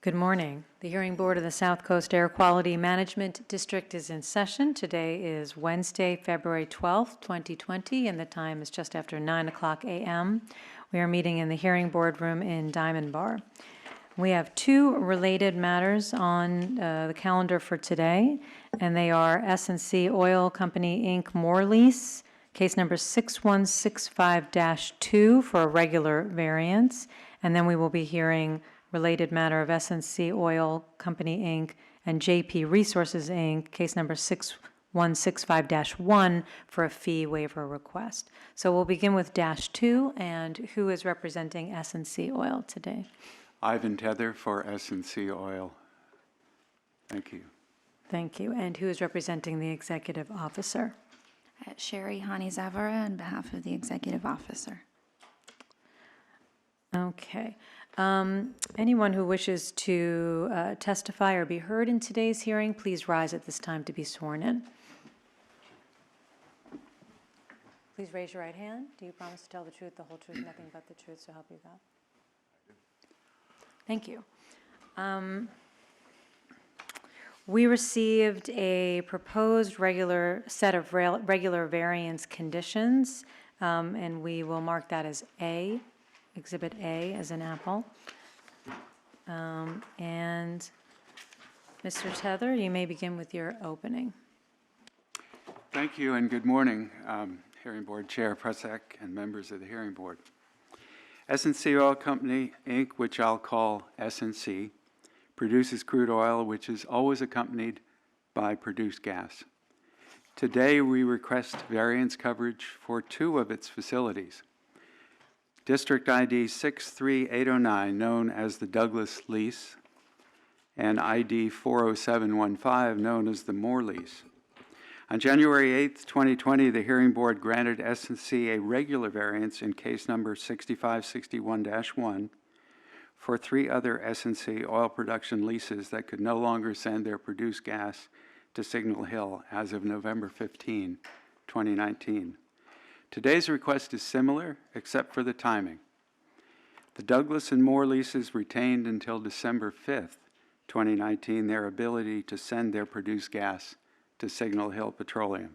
Good morning. The Hearing Board of the South Coast Air Quality Management District is in session. Today is Wednesday, February 12th, 2020, and the time is just after 9 o'clock a.m. We are meeting in the Hearing Board room in Diamond Bar. We have two related matters on the calendar for today, and they are S&C Oil Company, Inc. More Lease, case number 6165-2 for a regular variance, and then we will be hearing related matter of S&C Oil Company, Inc. and JP Resources, Inc., case number 6165-1 for a fee waiver request. So we'll begin with -2, and who is representing S&C Oil today? Ivan Tether for S&C Oil. Thank you. Thank you. And who is representing the executive officer? Sherry Hani-Zavara on behalf of the executive officer. Okay. Anyone who wishes to testify or be heard in today's hearing, please rise at this time to be sworn in. Please raise your right hand. Do you promise to tell the truth, the whole truth, nothing but the truth, so help you God? Thank you. We received a proposed set of regular variance conditions, and we will mark that as A. Exhibit A as an apple. And Mr. Tether, you may begin with your opening. Thank you and good morning, Hearing Board Chair Prussack and members of the Hearing Board. S&C Oil Company, Inc., which I'll call S&C, produces crude oil which is always accompanied by produced gas. Today we request variance coverage for two of its facilities. District ID 63809, known as the Douglas Lease, and ID 40715, known as the Moore Lease. On January 8, 2020, the Hearing Board granted S&C a regular variance in case number 6561-1 for three other S&C oil production leases that could no longer send their produced gas to Signal Hill as of November 15, 2019. Today's request is similar, except for the timing. The Douglas and Moore leases retained until December 5th, 2019, their ability to send their produced gas to Signal Hill Petroleum.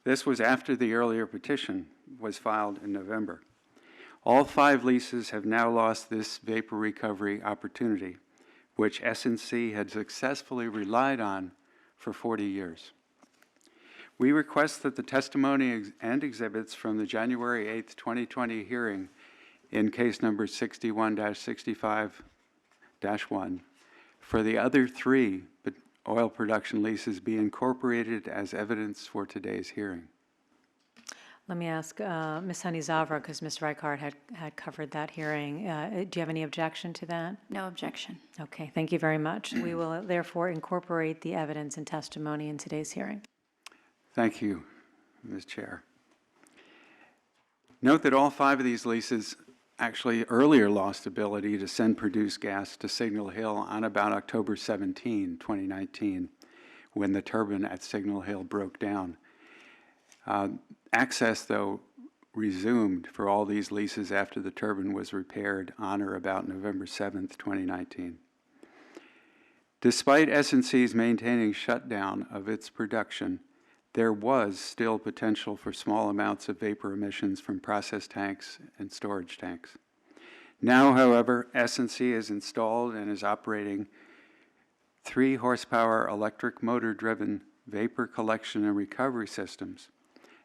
This was after the earlier petition was filed in November. All five leases have now lost this vapor recovery opportunity, which S&C had successfully relied on for 40 years. We request that the testimony and exhibits from the January 8, 2020 hearing in case number 61-65-1 for the other three oil production leases be incorporated as evidence for today's hearing. Let me ask Ms. Hani-Zavara, because Ms. Reichart had covered that hearing. Do you have any objection to that? No objection. Okay, thank you very much. We will therefore incorporate the evidence and testimony in today's hearing. Thank you, Ms. Chair. Note that all five of these leases actually earlier lost ability to send produced gas to Signal Hill on about October 17, 2019, when the turbine at Signal Hill broke down. Access, though, resumed for all these leases after the turbine was repaired on or about November 7, 2019. Despite S&C's maintaining shutdown of its production, there was still potential for small amounts of vapor emissions from process tanks and storage tanks. Now, however, S&C has installed and is operating 3 horsepower electric motor-driven vapor collection and recovery systems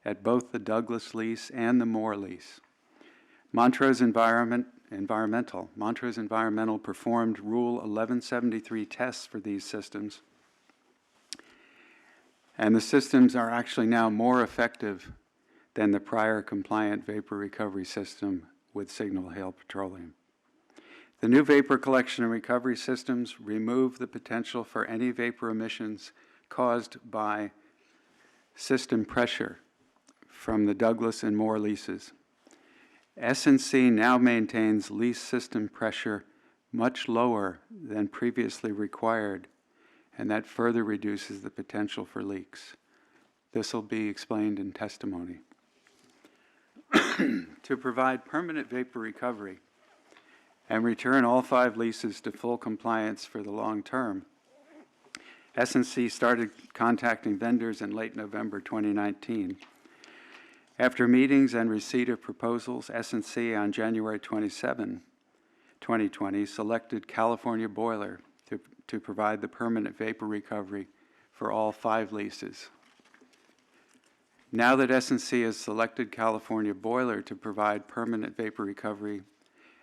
at both the Douglas lease and the Moore lease. Montrose Environmental performed Rule 1173 tests for these systems, and the systems are actually now more effective than the prior compliant vapor recovery system with Signal Hill Petroleum. The new vapor collection and recovery systems remove the potential for any vapor emissions caused by system pressure from the Douglas and Moore leases. S&C now maintains lease system pressure much lower than previously required, and that further reduces the potential for leaks. This will be explained in testimony. To provide permanent vapor recovery, and return all 5 leases to full compliance for the long term. S&C started contacting vendors in late November 2019. After meetings and receipt of proposals, S&C on January 27, 2020, selected California Boiler to provide the permanent vapor recovery for all 5 leases. Now that S&C has selected California Boiler to provide permanent vapor recovery,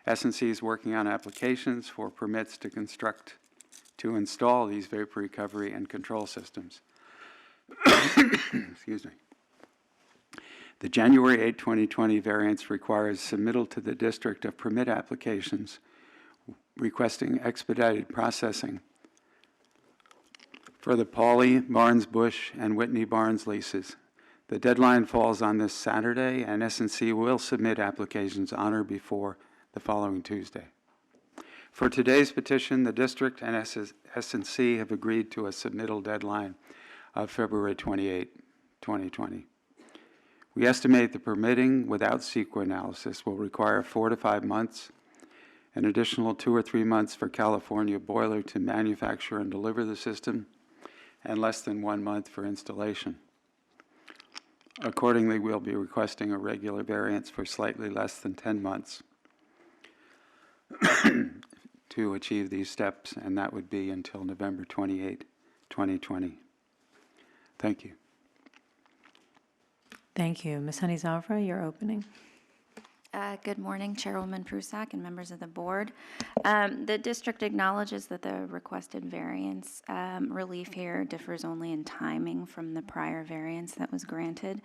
S&C is working on applications for permits to install these vapor recovery and control systems. Excuse me. The January 8, 2020 variance requires submittal to the district of permit applications requesting expedited processing for the Pauley, Barnes Bush, and Whitney Barnes leases. The deadline falls on this Saturday, and S&C will submit applications on or before the following Tuesday. For today's petition, the district and S&C have agreed to a submittal deadline of February 28, 2020. We estimate the permitting without CEQA analysis will require 4 to 5 months, an additional 2 or 3 months for California Boiler to manufacture and deliver the system, and less than 1 month for installation. Accordingly, we'll be requesting a regular variance for slightly less than 10 months to achieve these steps, and that would be until November 28, 2020. Thank you. Thank you. Ms. Honeyzavra, your opening. Good morning, Chairwoman Prusak and members of the board. The district acknowledges that the requested variance relief here differs only in timing from the prior variance that was granted.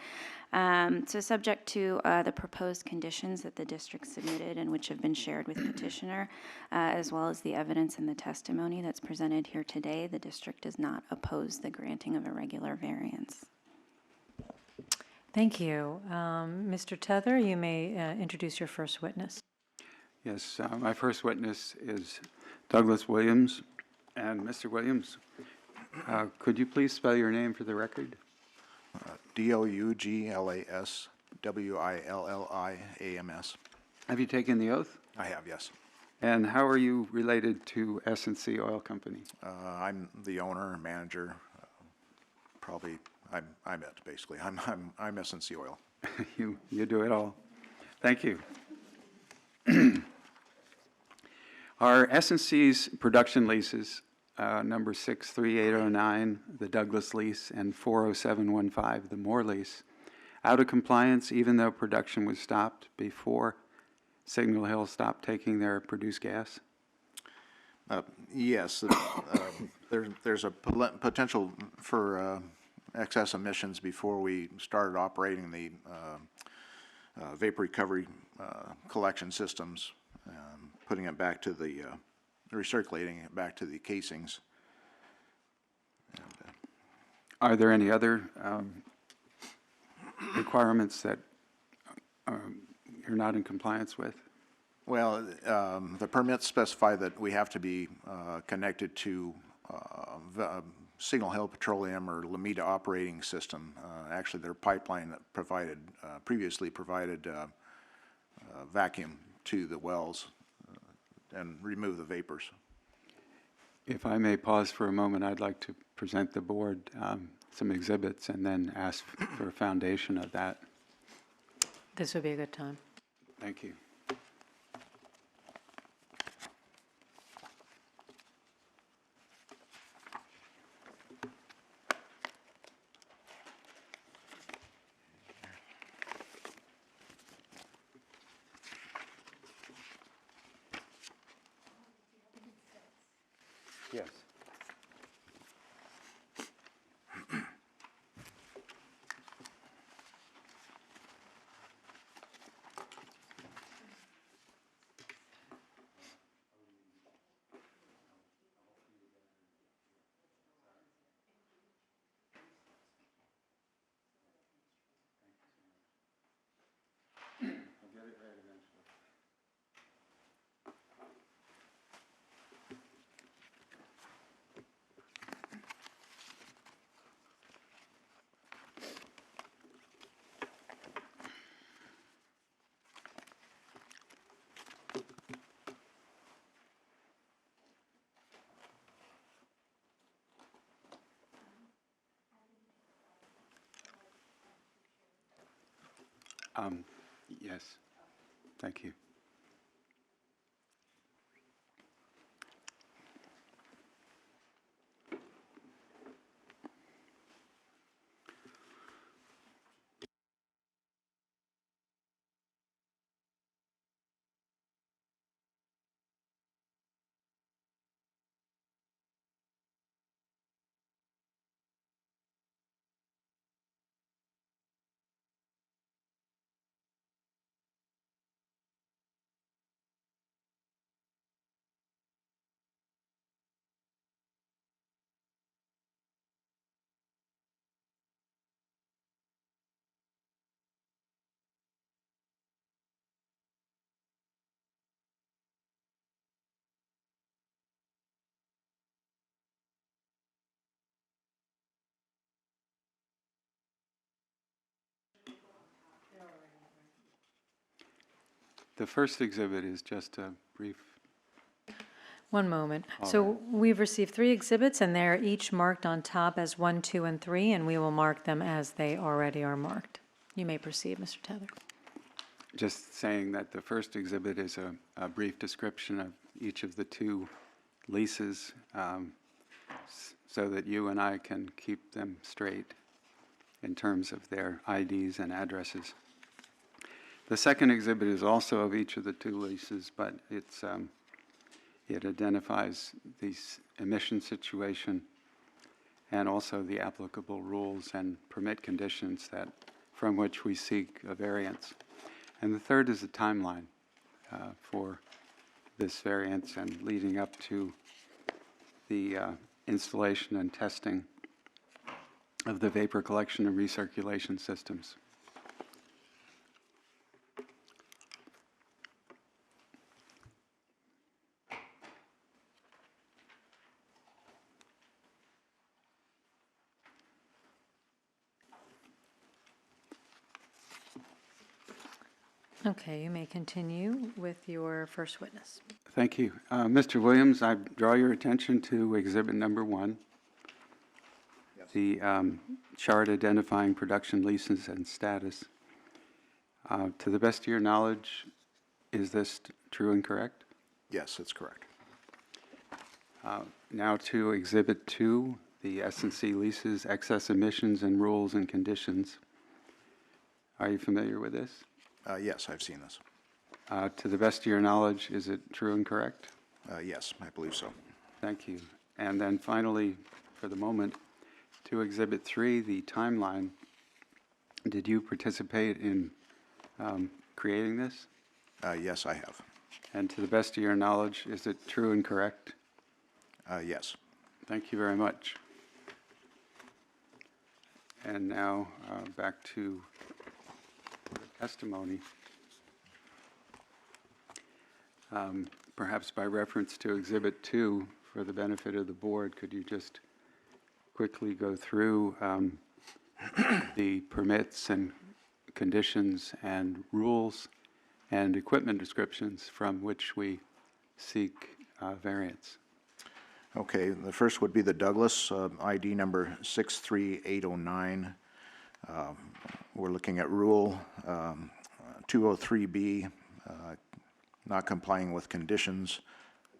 So subject to the proposed conditions that the district submitted and which have been shared with petitioner, as well as the evidence and the testimony that's presented here today, the district does not oppose the granting of a regular variance. Thank you. Mr. Tether, you may introduce your first witness. Yes, my first witness is Douglas Williams. And Mr. Williams, could you please spell your name for the record? DOUGLASWILLIAMS. Have you taken the oath? I have, yes. And how are you related to S&C Oil Company? I'm the owner and manager. Probably, I'm it, basically. I'm S&C Oil. You do it all. Thank you. Our S&C's production leases, number 63809, the Douglas lease, and 40715, the Moore lease, out of compliance even though production was stopped before Signal Hill stopped taking their produced gas? Yes, there's a potential for excess emissions before we started operating the vapor recovery collection systems, putting it back to the, recirculating it back to the casings. And, are there any other requirements that you're not in compliance with? Well, the permits specify that we have to be connected to Signal Hill Petroleum or Lameda operating system. Actually, their pipeline that previously provided vacuum to the wells and remove the vapors. If I may pause for a moment, I'd like to present the board some exhibits and then ask for a foundation of that. This would be a good time. Thank you. Yes. Yes, thank you. The first exhibit is just a brief. One moment. All So right. we've received 3 exhibits, and they're each marked on top as 1, 2, and 3, and we will mark them as they already are marked. You may proceed, Mr. Tether. Just saying that the first exhibit is a brief description of each of the 2 leases, so that you and I can keep them straight in terms of their IDs and addresses. The second exhibit is also of each of the 2 leases, but it identifies the emission situation and also the applicable rules and permit conditions from which we seek a variance. And the third is a timeline for this variance and leading up to the installation and testing of the vapor collection and recirculation systems. Okay, you may continue with your first witness. Thank you. Mr. Williams, I draw your attention to exhibit number 1, the chart identifying production leases and status. To the best of your knowledge, is this true and correct? Yes, that's correct. Now to exhibit 2, the S&C leases, excess emissions and rules and conditions. Are you familiar with this? Yes, I've seen this. To the best of your knowledge, is it true and correct? Yes, I believe so. Thank you. And then finally, for the moment, to exhibit 3, the timeline. Did you participate in creating this? Yes, I have. And to the best of your knowledge, is it true and correct? Yes. Thank you very much. And now back to testimony. Perhaps by reference to Exhibit 2, for the benefit of the board, could you just quickly go through the permits and conditions and rules and equipment descriptions from which we seek variance? Okay, the first would be the Douglas, ID number 63809. We're looking at Rule 203B, not complying with conditions.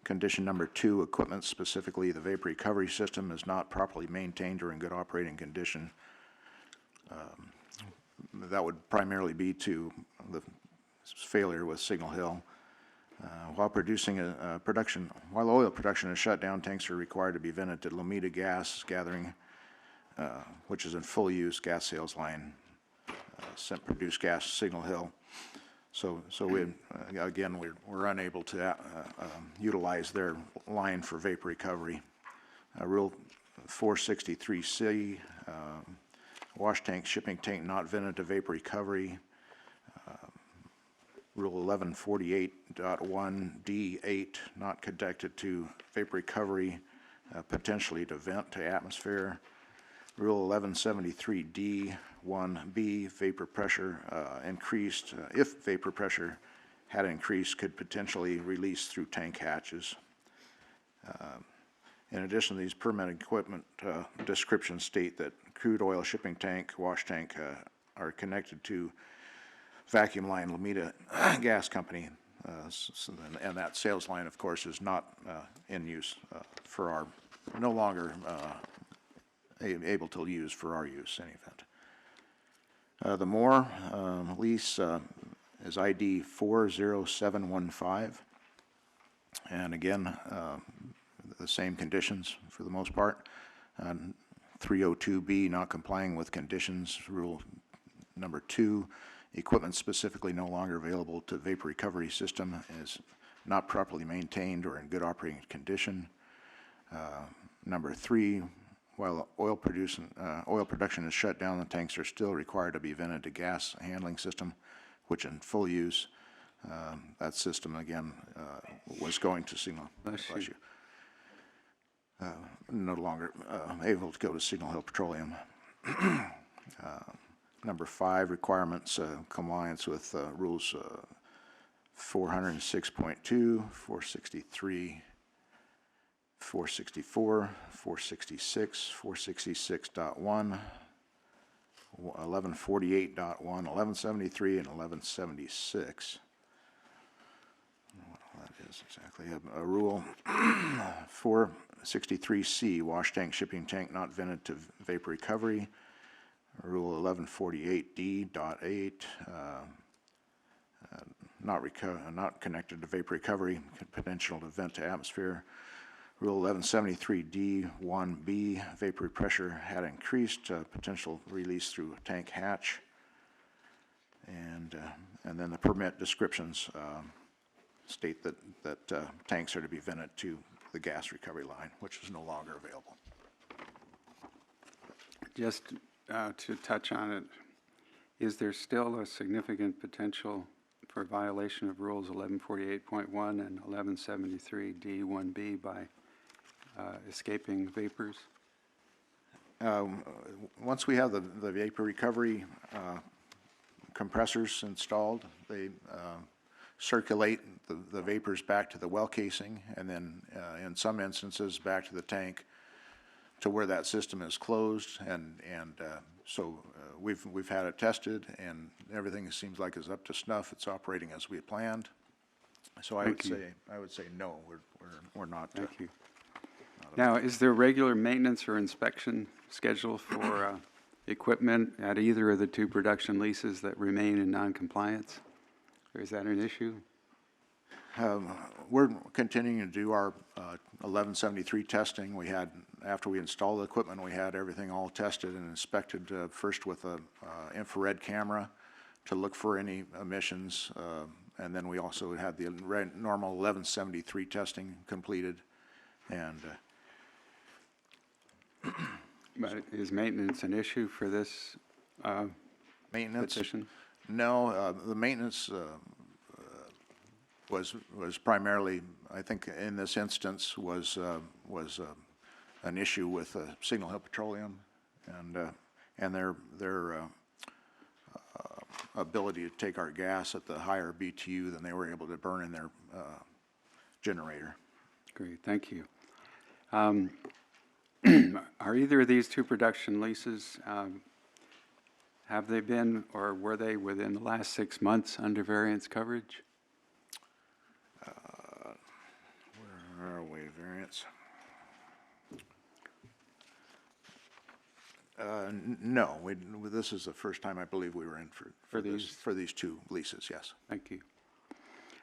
Condition number 2, equipment, specifically the vapor recovery system, is not properly maintained or in good operating condition. That would primarily be to the failure with Signal Hill. While oil production is shut down, tanks are required to be vented to Lomita gas gathering, which is in full use, gas sales line, produced gas, Signal Hill. So we, again, we're unable to utilize their line for vapor recovery. Rule 463C, wash tank, shipping tank not vented to vapor recovery. Rule 1148.1D8, not connected to vapor recovery, potentially to vent to atmosphere. Rule 1173D1B, vapor pressure increased, if vapor pressure had increased, could potentially release through tank hatches. In addition, these permitted equipment descriptions state that crude oil shipping tank, wash tank are connected to vacuum line Lomita Gas Company. And that sales line, of course, is not in use for our, no longer able to use for our use in any event. The Moore lease is ID 40715. And again, the same conditions for the most part. 302B, not complying with conditions. Rule number 2, equipment specifically no longer available to vapor recovery system is not properly maintained or in good operating condition. Number 3, while oil production is shut down, the tanks are still required to be vented to gas handling system, which in full use. That system, again, was going to Signal, bless you. No longer able to go to Signal Hill Petroleum. Number 5, requirements, compliance with rules 406.2, 463, 464, 466, 466.1, 1148.1, 1173, and 1176. What that is exactly. A rule 463C, wash tank, shipping tank not vented to vapor recovery. Rule 1148D.8, not connected to vapor recovery, potential to vent to atmosphere. Rule 1173D1B, vapor pressure had increased, potential release through tank hatch. And then the permit descriptions state that tanks are to be vented to the gas recovery line, which is no longer available. Just to touch on it, is there still a significant potential for violation of rules 1148.1 and 1173D1B by escaping vapors? Once we have the vapor recovery compressors installed, they circulate the vapors back to the well casing, and then in some instances back to the tank to where that system is closed, and so we've had it tested, and everything seems like is up to snuff. It's operating as we had planned. So I would say no, we're not. Thank you. Now, is there regular maintenance or inspection schedule for equipment at either of the 2 production leases that remain in noncompliance? Or is that an issue? We're continuing to do our 1173 testing. We had, after we installed the equipment, we had everything all tested and inspected first with a infrared camera to look for any emissions, and then we also had the normal 1173 testing completed. And But is maintenance an issue for this maintenance petition? No, the maintenance was primarily, I think, in this instance, was an issue with Signal Hill Petroleum and their ability to take our gas at the higher BTU than they were able to burn in their generator. Great, thank you. Are either of these 2 production leases, have they been or were they within the last 6 months under variance coverage? Where are we, variance? No, this is the first time I believe we were in for these 2 leases, yes. Thank you.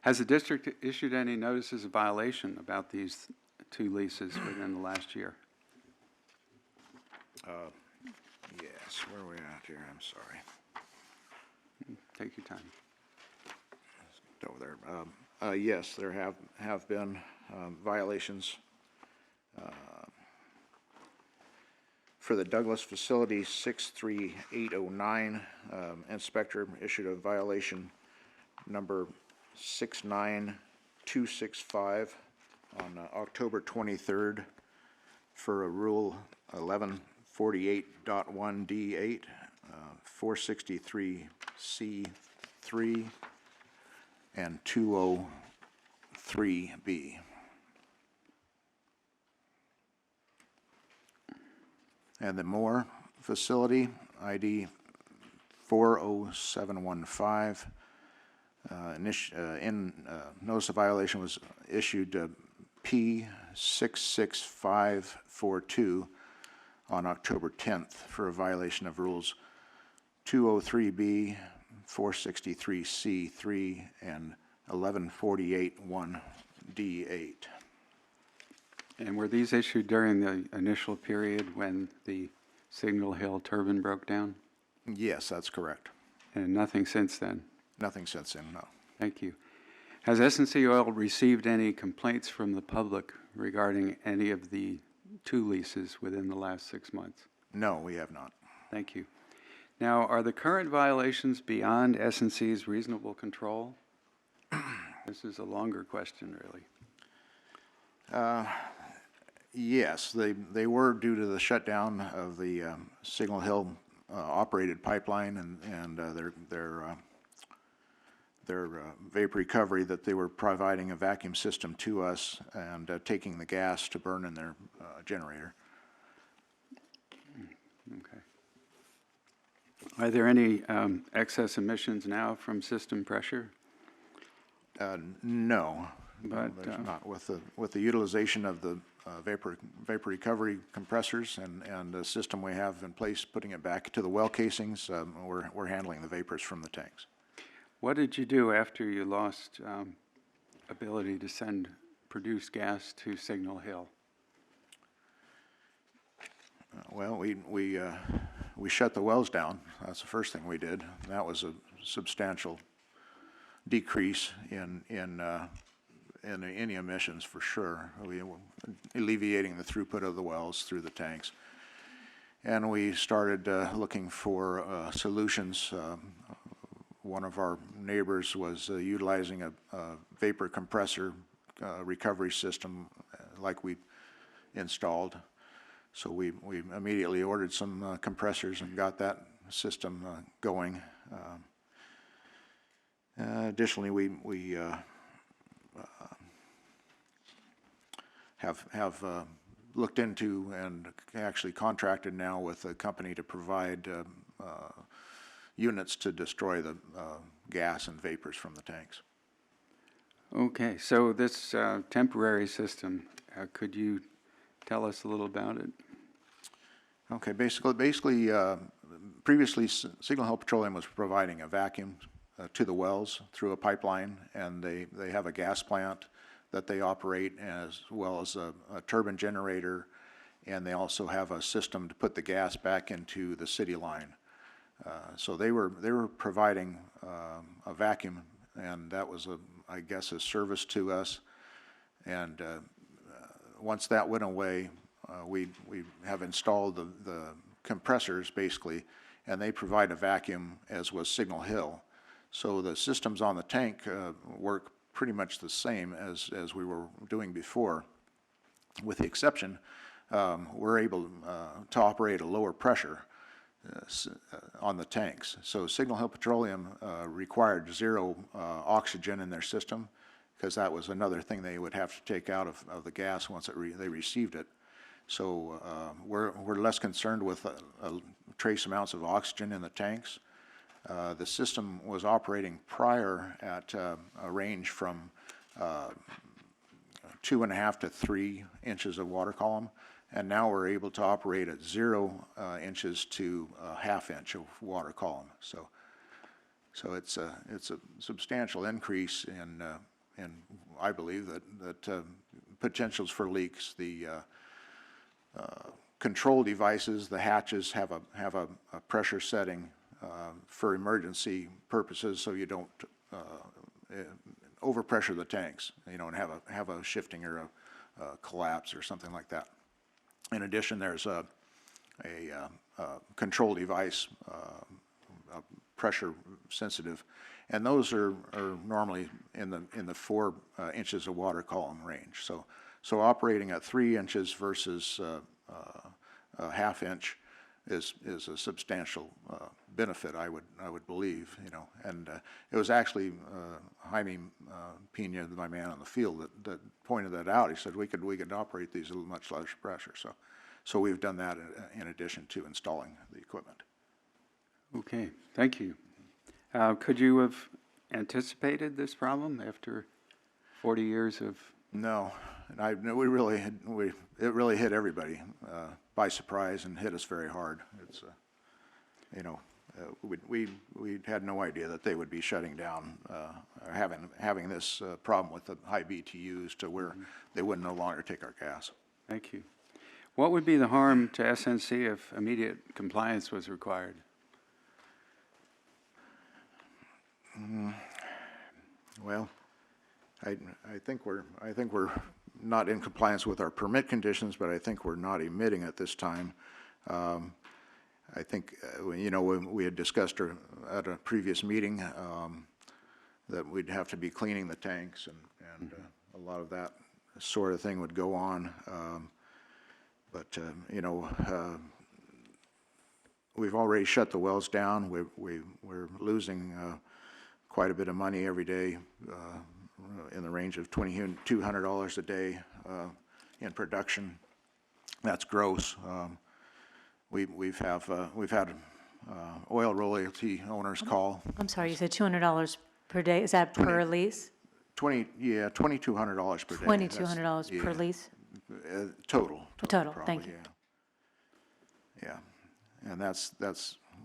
Has the district issued any notices of violation about these 2 leases within the last year? Yes, where are we at here? I'm sorry. Take your time. Over there. Yes, there have been violations. For the Douglas facility, 63809, inspector issued a violation number 69265 on October 23rd for a rule 1148.1D8, 463C3, and 203B. And the Moore facility, ID 40715. Notice of violation was issued P66542 on October 10th for a violation of rules 203B, 463C3, and 1148-1D8. And were these issued during the initial period when the Signal Hill turbine broke down? Yes, that's correct. And nothing since then? Nothing since then, no. Thank you. Has S&C Oil received any complaints from the public regarding any of the 2 leases within the last 6 months? No, we have not. Thank you. Now, are the current violations beyond S&C's reasonable control? This is a longer question, really. Yes, they were due to the shutdown of the Signal Hill operated pipeline and their vapor recovery, that they were providing a vacuum system to us and taking the gas to burn in their generator. Okay. Are there any excess emissions now from system pressure? No, But, there's not. With the utilization of the vapor recovery compressors and the system we have in place, putting it back to the well casings, we're handling the vapors from the tanks. What did you do after you lost ability to send produced gas to Signal Hill? Well, we shut the wells down. That's the first thing we did. That was a substantial decrease in any emissions for sure. We were alleviating the throughput of the wells through the tanks. And we started looking for solutions. One of our neighbors was utilizing a vapor compressor recovery system like we installed. So we immediately ordered some compressors and got that system going. Additionally, we have looked into and actually contracted now with a company to provide units to destroy the gas and vapors from the tanks. Okay, so this temporary system, could you tell us a little about it? Okay, basically, previously Signal Hill Petroleum was providing a vacuum to the wells through a pipeline, and they have a gas plant that they operate, as well as a turbine generator, and they also have a system to put the gas back into the city line. So they were providing a vacuum, and that was I guess a service to us. And once that went away, we have installed the compressors basically, and they provide a vacuum, as was Signal Hill. So the systems on the tank work pretty much the same as we were doing before, with the exception we're able to operate a lower pressure on the tanks. So Signal Hill Petroleum required 0 oxygen in their system, because that was another thing they would have to take out of the gas once they received it. So we're less concerned with trace amounts of oxygen in the tanks. The system was operating prior at a range from 2.5 to 3 inches of water column, and now we're able to operate at 0 inches to a ½ inch of water column. So it's a substantial increase in I believe that potentials for leaks. The control devices, the hatches have a pressure setting for emergency purposes, so you don't overpressure the tanks, and have a shifting or a collapse or something like that. In addition, there's a control device, pressure sensitive, and those are normally in the 4 inches of water column range. So operating at 3 inches versus a ½ inch is a substantial benefit, I would believe, And it was actually Jaime Pena, my man on the field, that pointed that out. He said we could operate these at a much larger pressure. So we've done that in addition to installing the equipment. Okay, thank you. Could you have anticipated this problem after 40 years of, No, and no, it really hit everybody by surprise and hit us very hard. It's, you know, we had no idea that they would be shutting down, or having this problem with the high BTUs to where they would no longer take our gas. thank you. What would be the harm to SNC if immediate compliance was required? Well, I think we're not in compliance with our permit conditions, but I think we're not emitting at this time. I think, you know, we had discussed at a previous meeting that we'd have to be cleaning the tanks, and a lot of that sort of thing would go on. But, you know, we've already shut the wells down. We're losing quite a bit of money every day, in the range of $2,200 a day in production. That's gross. We've had oil royalty owners call. I'm sorry, you said $200 per day. Is that per lease? $2,200 per day. $2,200 per Yeah. lease? Total. Total, probably, thank you. Yeah, and that's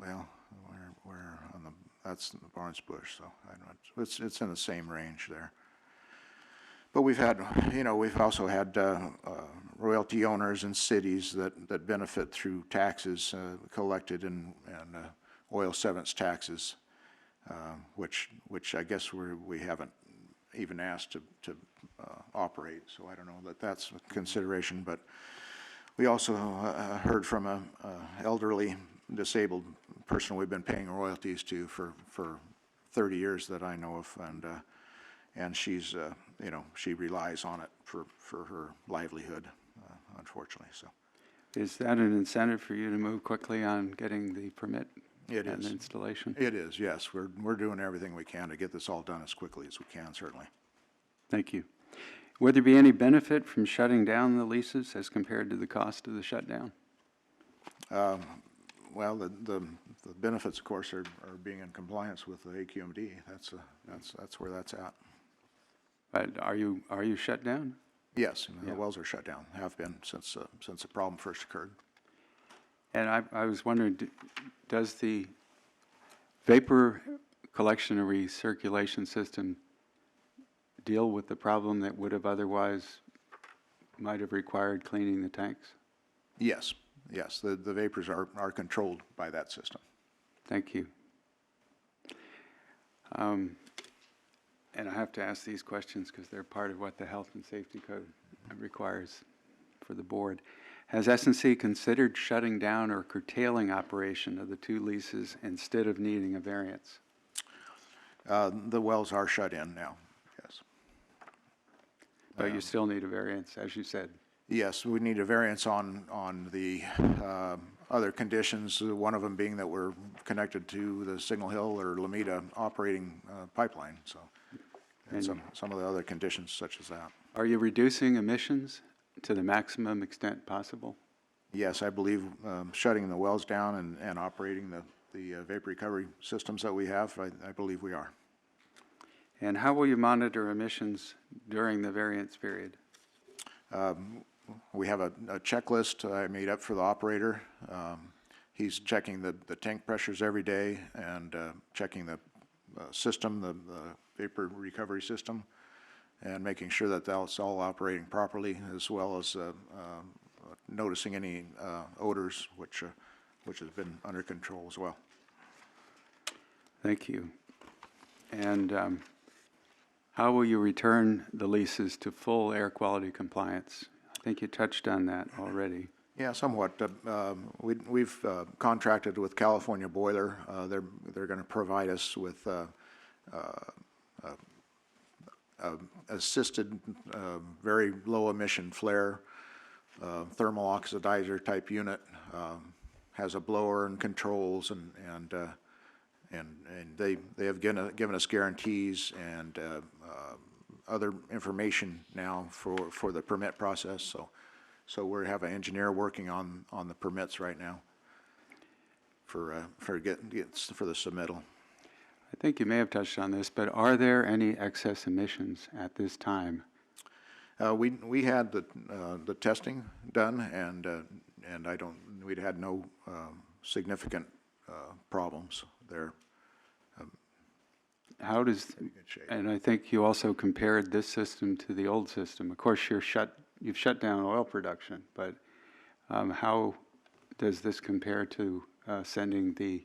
well, we're on the, that's the Barnes Bush, so I don't, it's in the same range there. But we've had, you know, we've also had royalty owners in cities that benefit through taxes collected and oil severance taxes, which I guess we haven't even asked to operate. So I don't know that that's a consideration. But we also heard from a elderly disabled person we've been paying royalties to for 30 years that I know of, and she's you know, she relies on it for her livelihood, unfortunately. So Is that an incentive for you to move quickly on getting the permit it and is. installation? It is, yes. We're doing everything we can to get this all done as quickly as we can, certainly. Thank you. Would there be any benefit from shutting down the leases as compared to the cost of the shutdown? Well, the benefits, of course, are being in compliance with the AQMD. That's where that's at. But are you shut down? Yes, the Yeah. wells are shut down, have been since the problem first occurred. And I was wondering, does the vapor collection and recirculation system deal with the problem that would have otherwise might have required cleaning the tanks? Yes, yes, the vapors are controlled by that system. Thank you. And I have to ask these questions because they're part of what the Health and Safety Code requires for the board. Has S&C considered shutting down or curtailing operation of the two leases instead of needing a variance? The wells are shut in now, yes. But you still need a variance, as you said. Yes, we need a variance on the other conditions, one of them being that we're connected to the Signal Hill or Lomita operating pipeline, so, and some of the other conditions such as that. Are you reducing emissions to the maximum extent possible? Yes, I believe shutting the wells down and operating the vapor recovery systems that we have, I believe we are. And how will you monitor emissions during the variance period? We have a checklist I made up for the operator. He's checking the tank pressures every day and checking the system, the vapor recovery system, and making sure that that's all operating properly, as well as noticing any odors, which has been under control as well. Thank you. And how will you return the leases to full air quality compliance? I think you touched on that already. Yeah, somewhat. We've contracted with California Boiler. They're going to provide us with assisted, very low emission flare, thermal oxidizer type unit. Has a blower and controls, and they have given us guarantees and other information now for the permit process. So we have an engineer working on the permits right now. for the submittal. I think you may have touched on this, but are there any excess emissions at this time? We had the testing done, and we'd had no significant problems there. How does, and I think you also compared this system to the old system. Of course, you've shut down oil production, but how does this compare to sending the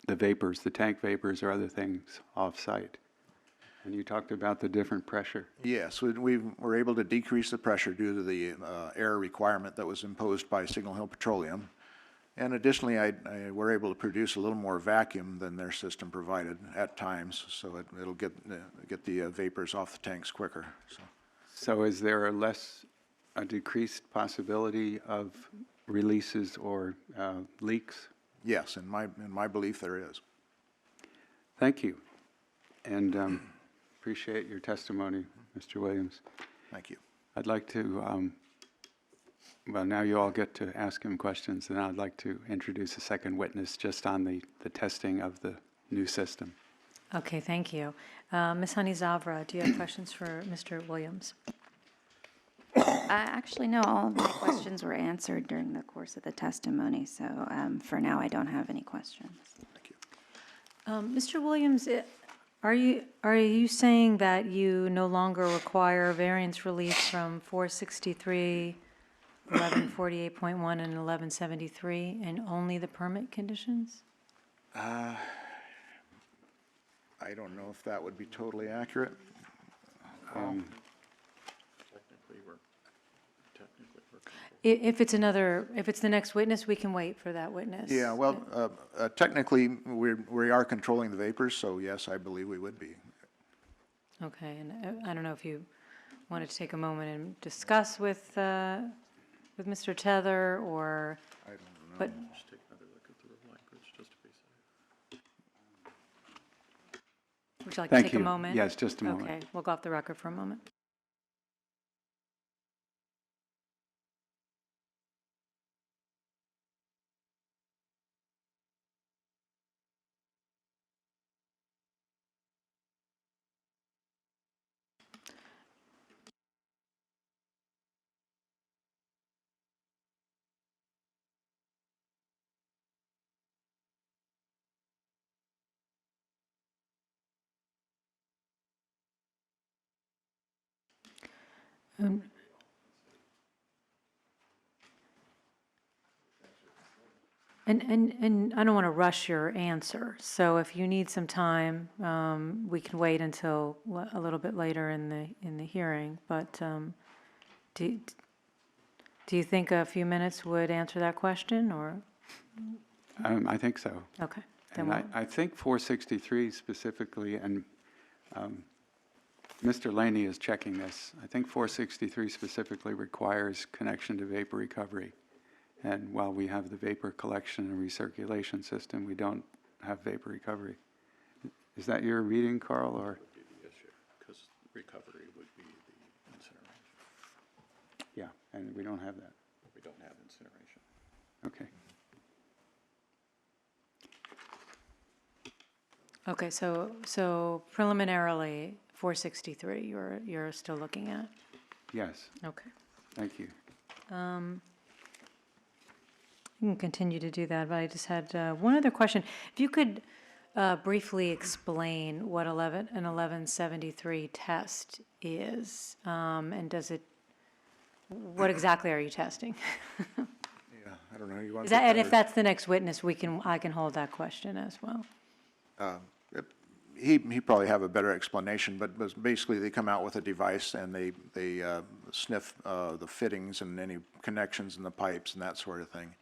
vapors, the tank vapors or other things off-site? And you talked about the different pressure. Yes, we were able to decrease the pressure due to the air requirement that was imposed by Signal Hill Petroleum. And additionally, we're able to produce a little more vacuum than their system provided at times, so it'll get the vapors off the tanks quicker. So is there a decreased possibility of releases or leaks? Yes, in my belief, there is. Thank you. And appreciate your testimony, Mr. Williams. Thank you. I'd like to, well, now you all get to ask him questions, and I'd like to introduce a second witness just on the testing of the new system. Okay, thank you. Ms. Honey Zavra, do you have questions for Mr. Williams? Actually, no, all of my questions were answered during the course of the testimony, so for now, I don't have any questions. Thank you. Mr. Williams, are you saying that you no longer require variance relief from 463, 1148.1, and 1173, and only the permit conditions? I don't know if that would be totally accurate. If it's the next witness, we can wait for that witness. Yeah, well, technically, we are controlling the vapors, so yes, I believe we would be. Okay, and I don't know if you wanted to take a moment and discuss with Mr. Tether, or, I don't know. but, Just take another look at the language, just to be safe. would you like to Thank take a you. moment? Yes, just a moment. Okay, we'll go off the record for a moment. And I don't want to rush your answer, so if you need some time, we can wait until a little bit later in the hearing, but do you think a few minutes would answer that question, or? I think so. Okay. Then And we'll- I think 463 specifically, and Mr. Laney is checking this. I think 463 specifically requires connection to vapor recovery. And while we have the vapor collection and recirculation system, we don't have vapor recovery. Is that your reading, Carl, or? Would be the issue, because recovery would be the incineration. Yeah, and we don't have that. We don't have incineration. Okay. Okay, so preliminarily, 463, you're still looking at? Yes, Okay. thank you. You can continue to do that, but I just had one other question. If you could briefly explain what an 1173 test is, and what exactly are you testing? Yeah, I don't know. You want Is to that, take and if or- that's the next witness, I can hold that question as well. He probably have a better explanation, but basically they come out with a device and they sniff the fittings and any connections in the pipes and that sort of thing.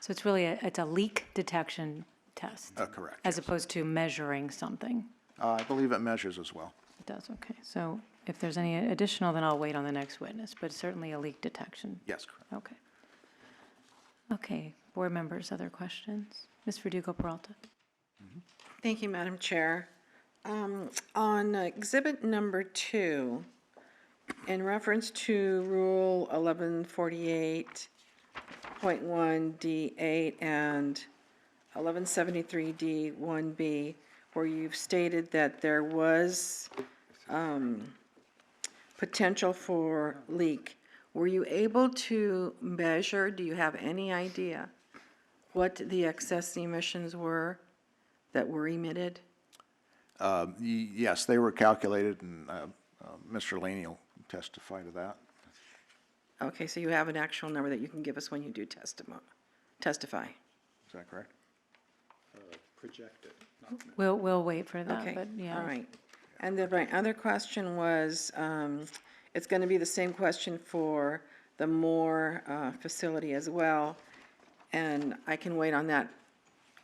So it's really it's a leak detection test? Correct. As yes. opposed to measuring something? I believe it measures as well. It does, okay. So if there's any additional, then I'll wait on the next witness, but certainly a leak detection. Yes, correct. Okay. Okay, board members, other questions? Ms. Verdugo Peralta? Thank you, Madam Chair. On exhibit number 2, in reference to Rule 1148, 11.1D8 and 1173D1B, where you've stated that there was potential for leak. Were you able to measure, do you have any idea what the excess emissions were that were emitted? Yes, they were calculated, and Mr. Laney will testify to that. Okay, so you have an actual number that you can give us when you do testify. Is that correct? Projected. We'll wait for that, Okay, but yeah. all right. And then my other question was, it's going to be the same question for the Moore facility as well, and I can wait on that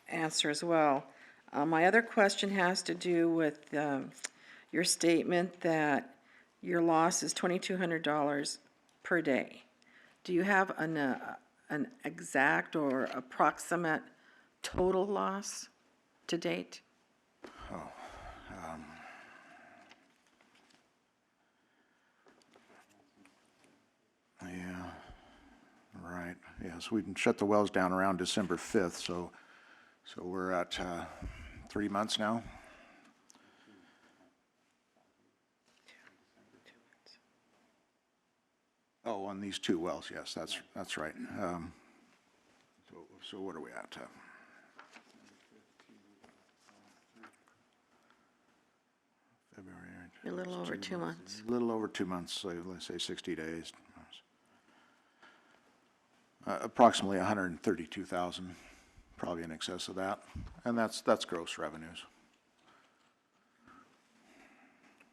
answer as well. My other question has to do with your statement that your loss is $2,200 per day. Do you have an exact or approximate total loss to date? Yeah, right. Yes, we can shut the wells down around December 5th, so we're at 3 months now. Oh, on these 2 wells, yes, that's right. So what are we at? February. A little over 2 months. A little over 2 months, so let's say 60 days. Approximately 132,000, probably in excess of that, and that's gross revenues.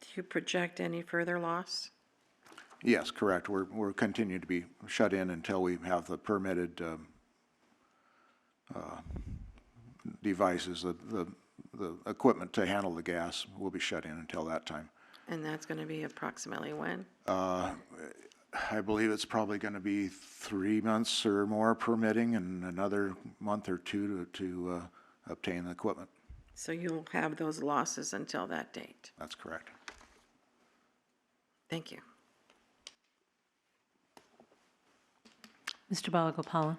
Do you project any further loss? Yes, correct. We're continuing to be shut in until we have the permitted devices, the equipment to handle the gas will be shut in until that time. And that's going to be approximately when? I believe it's probably going to be 3 months or more permitting and another month or 2 to obtain the equipment. So you'll have those losses until that date. That's correct. Thank you. Mr. Balagopala.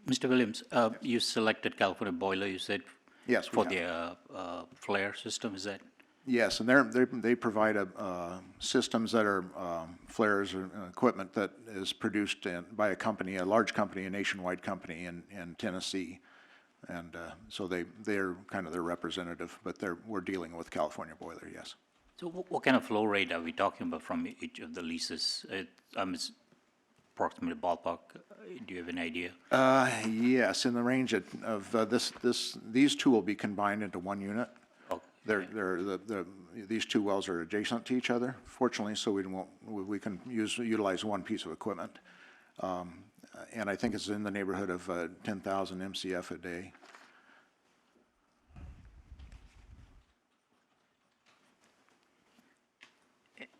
Mr. Williams, you selected California Boiler, you said? Yes, we For have. the flare system, is that? Yes, and they provide systems that are flares or equipment that is produced by a company, a large company, a nationwide company in Tennessee. And so they're kind of their representative, but we're dealing with California Boiler, yes. So what kind of flow rate are we talking about from each of the leases? It's approximately ballpark, do you have an idea? Yes, in the range of these 2 will be combined into 1 unit. Okay. These 2 wells are adjacent to each other, fortunately, so we can utilize 1 piece of equipment. And I think it's in the neighborhood of 10,000 MCF a day.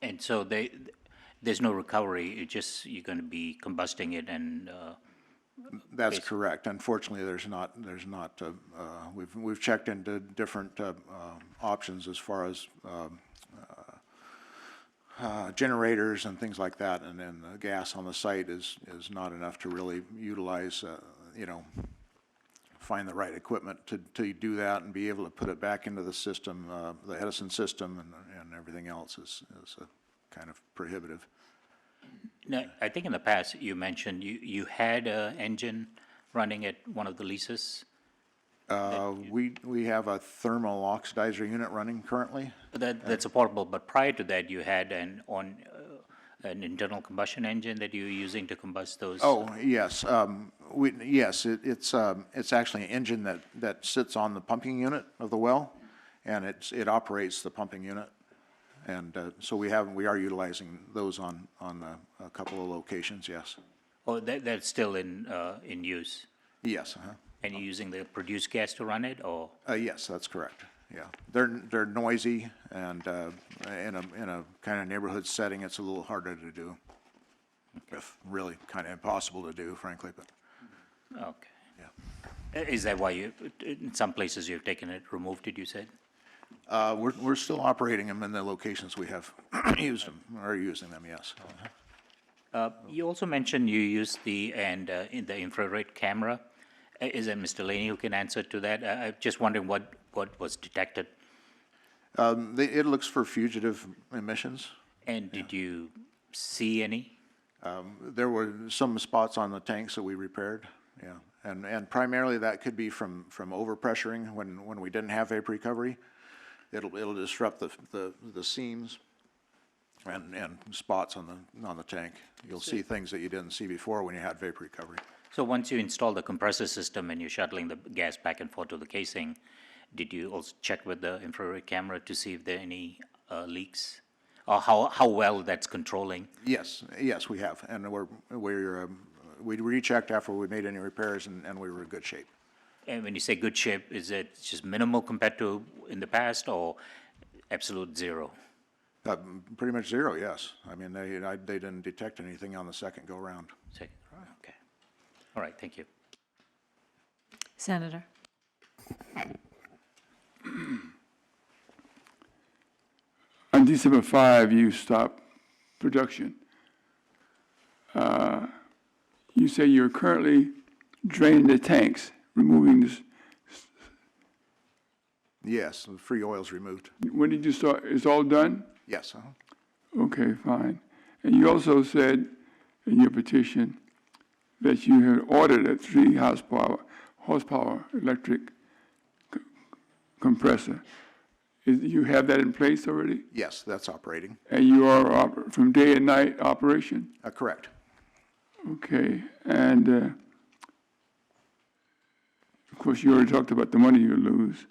And so there's no recovery, you're going to be combusting it and, That's correct. Unfortunately, there's not, we've checked into different options as far as generators and things like that, and then the gas on the site is not enough to really utilize, find the right equipment to do that and be able to put it back into the system, the Edison system and everything else is kind of prohibitive. now, I think in the past you mentioned you had an engine running at one of the leases. We have a thermal oxidizer unit running currently. That's a portable, but prior to that, you had an internal combustion engine that you were using to combust those? Oh, yes. It's actually an engine that sits on the pumping unit of the well, and it operates the pumping unit. And so we are utilizing those on a couple of locations, yes. Oh, that's still in use? Yes, And you're using the produced gas to run it, or? yes, that's correct, yeah. They're noisy, and in a kind of neighborhood setting, it's a little harder to do. If really kind of impossible to do, frankly, but, Okay. yeah. Is that why in some places you've taken it, removed it, you said? We're still operating them in the locations we have used them, or using them, yes. You also mentioned you use the infrared camera. Is it Mr. Laney who can answer to that? I'm just wondering what was detected, It looks for fugitive emissions. and did you see any? There were some spots on the tanks that we repaired, yeah. And primarily that could be from overpressuring when we didn't have vapor recovery. It'll disrupt the seams and spots on the tank. You'll see things that you didn't see before when you had vapor recovery. So once you install the compressor system and you're shuttling the gas back and forth to the casing, did you also check with the infrared camera to see if there are any leaks? Or how well that's controlling? Yes, we have, and we rechecked after we made any repairs, and we were in good shape. And when you say good shape, is it just minimal compared to in the past or absolute zero? Pretty much zero, yes. I mean, they didn't detect anything on the second go-round. Okay. All right, thank you. Senator. On December 5, you stopped production. You say you're currently draining the tanks, removing this. Yes, the free oil's removed. When did you start? It's all done? Yes, Okay, fine. And you also said in your petition that you had ordered a 3 horsepower electric compressor. You have that in place already? yes, that's operating. And you are from day and night operation? Correct. Okay, and of course, you already talked about the money you lose.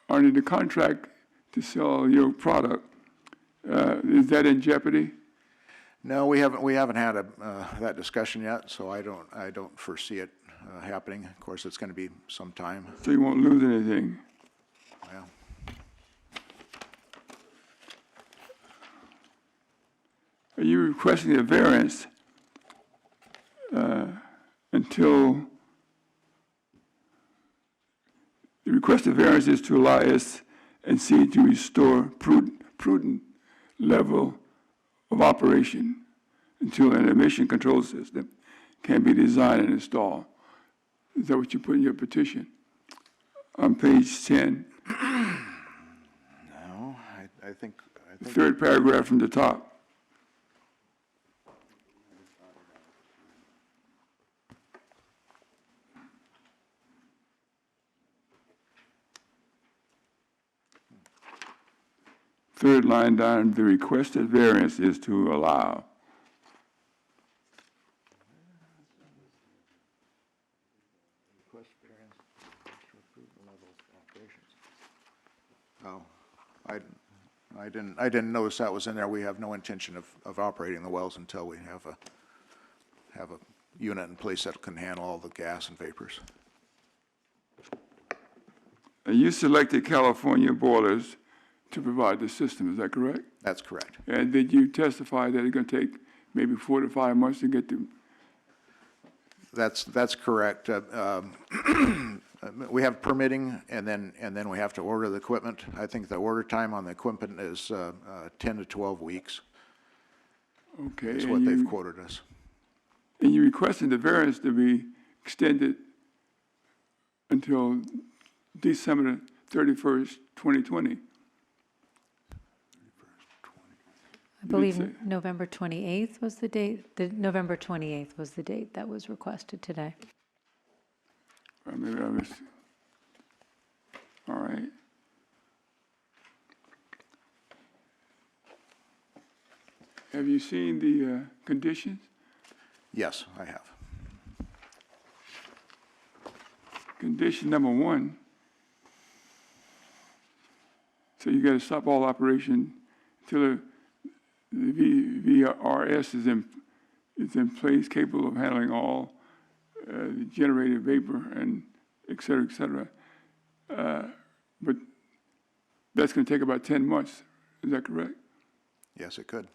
Under the contract to sell your product, is that in jeopardy? No, we haven't had that discussion yet, so I don't foresee it happening. Of course, it's going to be some time. So you won't lose anything? Well, Are you requesting a variance until the request of variance is to allow S&C to restore prudent level of operation until an emission control system can be designed and installed. Is that what you put in your petition? On page 10, no, I think third paragraph from the top. Third line down, the requested variance is to allow. Oh, I didn't notice that was in there. We have no intention of operating the wells until we have a unit in place that can handle all the gas and vapors. You selected California boilers to provide the system, is that correct? That's correct. And did you testify that it's going to take maybe 4 to 5 months to get to? That's correct. We have permitting, and then we have to order the equipment. I think the order time on the equipment is 10 to 12 weeks. Okay. Is and what they've you- quoted us. And you requested the variance to be extended until December 31st, 2020. I believe say- November 28th was the date, November 28th was the date that was requested today. Or maybe I was, all right. Have you seen the conditions? Yes, I have. Condition number 1. So you got to stop all operation until the VRS is in place, capable of handling all generated vapor and et cetera, but that's going to take about 10 months. Is that correct? Yes, it could.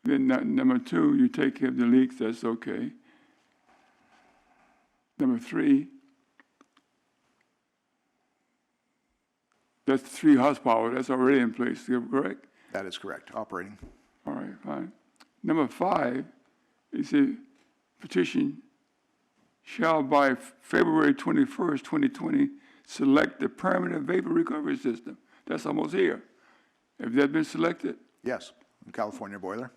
Then number 2, you take care of the leaks. That's okay. Number 3, That's 3 horsepower, that's already in place, correct? That is correct, operating. All right, fine. Number 5, it says petition shall by February 21st, 2020, select the permanent vapor recovery system. That's almost here. Have that been selected? Yes, California boiler.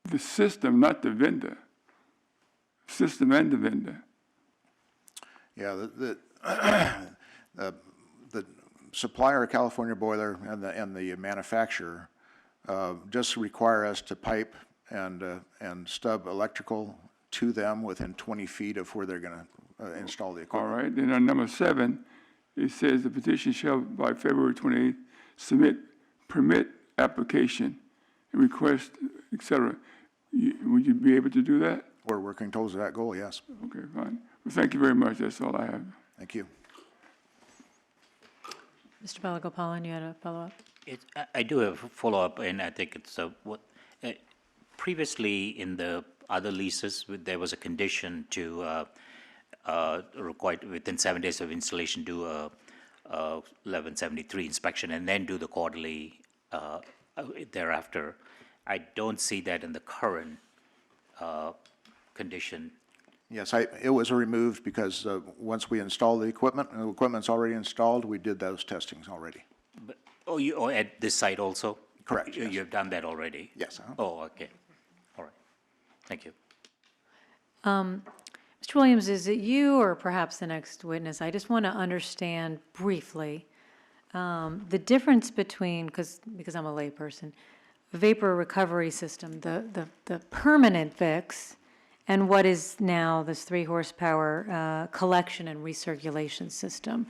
The system, not the vendor. System and the vendor. Yeah, the supplier of California boiler and the manufacturer just require us to pipe and stub electrical to them within 20 feet of where they're going to install the All equipment. right, then on number 7, it says the petition shall by February 28th submit permit application and request, et cetera. Would you be able to do that? We're working towards that goal, yes. Okay, fine. Well, thank you very much. That's all I have. Thank you. Mr. Balagopalan, you had a follow-up? I do have a follow-up, and I think it's previously in the other leases, there was a condition to require within 7 days of installation do a 1173 inspection and then do the quarterly thereafter. I don't see that in the current condition. Yes, it was removed because once we installed the equipment, and the equipment's already installed, we did those testings already. But, or at this site also? Correct, yes. You have done that already? Yes. Uh-huh. Oh, okay. All right. Thank you. Mr. Williams, is it you or perhaps the next witness? I just want to understand briefly the difference between, because I'm a layperson, vapor recovery system, the permanent fix, and what is now this 3 horsepower collection and recirculation system.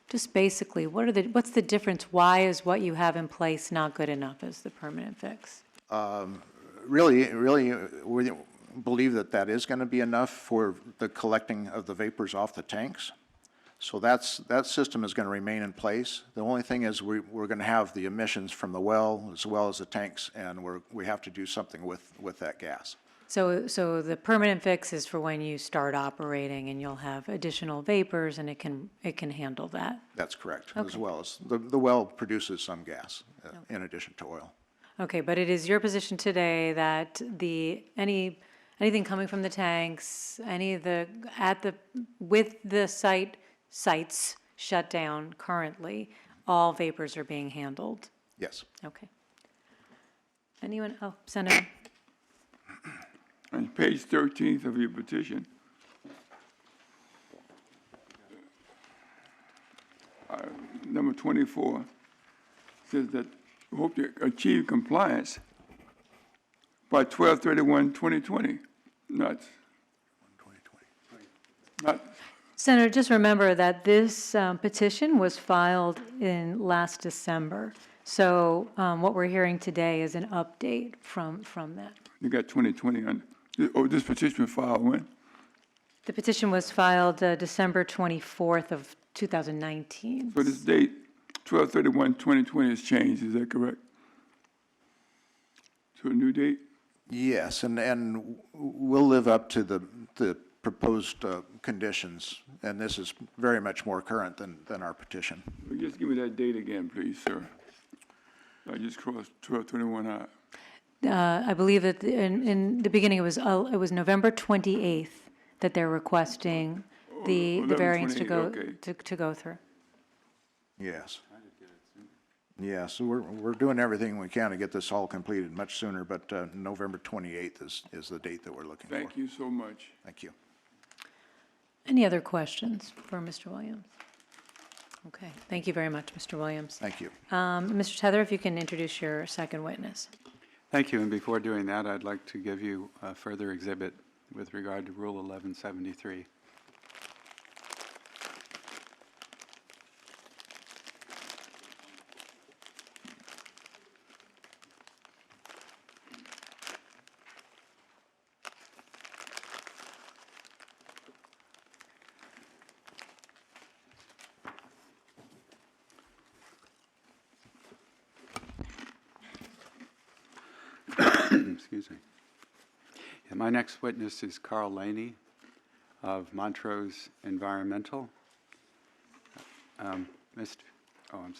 Just basically, what's the difference? Why is what you have in place not good enough as the permanent fix? Really, we believe that is going to be enough for the collecting of the vapors off the tanks. So that system is going to remain in place. The only thing is we're going to have the emissions from the well as well as the tanks, and we have to do something with that gas. So the permanent fix is for when you start operating and you'll have additional vapors and it can handle that. That's correct, as Okay. well as the well produces some gas in addition to oil. Okay, but it is your position today that anything coming from the tanks, with the sites shut down currently, all vapors are being handled? Yes. Okay. Anyone, Senator? On page 13 of your petition, number 24, says that we hope to achieve compliance by 12/31/2020, not. Senator, just remember that this petition was filed in last December. So what we're hearing today is an update from that. You got 2020 on. Oh, this petition was filed when? The petition was filed December 24th of 2019. So this date, 12/31/2020 has changed, is that correct? To a new date? Yes, and we'll live up to the proposed conditions, and this is very much more current than our petition. Well, just give me that date again, please, sir. I just crossed 12/31 out. I believe that in the beginning, it was November 28th that they're requesting the variance to 11/28, okay. to go through. Yes. Yeah, so we're doing everything we can to get this all completed much sooner, but November 28th is the date that we're looking for. Thank you so much. Thank you. Any other questions for Mr. Williams? Okay, thank you very much, Mr. Williams. Thank you. Mr. Tether, if you can introduce your second witness. Thank you, and before doing that, I'd like to give you a further exhibit with regard to Rule 1173. Excuse me. And my next witness is Carl Laney. of Montrose Environmental. I'm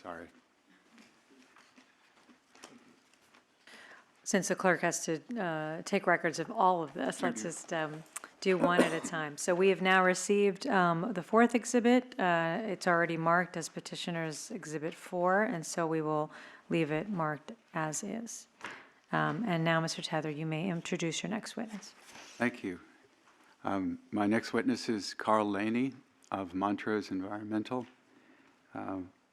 sorry. Since the clerk has to take records of all of this, let's just do one at a time. So we have now received the fourth exhibit. It's already marked as Petitioner's Exhibit 4, and so we will leave it marked as is. And now, Mr. Tether, you may introduce your next witness. Thank you. My next witness is Carl Laney of Montrose Environmental.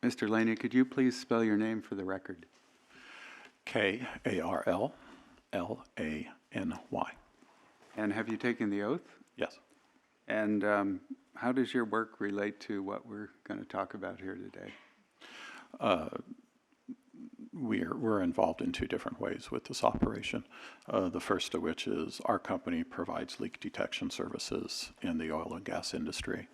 Mr. Laney, could you please spell your name for the record? Karllany. And have you taken the oath? Yes. And how does your work relate to what we're going to talk about here today? We're involved in two different ways with this operation. The first of which is our company provides leak detection services in the oil and gas industry.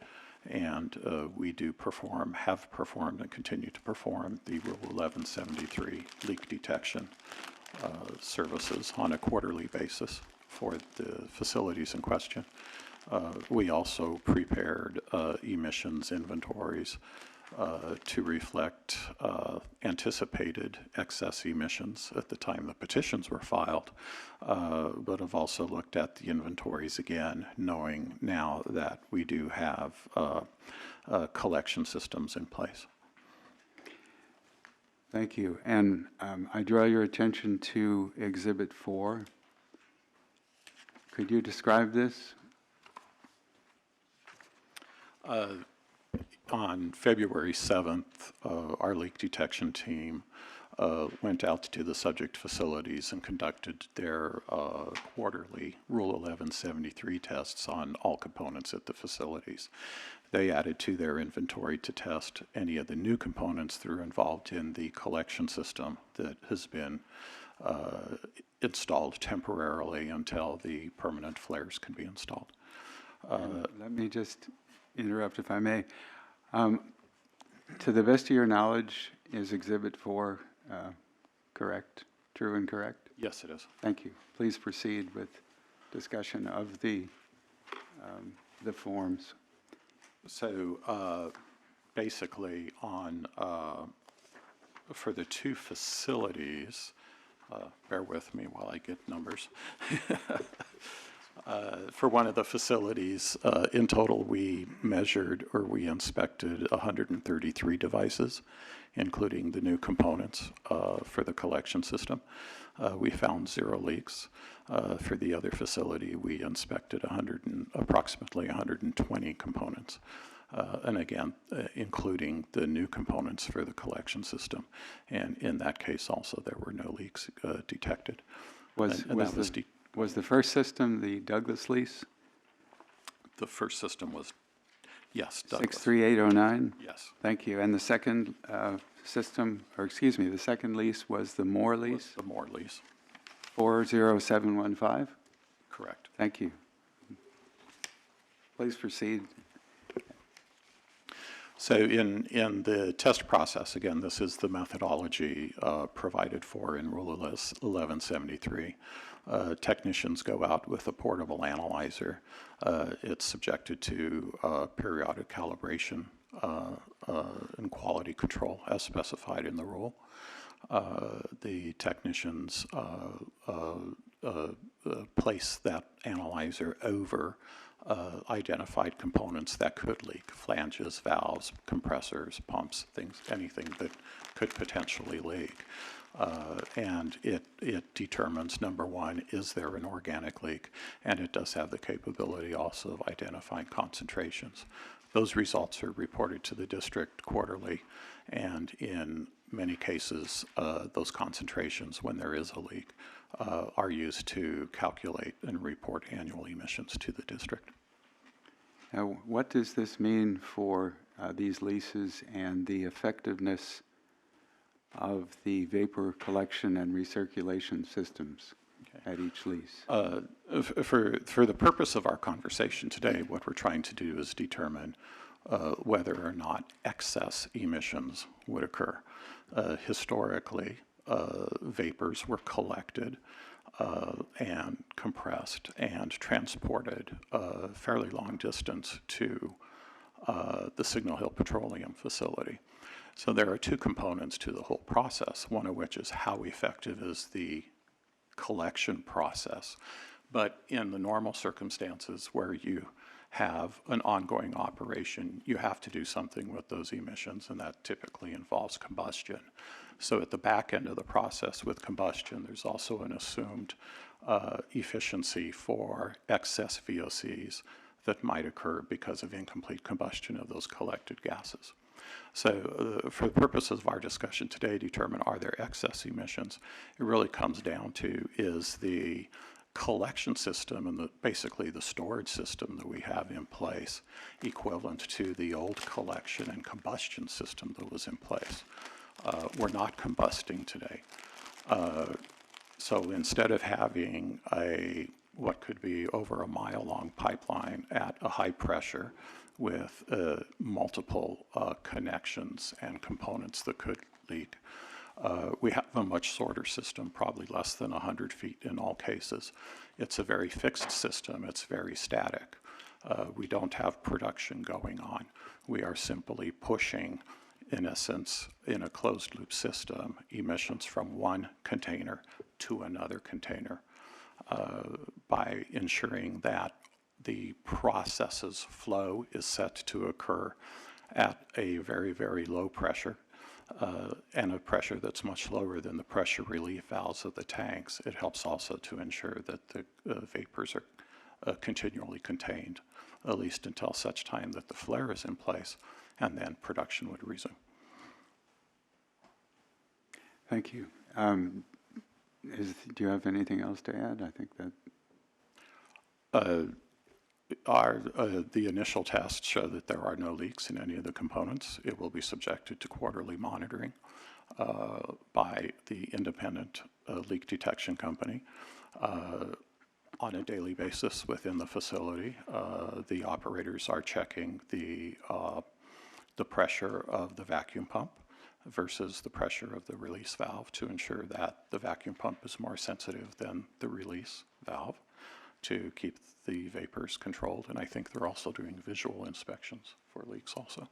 And we have performed and continue to perform the Rule 1173 leak detection services on a quarterly basis for the facilities in question. We also prepared emissions inventories to reflect anticipated excess emissions at the time the petitions were filed, but have also looked at the inventories again, knowing now that we do have collection systems in place. Thank you. And I draw your attention to Exhibit 4. Could you describe this? On February 7th, our leak detection team went out to the subject facilities and conducted their quarterly Rule 1173 tests on all components at the facilities. They added to their inventory to test any of the new components that are involved in the collection system that has been installed temporarily until the permanent flares can be installed. Let me just interrupt if I may. To the best of your knowledge, is Exhibit 4 correct, true and correct? Yes, it is. Thank you. Please proceed with discussion of the forms. So basically for the two facilities, bear with me while I get numbers. For one of the facilities, in total, we inspected 133 devices, including the new components for the collection system. We found 0 leaks. For the other facility, we inspected approximately 120 components, and again, including the new components for the collection system. And in that case, also, there were no leaks detected. Was the first system the Douglas lease? The first system was, yes, Douglas. 63809? Yes. Thank you. And the second the second lease was the Moore lease? The Moore lease. 40715? Correct. Thank you. Please proceed. So in the test process, again, this is the methodology provided for in Rule 1173. Technicians go out with a portable analyzer. It's subjected to periodic calibration and quality control as specified in the rule. The technicians place that analyzer over identified components that could leak: flanges, valves, compressors, pumps, anything that could potentially leak. And it determines, number one, is there an organic leak? And it does have the capability also of identifying concentrations. Those results are reported to the district quarterly, and in many cases, those concentrations, when there is a leak, are used to calculate and report annual emissions to the district. Now, what does this mean for these leases and the effectiveness of the vapor collection and recirculation systems at each lease? For the purpose of our conversation today, what we're trying to do is determine whether or not excess emissions would occur. Historically, vapors were collected and compressed and transported a fairly long distance to the Signal Hill Petroleum facility. So there are two components to the whole process, one of which is how effective is the collection process. But in the normal circumstances where you have an ongoing operation, you have to do something with those emissions, and that typically involves combustion. So at the back end of the process with combustion, there's also an assumed efficiency for excess VOCs that might occur because of incomplete combustion of those collected gases. So for the purposes of our discussion today, determine are there excess emissions, it really comes down to is the collection system and basically the storage system that we have in place equivalent to the old collection and combustion system that was in place. We're not combusting today. So instead of having what could be over a mile-long pipeline at a high pressure with multiple connections and components that could leak, we have a much shorter system, probably less than 100 feet in all cases. It's a very fixed system. It's very static. We don't have production going on. We are simply pushing, in essence, in a closed-loop system, emissions from one container to another container by ensuring that the process's flow is set to occur at a very, very low pressure and a pressure that's much lower than the pressure relief valves of the tanks. It helps also to ensure that the vapors are continually contained, at least until such time that the flare is in place, and then production would resume. Thank you. Do you have anything else to add? I think that... The initial tests show that there are no leaks in any of the components. It will be subjected to quarterly monitoring by the independent leak detection company. On a daily basis within the facility, the operators are checking the pressure of the vacuum pump versus the pressure of the release valve to ensure that the vacuum pump is more sensitive than the release valve to keep the vapors controlled. And I think they're also doing visual inspections for leaks also.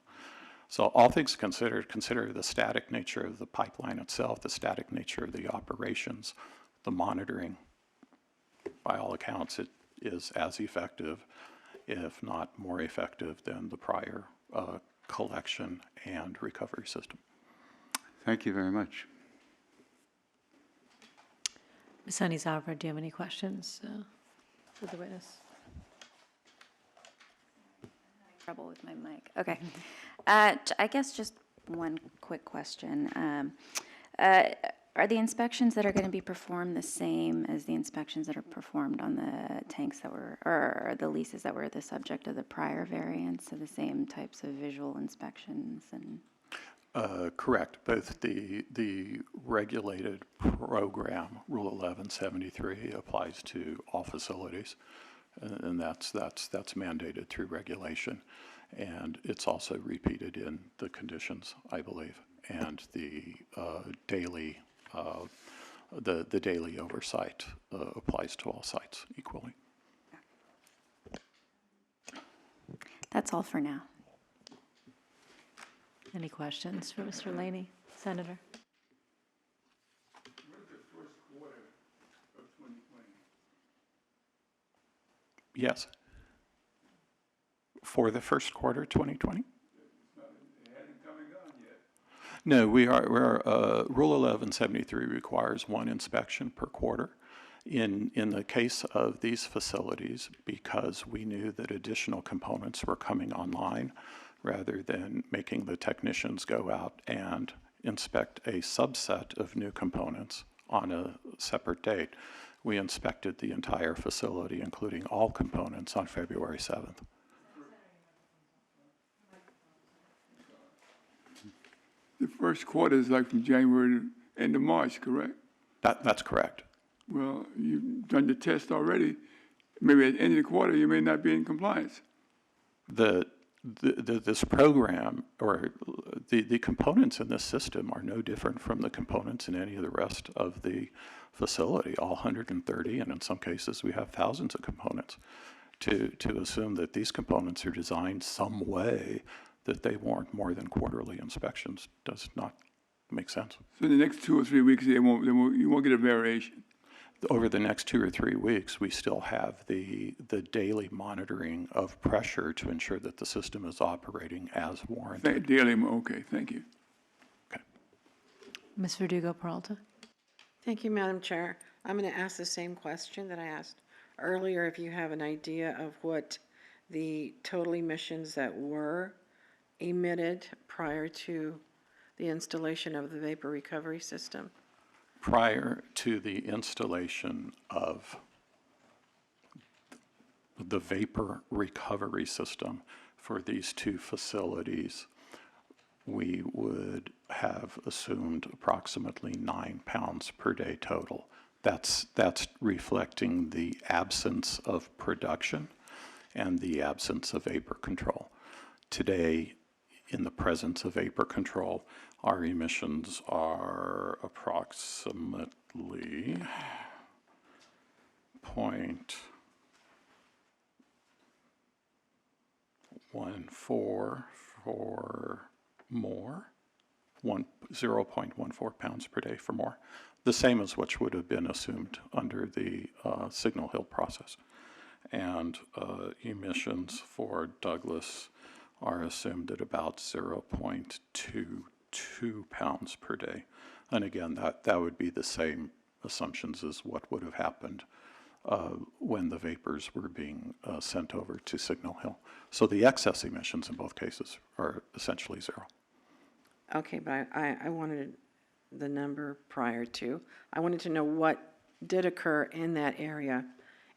So all things considered, consider the static nature of the pipeline itself, the static nature of the operations, the monitoring. By all accounts, it is as effective, if not more effective, than the prior collection and recovery system. Thank you very much. Ms. Honey's-Alford, do you have any questions for the witness? Trouble with my mic. Okay. I guess just one quick question. Are the inspections that are going to be performed the same as the inspections that are performed on the tanks that were, or the leases that were the subject of the prior variance? So the same types of visual inspections and? Correct. Both the regulated program, Rule 1173, applies to all facilities, and that's mandated through regulation, and it's also repeated in the conditions, I believe, and the daily oversight applies to all sites equally. That's all for now. Any questions for Mr. Laney, Senator? When's the first quarter of 2020? Yes. For the first quarter 2020? It hasn't come and gone yet. No, Rule 1173 requires one inspection per quarter. In the case of these facilities, because we knew that additional components were coming online, rather than making the technicians go out and inspect a subset of new components on a separate date, we inspected the entire facility, including all components, on February 7th. The first quarter is like from January to end of March, correct? That's correct. Well, you've done the test already. Maybe at the end of the quarter, you may not be in compliance. This program, or the components in this system are no different from the components in any of the rest of the facility, all 130, and in some cases we have thousands of components. To assume that these components are designed some way that they warrant more than quarterly inspections does not make sense. So in the next 2 or 3 weeks, you won't get a variation. Over the next 2 or 3 weeks, we still have the daily monitoring of pressure to ensure that the system is operating as warranted. Daily, okay, thank you. Ms. Verdugo Peralta? Thank you, Madam Chair. I'm going to ask the same question that I asked earlier, if you have an idea of what the total emissions that were emitted prior to the installation of the vapor recovery system. Prior to the installation of the vapor recovery system for these two facilities, we would have assumed approximately 9 pounds per day total. That's reflecting the absence of production and the absence of vapor control. Today, in the presence of vapor control, our emissions are approximately 0.14 for more, 0.14 pounds per day for more, the same as which would have been assumed under the Signal Hill process. And emissions for Douglas are assumed at about 0.22 pounds per day. And again, that would be the same assumptions as what would have happened when the vapors were being sent over to Signal Hill. So the excess emissions in both cases are essentially zero. Okay, but I wanted the number prior to. I wanted to know what did occur in that area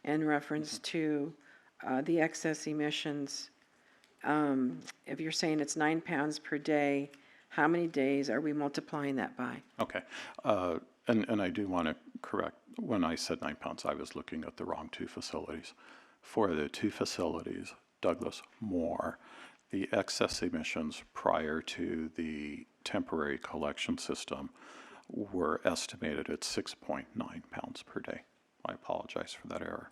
in reference to the excess emissions. If you're saying it's 9 pounds per day, how many days are we multiplying that by? Okay. And I do want to correct, when I said 9 pounds, I was looking at the wrong two facilities. For the two facilities, Douglas, Moore, the excess emissions prior to the temporary collection system were estimated at 6.9 pounds per day. I apologize for that error.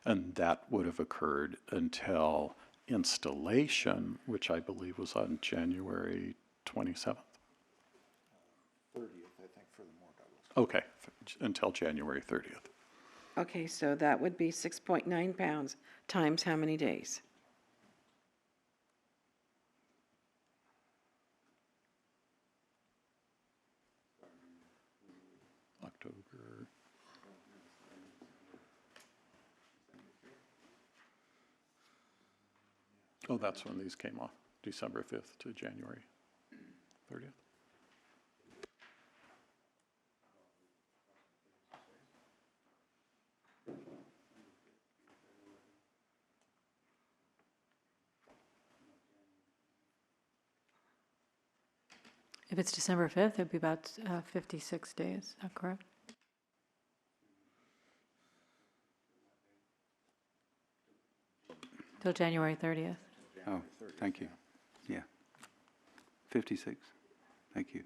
And that would have occurred until installation, which I believe was on January 27th. 30th, I think, for the Moore Douglas. Okay, until January 30th. Okay, so that would be 6.9 pounds times how many days? October. Oh, that's when these came off, December 5th to January 30th. If it's December 5th, it'd be about 56 days, is that correct? Till January 30th. Oh, thank you. Yeah. 56. Thank you.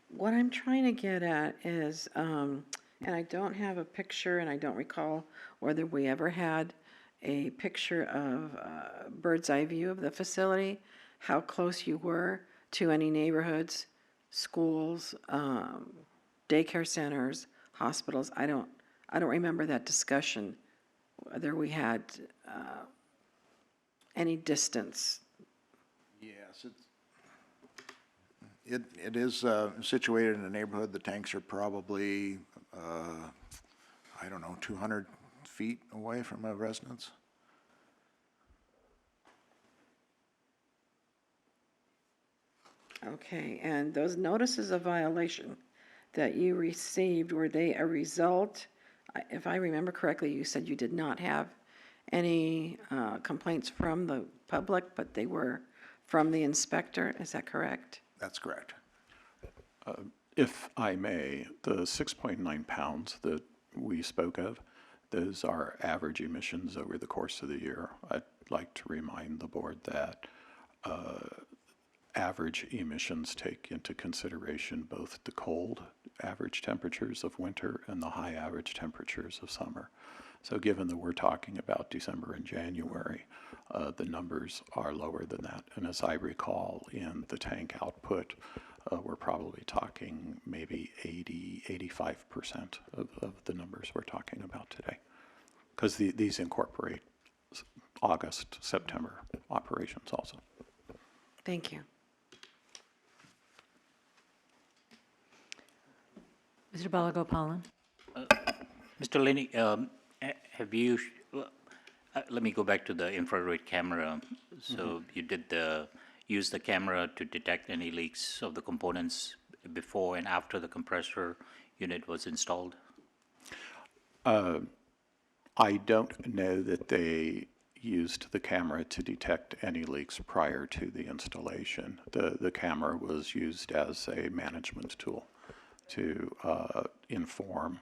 What I'm trying to get at is, and I don't have a picture, and I don't recall whether we ever had a picture of bird's eye view of the facility, how close you were to any neighborhoods, schools, daycare centers, hospitals. I don't remember that discussion, whether we had any distance. Yes, it is situated in a neighborhood. The tanks are probably, I don't know, 200 feet away from a residence. Okay, and those notices of violation that you received, were they a result? If I remember correctly, you said you did not have any complaints from the public, but they were from the inspector. Is that correct? That's correct. If I may, the 6.9 pounds that we spoke of, those are average emissions over the course of the year. I'd like to remind the board that average emissions take into consideration both the cold average temperatures of winter and the high average temperatures of summer. So given that we're talking about December and January, the numbers are lower than that. And as I recall, in the tank output, we're probably talking maybe 85% of the numbers we're talking about today. Because these incorporate August, September operations also. Thank you. Mr. Balagopalan? Mr. Lenny, have you, let me go back to the infrared camera. So you did use the camera to detect any leaks of the components before and after the compressor unit was installed? I don't know that they used the camera to detect any leaks prior to the installation. The camera was used as a management tool to inform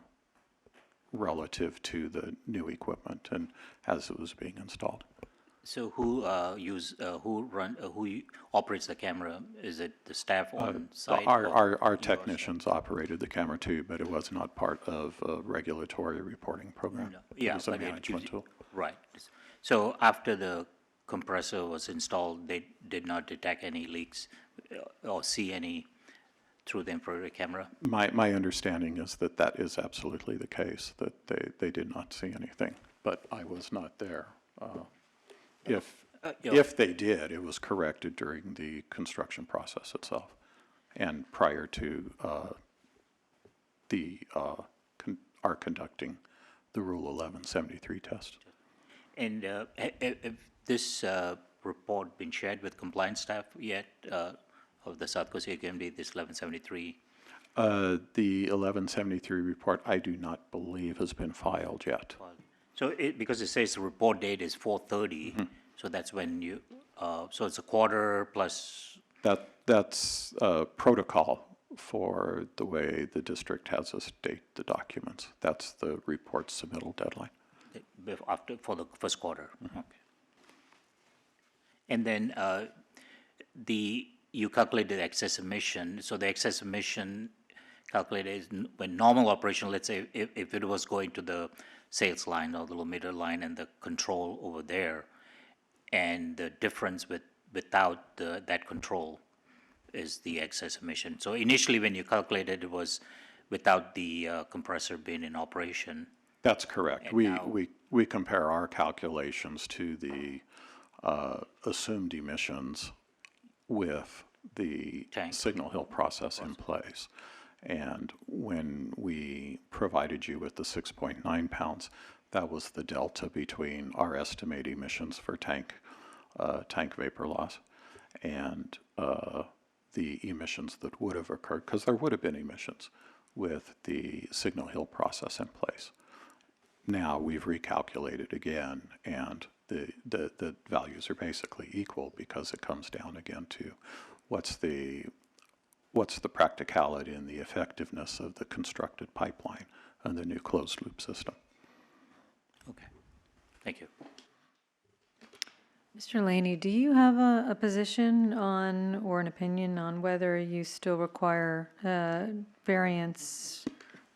relative to the new equipment and as it was being installed. So who operates the camera? Is it the staff on site? Our technicians operated the camera too, but it was not part of a regulatory reporting program. No. Yeah, It was a but management tool. Right. So after the compressor was installed, they did not detect any leaks or see any through the infrared camera? My understanding is that that is absolutely the case, that they did not see anything, but I was not there. If they did, it was corrected during the construction process itself and prior to our conducting the Rule 1173 test. And have this report been shared with compliance staff yet of the South Coast AQMD, this 1173? The 1173 report, I do not believe has been filed yet. So because it says the report date is 4/30, so that's when you, so it's a quarter plus. That's protocol for the way the district has us date the documents. That's the report submittal deadline. For the first quarter. Okay. And then you calculated the excess emission. So the excess emission calculated is when normal operation, let's say if it was going to the sales line or the low meter line and the control over there, and the difference without that control is the excess emission. So initially when you calculated, it was without the compressor being in operation. That's correct. And We compare our calculations to the assumed emissions with the Tank. Signal Hill process in place. And when we provided you with the 6.9 pounds, that was the delta between our estimated emissions for tank vapor loss and the emissions that would have occurred, because there would have been emissions with the Signal Hill process in place. Now we've recalculated again, and the values are basically equal because it comes down again to what's the practicality and the effectiveness of the constructed pipeline and the new closed loop system. Okay, thank you. Mr. Laney, do you have a position on, or an opinion on whether you still require variance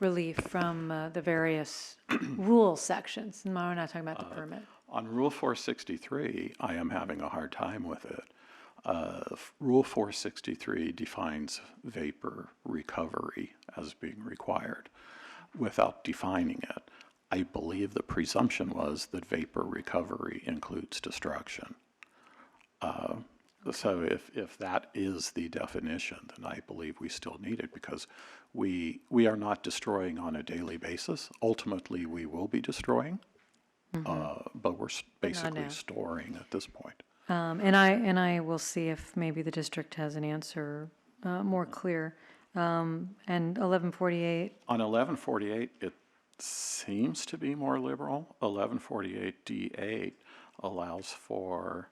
relief from the various rule sections? No, we're not talking about the permit. On Rule 463, I am having a hard time with it. Rule 463 defines vapor recovery as being required without defining it. I believe the presumption was that vapor recovery includes destruction. So if that is the definition, then I believe we still need it because we are not destroying on a daily basis. Ultimately, we will be destroying, but we're basically storing at this point. And I will see if maybe the district has an answer more clear. And 1148. On 1148, it seems to be more liberal. 1148 D8 allows for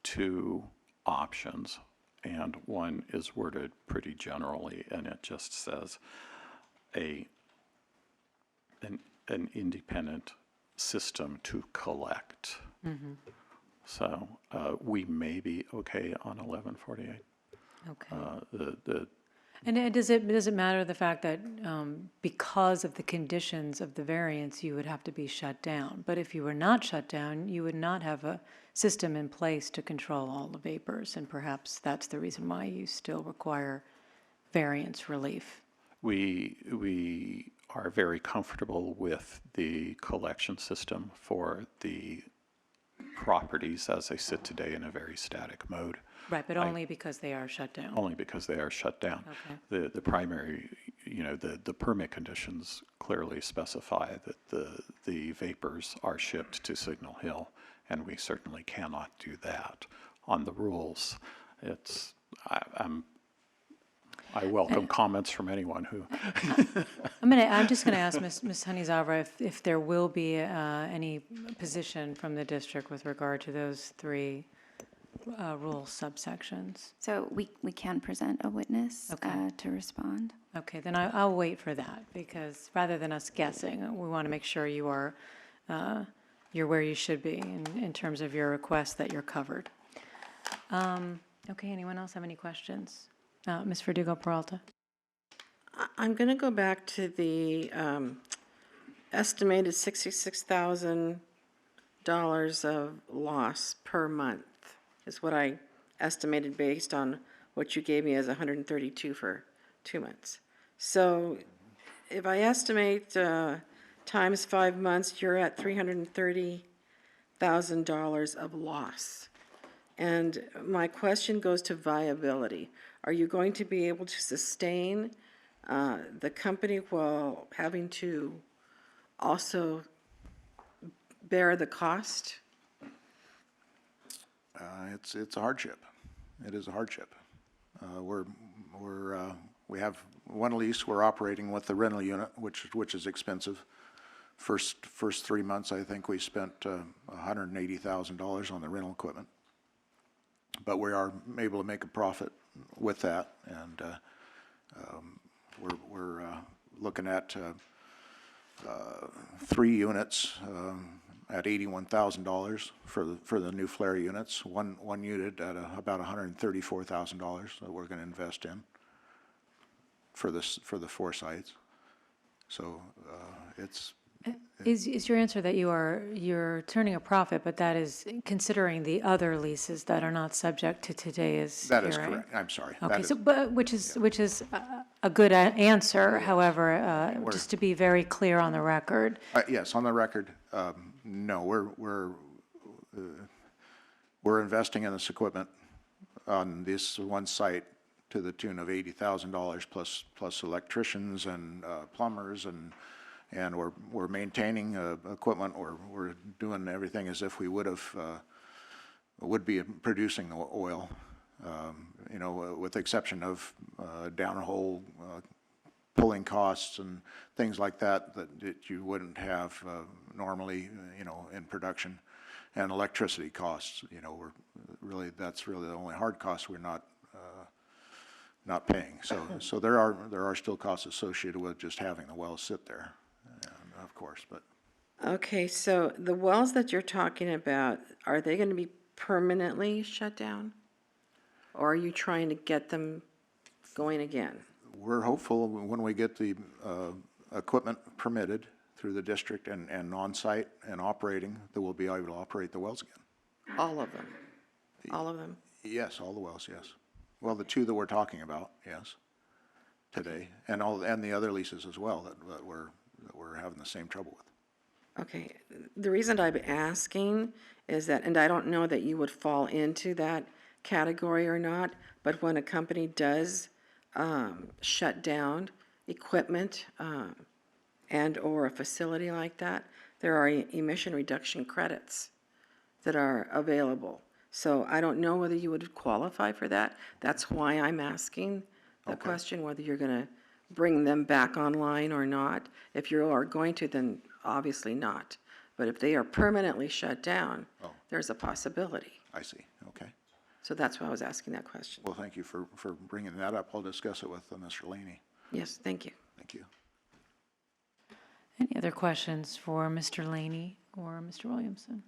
two options, and one is worded pretty generally, and it just says an independent system to collect. So we may be okay on 1148. Okay. The And does it matter the fact that because of the conditions of the variance, you would have to be shut down? But if you were not shut down, you would not have a system in place to control all the vapors, and perhaps that's the reason why you still require variance relief. We are very comfortable with the collection system for the properties as they sit today in a very static mode. Right, but only because they are shut down. Only because they are shut down. Okay. The primary, the permit conditions clearly specify that the vapors are shipped to Signal Hill, and we certainly cannot do that. On the rules, I welcome comments from anyone who. I'm just gonna ask Ms. Honeyzava if there will be any position from the district with regard to those three rule subsections. So we can present a witness Okay. to respond. Okay, then I'll wait for that, because rather than us guessing, we want to make sure you're where you should be in terms of your request that you're covered. Okay, anyone else have any questions? Ms. Verdugo Peralta? I'm going to go back to the estimated $66,000 of loss per month is what I estimated based on what you gave me as 132 for 2 months. So if I estimate times 5 months, you're at $330,000 of loss. And my question goes to viability. Are you going to be able to sustain the company while having to also bear the cost? It's a hardship. It is a hardship. We have one lease. We're operating with the rental unit, which is expensive. First 3 months, I think we spent $180,000 on the rental equipment. But we are able to make a profit with that, and we're looking at 3 units at $81,000 for the new flare units. One unit at about $134,000 that we're going to invest in for the 4 sites. So it's. Is your answer that you're turning a profit, but that is considering the other leases that are not subject to today's That is hearing? correct. I'm sorry. Okay, so, but, which is a good answer, however, just to be very clear on the record. Yes, on the record, no, we're investing in this equipment on this one site to the tune of $80,000 plus electricians and plumbers, and we're maintaining equipment. We're doing everything as if we would be producing the oil, with the exception of downhole pulling costs and things like that you wouldn't have normally, in production, and electricity costs. That's really the only hard cost we're not paying. So there are still costs associated with just having the wells sit there, of course, but. Okay, so the wells that you're talking about, are they going to be permanently shut down? Or are you trying to get them going again? We're hopeful when we get the equipment permitted through the district and on-site and operating, that we'll be able to operate the wells again. All of them? All of them? Yes, all the wells, yes. Well, the 2 that we're talking about, yes, today, and the other leases as well that we're having the same trouble with. Okay, the reason I'm asking is that, and I don't know that you would fall into that category or not, but when a company does shut down equipment and/or a facility like that, there are emission reduction credits that are available. So I don't know whether you would qualify for that. That's why I'm asking the question, whether you're going to bring them back online or not. If you are going to, then obviously not. But if they are permanently shut down, there's a possibility. I see, okay. So that's why I was asking that question. Well, thank you for bringing that up. I'll discuss it with Mr. Laney. Yes, thank you. Thank you. Any other questions for Mr. Laney or Mr. Williamson?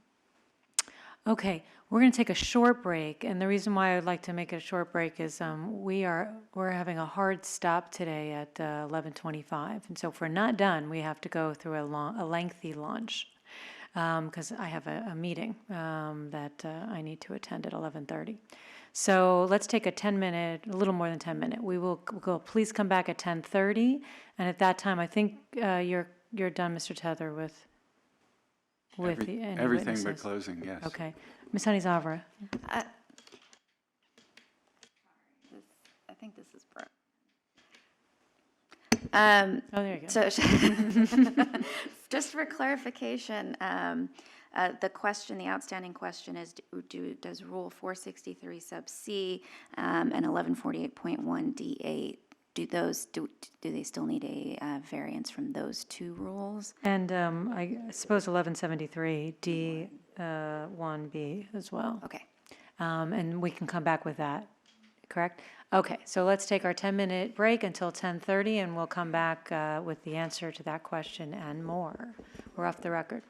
Okay, we're going to take a short break, and the reason why I'd like to make it a short break is we're having a hard stop today at 11:25, and so if we're not done, we have to go through a lengthy lunch because I have a meeting that I need to attend at 11:30. So let's take a 10-minute, a little more than 10-minute. We'll go. Please come back at 10:30, and at that time, I think you're done, Mr. Tether, with any Everything but witnesses. closing, yes. Okay. Ms. Honey-Zavra? I think this is broke. Oh, there you go. So, just for clarification, the outstanding question is, does Rule 463 sub C and 1148.1 D8, do they still need a variance from those two rules? And I suppose 1173 D1B as well. Okay. And we can come back with that, correct? Okay, so let's take our 10-minute break until 10:30, and we'll come back with the answer to that question and more. We're off the record.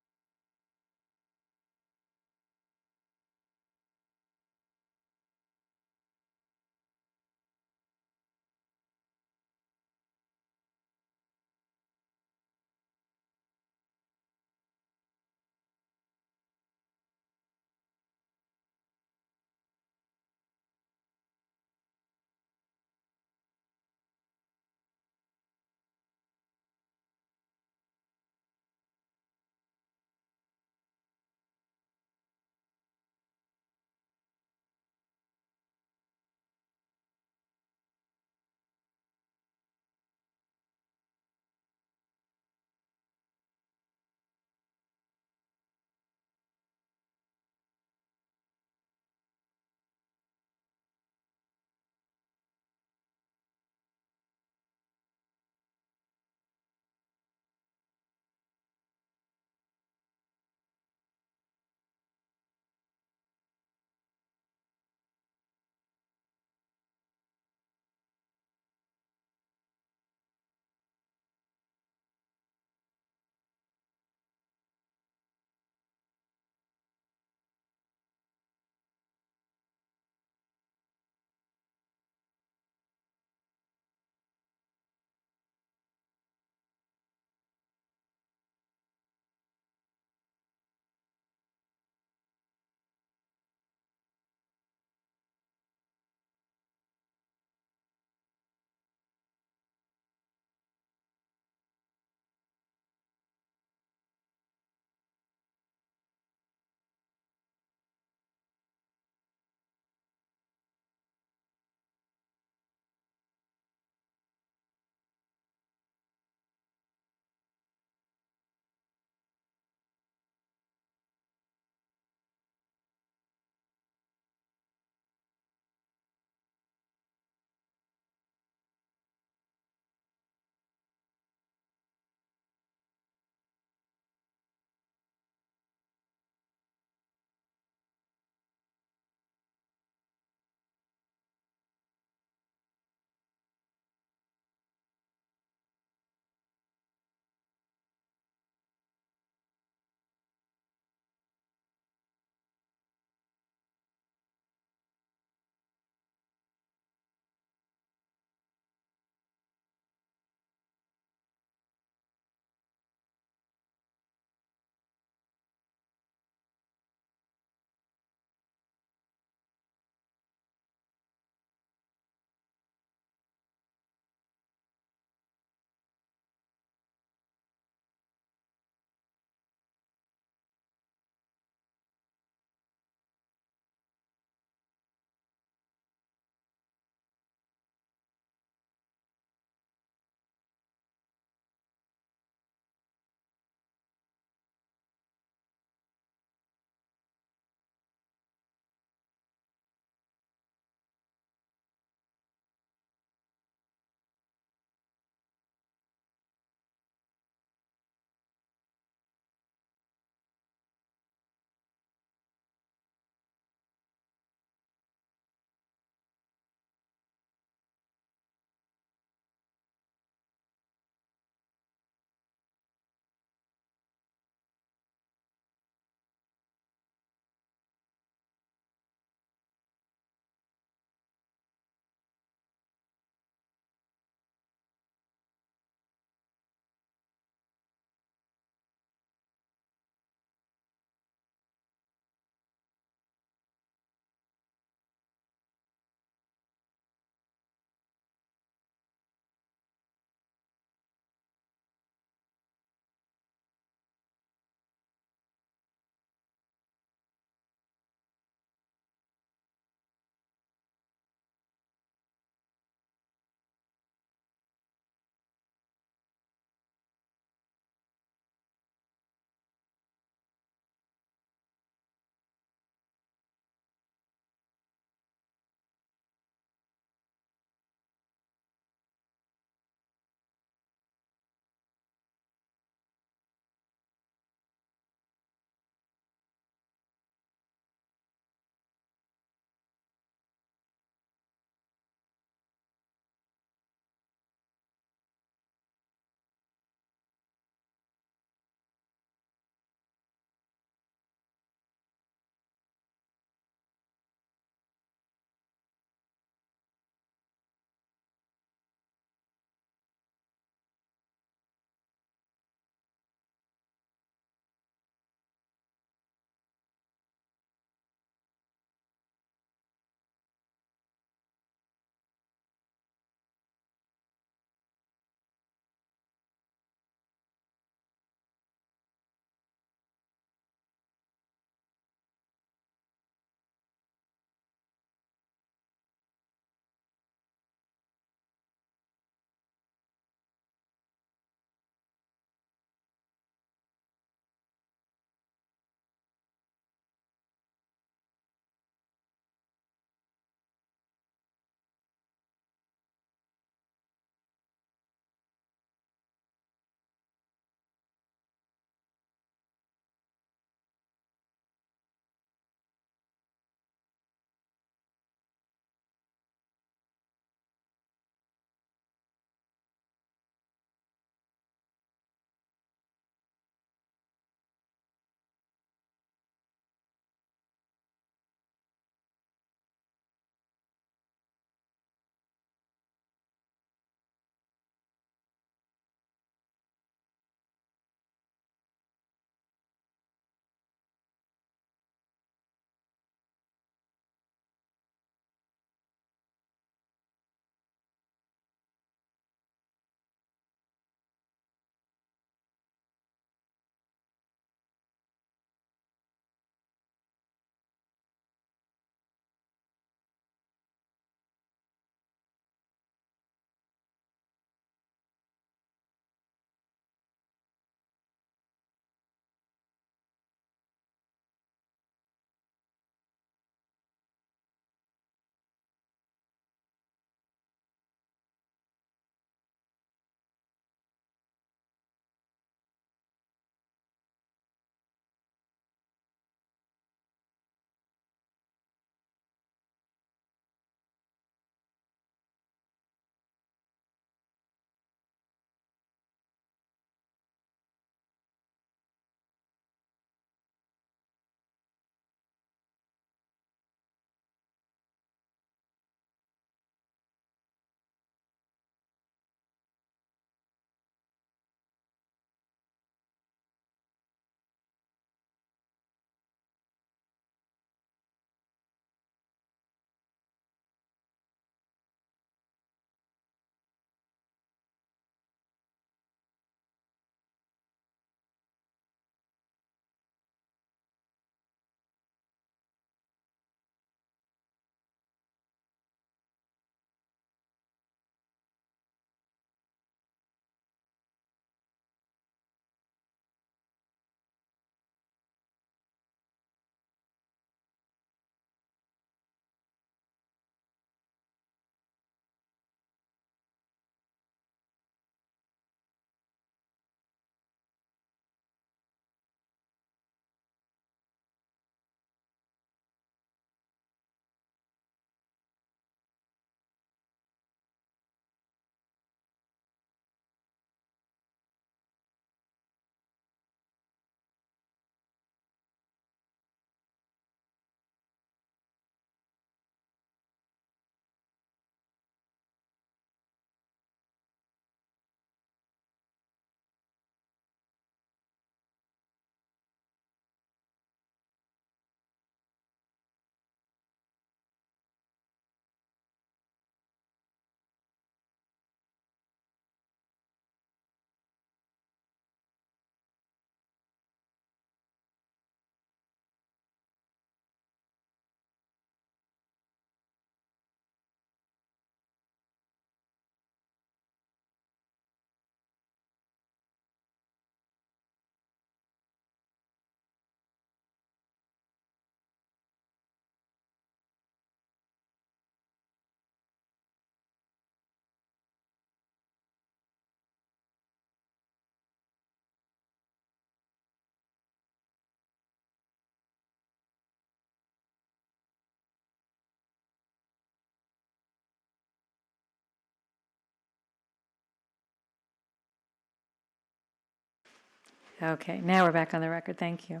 Okay, now we're back on the record, thank you.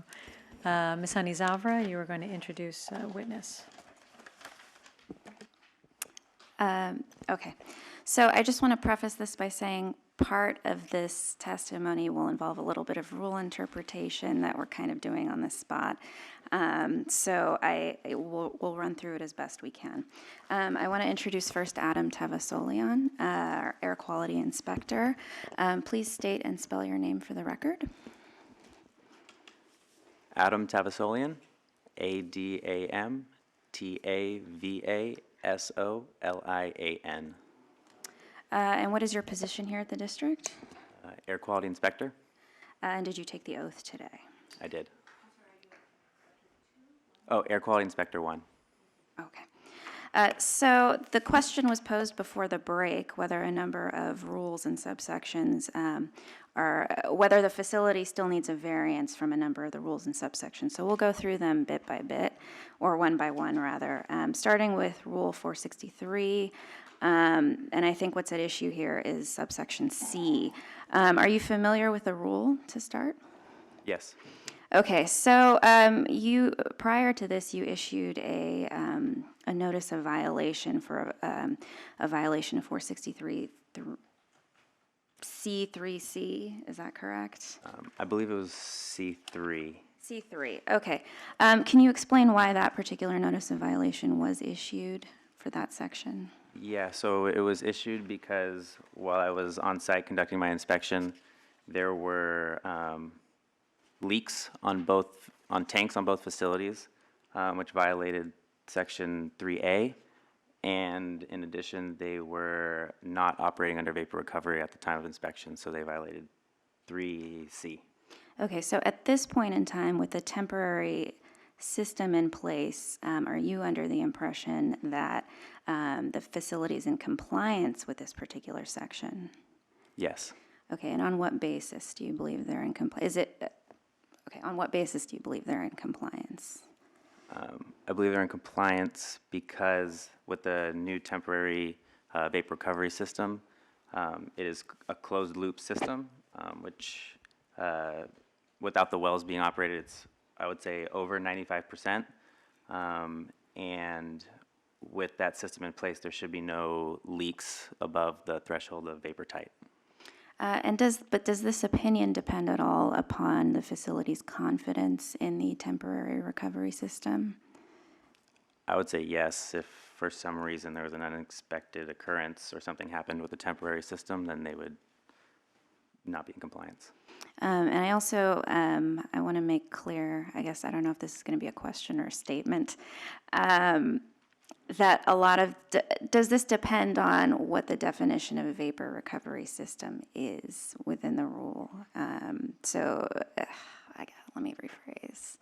Ms. Honey Zavra, you were going to introduce a witness. Okay, so I just want to preface this by saying part of this testimony will involve a little bit of rule interpretation that we're kind of doing on the spot. So we'll run through it as best we can. I want to introduce first Adam Tavasolian, our air quality inspector. Please state and spell your name for the record. Adam Tavasolian, ADAMTAVASOLIAN, And what is your position here at the district? Air Quality Inspector. And did you take the oath today? I did. Oh, Air Quality Inspector 1. Okay. So the question was posed before the break, whether a number of rules and subsections whether the facility still needs a variance from a number of the rules and subsections. So we'll go through them bit by bit, or one by one rather, starting with Rule 463. And I think what's at issue here is subsection C. Are you familiar with the rule to start? Yes. Okay, so you prior to this, you issued a notice of violation for a violation of 463 C3C. Is that correct? I believe it was C3. C3. Okay. Can you explain why that particular notice of violation was issued for that section? Yeah, so it was issued because while I was on site conducting my inspection, there were leaks on tanks on both facilities, which violated Section 3A. And in addition, they were not operating under vapor recovery at the time of inspection, so they violated 3C. Okay, so at this point in time, with the temporary system in place, are you under the impression that the facility is in compliance with this particular section? Yes. Okay, and on what basis do you believe they're in compliance? On what basis do you believe they're in compliance? I believe they're in compliance because with the new temporary vapor recovery system, it is a closed loop system, which without the wells being operated, it's, I would say, over 95%. And with that system in place, there should be no leaks above the threshold of vapor tight. Does this opinion depend at all upon the facility's confidence in the temporary recovery system? I would say yes. If for some reason there was an unexpected occurrence or something happened with the temporary system, then they would not be in compliance. And I also, I want to make clear, I guess, I don't know if this is going to be a question or a statement, that a lot of, does this depend on what the definition of a vapor recovery system is within the rule? Let me rephrase.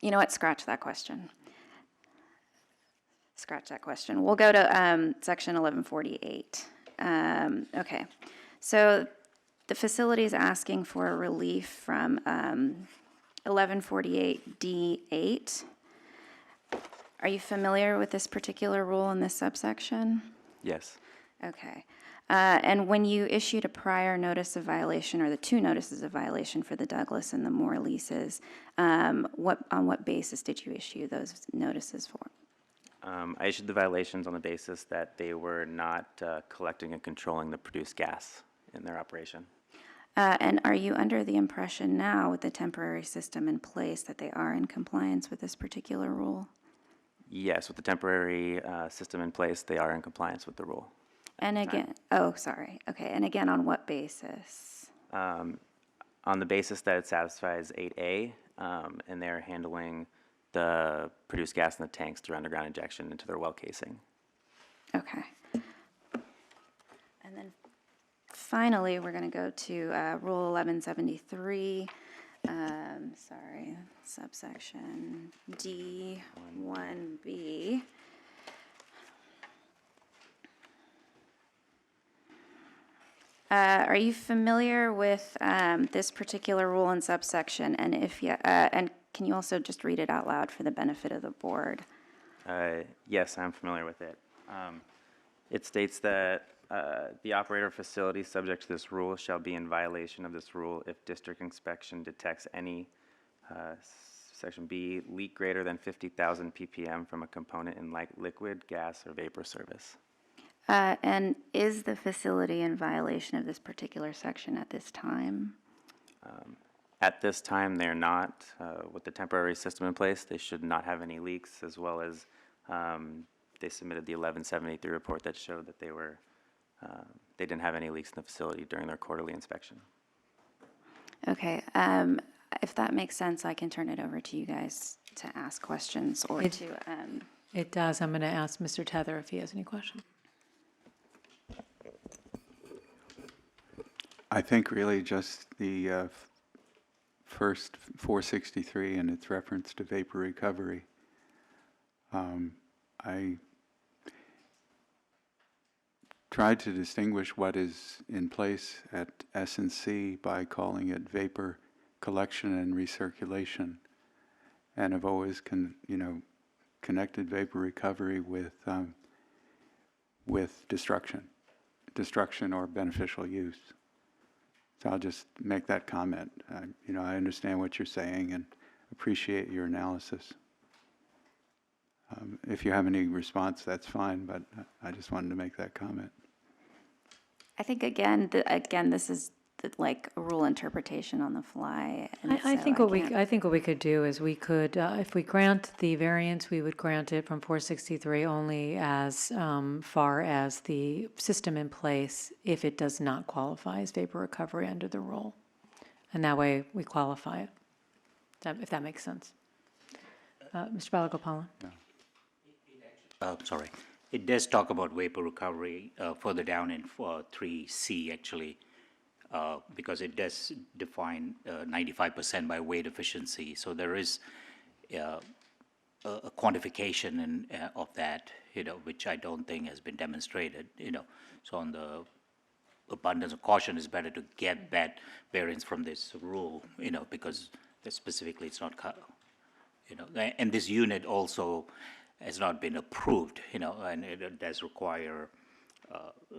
You know what, scratch that question. Scratch that question. We'll go to section 1148. Okay, so the facility is asking for a relief from 1148D8. Are you familiar with this particular rule in this subsection? Yes. Okay. And when you issued a prior notice of violation, or the two notices of violation for the Douglas and the Moore leases, on what basis did you issue those notices for? I issued the violations on the basis that they were not collecting and controlling the produced gas in their operation. And are you under the impression now, with the temporary system in place, that they are in compliance with this particular rule? Yes, with the temporary system in place, they are in compliance with the rule. And again, okay, and again, on what basis? On the basis that it satisfies 8A, and they're handling the produced gas in the tanks through underground injection into their well casing. Okay. And then finally, we're going to go to Rule 1173, subsection D1B. Are you familiar with this particular rule and subsection? And if and can you also just read it out loud for the benefit of the board? Yes, I'm familiar with it. It states that The operator of facility subject to this rule shall be in violation of this rule if district inspection detects any, section B, leak greater than 50,000 ppm from a component in liquid, gas, or vapor service. And is the facility in violation of this particular section at this time? At this time, they're not. With the temporary system in place, they should not have any leaks, as well as they submitted the 1173 report that showed that they didn't have any leaks in the facility during their quarterly inspection. Okay, if that makes sense, I can turn it over to you guys to ask questions or to, It does. I'm going to ask Mr. Tether if he has any questions. I think really just the first 463 and its reference to vapor recovery. I tried to distinguish what is in place at S&C by calling it vapor collection and recirculation, and have always connected vapor recovery with destruction or beneficial use. So I'll just make that comment. I understand what you're saying and appreciate your analysis. If you have any response, that's fine, but I just wanted to make that comment. I think again, this is like a rule interpretation on the fly. And I so think can't- I think what we could do is we could, if we grant the variance, we would grant it from 463 only as far as the system in place if it does not qualify as vapor recovery under the rule. And that way we qualify it, if that makes sense. Mr. Balagopalan? Sorry. It does talk about vapor recovery further down in 3C, actually, because it does define 95% by weight efficiency. So there is a quantification of that, which I don't think has been demonstrated, So on the abundance of caution, it's better to get that variance from this rule, because specifically it's not, and this unit also has not been approved, and it does require,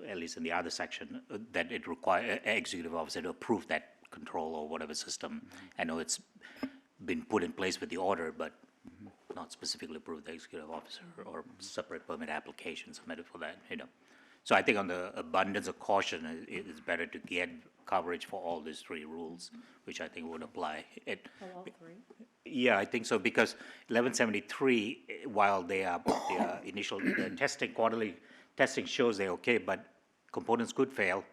at least in the other section, that it require executive officer to approve that control or whatever system. I know it's been put in place with the order, but not specifically approved the executive officer or separate permit application submitted for that, So I think on the abundance of caution, it's better to get coverage for all these three rules, which I think would apply. All three? Yeah, I think so, because 1173, while they are initial quarterly testing shows they're okay, but components could fail.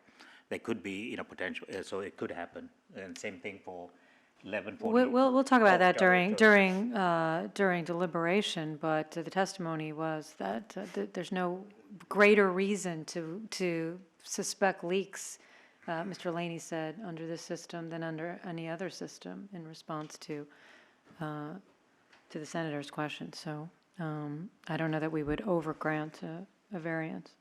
There could be, potential, so it could happen. And same thing for 1140. We'll talk about that during deliberation, but the testimony was that there's no greater reason to suspect leaks, Mr. Laney said, under this system than under any other system in response to the senator's question. So I don't know that we would overgrant a variance.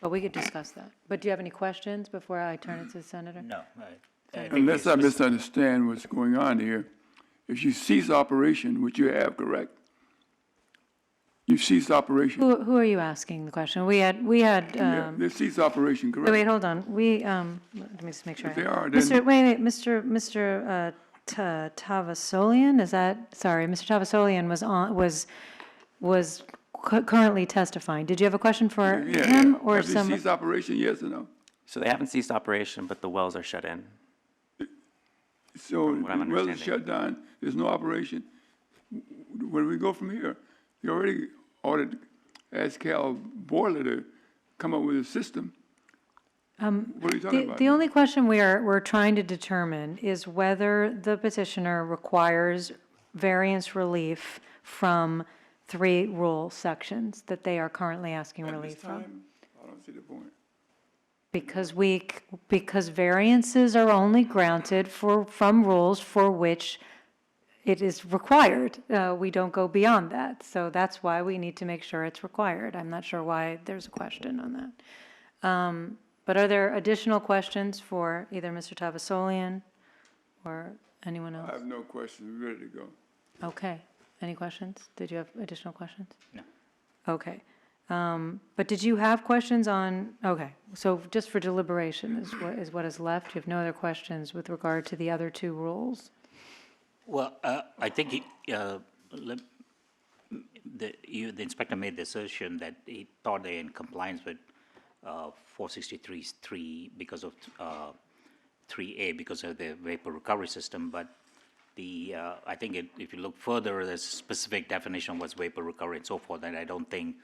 But we could discuss that. But do you have any questions before I turn it to the senator? No. I think Unless I it's misunderstand what's going on here, if you cease operation, which you have, correct? You ceased operation. Who are you asking the question? We had. Yeah, they ceased operation, correct? Wait, hold on. Let me just make sure. If they are, Mr. then- Wait, Mr. Tavasolian, is that, sorry, Mr. Tavasolian was currently testifying. Did you have a question for Yeah, him yeah. or Have they some? ceased operation, yes or no? So they haven't ceased operation, but the wells are shut in. So From what I'm the wells are understanding. shut down, there's no operation. Where do we go from here? You already ordered ASCAL boiler to come up with a system. What are you talking about? The only question we're trying to determine is whether the petitioner requires variance relief from 3 rule sections that they are currently asking At relief this from. time, I don't see the point. Because variances are only granted from rules for which it is required. We don't go beyond that. So that's why we need to make sure it's required. I'm not sure why there's a question on that. But are there additional questions for either Mr. Tavasolian or anyone I else? have no questions, we're ready to go. Okay. Any questions? Did you have additional questions? No. Okay. But did you have questions on, okay, so just for deliberation is what is left? You have no other questions with regard to the other two rules? Well, I think the inspector made the assertion that he thought they're in compliance with 463(3) because of 3A because of the vapor recovery system, but I think if you look further, there's a specific definition of what's vapor recovery and so forth, and I don't think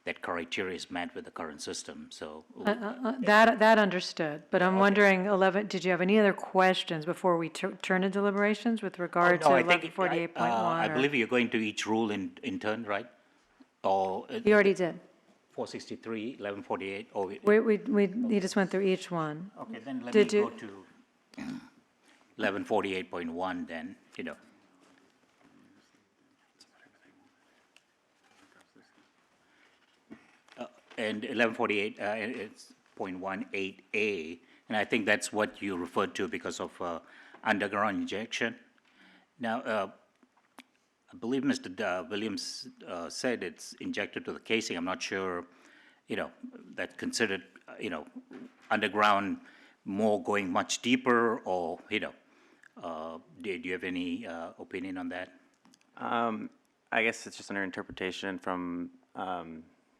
that criteria is met with the current system, so. That understood, but I'm wondering, 11, did you have any other questions before we turn to deliberations with regard to No, I think 1148.1? I believe you're going to each rule in turn, right? Or You already did. 463, 1148, or, We just went through each one. okay, then let me Did you- go to 1148.1 then, you know. And 1148, it's .18A, and I think that's what you referred to because of underground injection. Now, I believe Mr. Williams said it's injected to the casing. I'm not sure, that's considered, underground more going much deeper, or, do you have any opinion on that? I guess it's just under interpretation from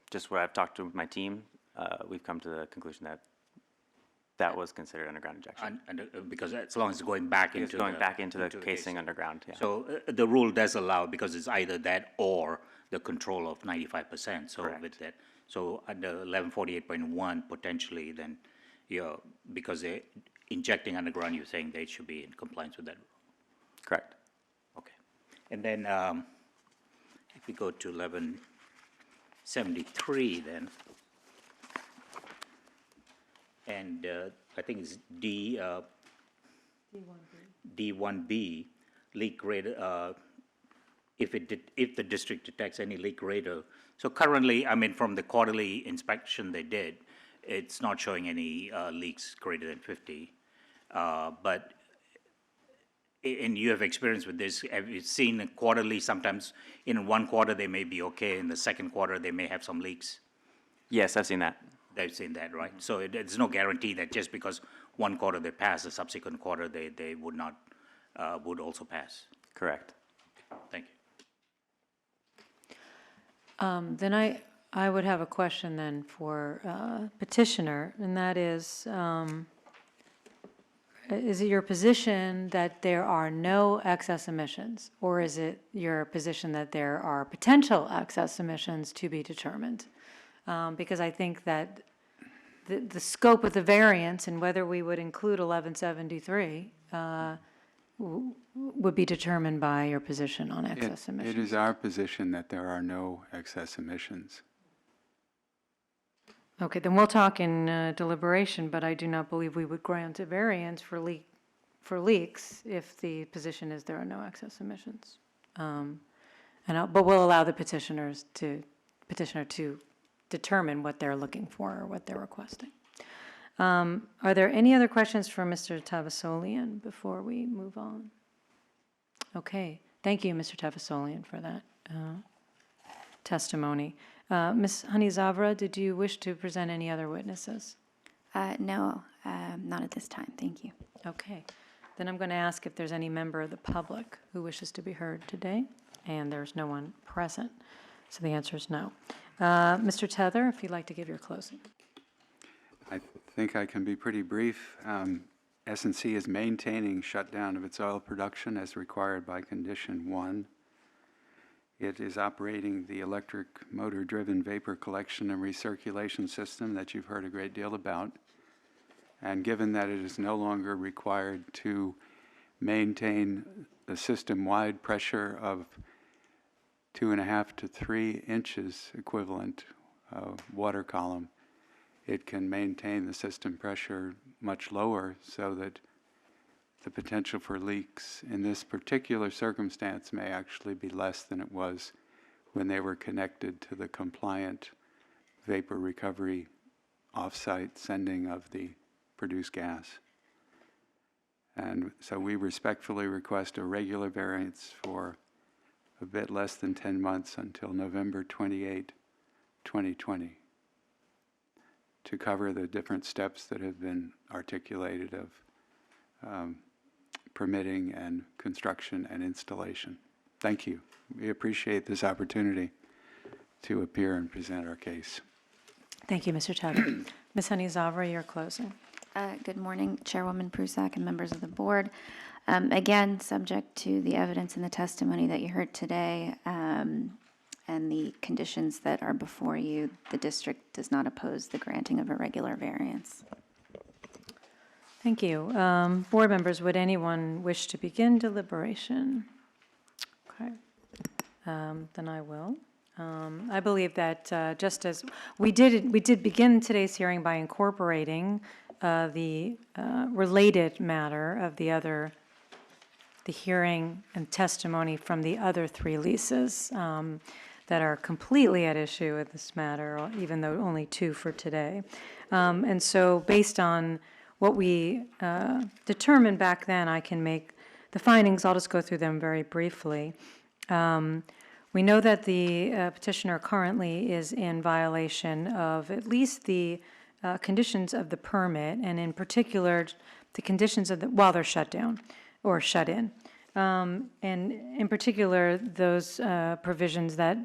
just what I've talked to with my team. We've come to the conclusion that that was considered underground injection. Because as long as it's going back It's into going the- back into the into casing underground, yeah. So the rule does allow, because it's either that or the control of 95%, so Correct. with that. So under 1148.1, potentially, then, because they're injecting underground, you're saying they should be in compliance with that rule. Correct. Okay. And then, if we go to 1173 then, and I think it's D1B, leak rate, if the district detects any leak greater. So currently, I mean, from the quarterly inspection they did, it's not showing any leaks greater than 50. But, and you have experience with this, have you seen quarterly, sometimes in one quarter they may be okay, in the second quarter they may have some leaks? Yes, I've seen that. They've seen that, right? So it's no guarantee that just because one quarter they pass, the subsequent quarter they would not, would also pass. Correct. Thank you. Then I would have a question then for petitioner, and that is it your position that there are no excess emissions, or is it your position that there are potential excess emissions to be determined? Because I think that the scope of the variance and whether we would include 1173 would be determined by your position on excess emissions. It is our position that there are no excess emissions. Okay, then we'll talk in deliberation, but I do not believe we would grant a variance for leaks if the position is there are no excess emissions. But we'll allow the petitioner to determine what they're looking for or what they're requesting. Are there any other questions for Mr. Tavasolian before we move on? Okay, thank you, Mr. Tavasolian, for that testimony. Ms. Honeyzavra, did you wish to present any other witnesses? No, not at this time, thank you. Okay, then I'm going to ask if there's any member of the public who wishes to be heard today, and there's no one present, so the answer is no. Mr. Tether, if you'd like to give your closing. I think I can be pretty brief. S&C is maintaining shutdown of its oil production as required by Condition 1. It is operating the electric motor-driven vapor collection and recirculation system that you've heard a great deal about. And given that it is no longer required to maintain the system-wide pressure of 2.5 to 3 inches equivalent water column, it can maintain the system pressure much lower so that the potential for leaks in this particular circumstance may actually be less than it was when they were connected to the compliant vapor recovery off-site sending of the produced gas. And so we respectfully request a regular variance for a bit less than 10 months until November 28, 2020 to cover the different steps that have been articulated of permitting and construction and installation. Thank you. We appreciate this opportunity to appear and present our case. Thank you, Mr. Tedder. Ms. Honey-Zavra, your closing. Good morning, Chairwoman Prusak and members of the board. Again, subject to the evidence and the testimony that you heard today and the conditions that are before you, the district does not oppose the granting of a regular variance. Thank you. Board members, would anyone wish to begin deliberation? Okay. Then I will. I believe that just as we did begin today's hearing by incorporating the related matter of the hearing and testimony from the other three leases that are completely at issue with this matter, even though only two for today. And so based on what we determined back then, I can make the findings. I'll just go through them very briefly. We know that the petitioner currently is in violation of at least the conditions of the permit, and in particular, the conditions of while they're shut down or shut in. And in particular, those provisions that